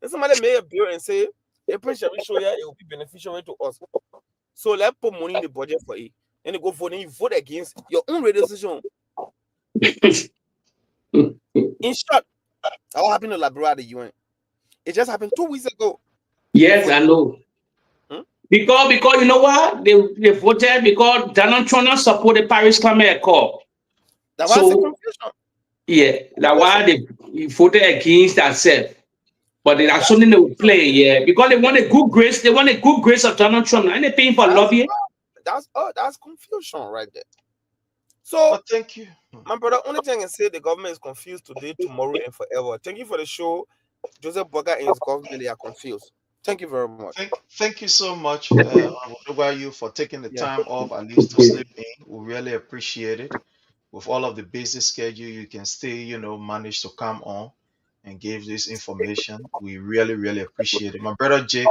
Then somebody made a bill and say, a pressure show here, it will be beneficial to us. So let's put money in the budget for it. And you go vote, and you vote against your own radio station. In short, what happened to Liberia at the UN? It just happened 2 weeks ago. Yes, I know. Because you know what? They voted because Donald Trump supported the Paris Climate Accord. That was the confusion. Yeah, that's why they voted against themselves. But that's something they will play, yeah. Because they want a good grace. They want a good grace of Donald Trump. And they're paying for lobbying. That's confusion right there. So thank you. My brother, only thing I can say, the government is confused today, tomorrow, and forever. Thank you for the show. Joseph BOAKAI and his government, they are confused. Thank you very much. Thank you so much, you for taking the time off at least to sleep in. We really appreciate it. With all of the busy schedule, you can still, manage to come on and give this information. We really, really appreciate it. My brother Jake,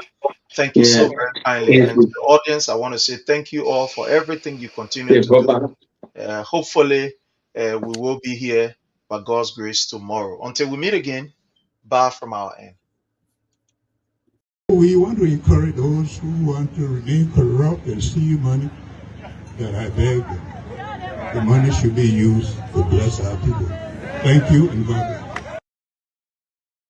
thank you so very kindly. And to the audience, I want to say thank you all for everything you continue to do. Hopefully, we will be here by God's grace tomorrow. Until we meet again, bye from our end. We want to encourage those who want to remain corrupt and steal money, that I beg them. The money should be used to bless our people. Thank you and God bless.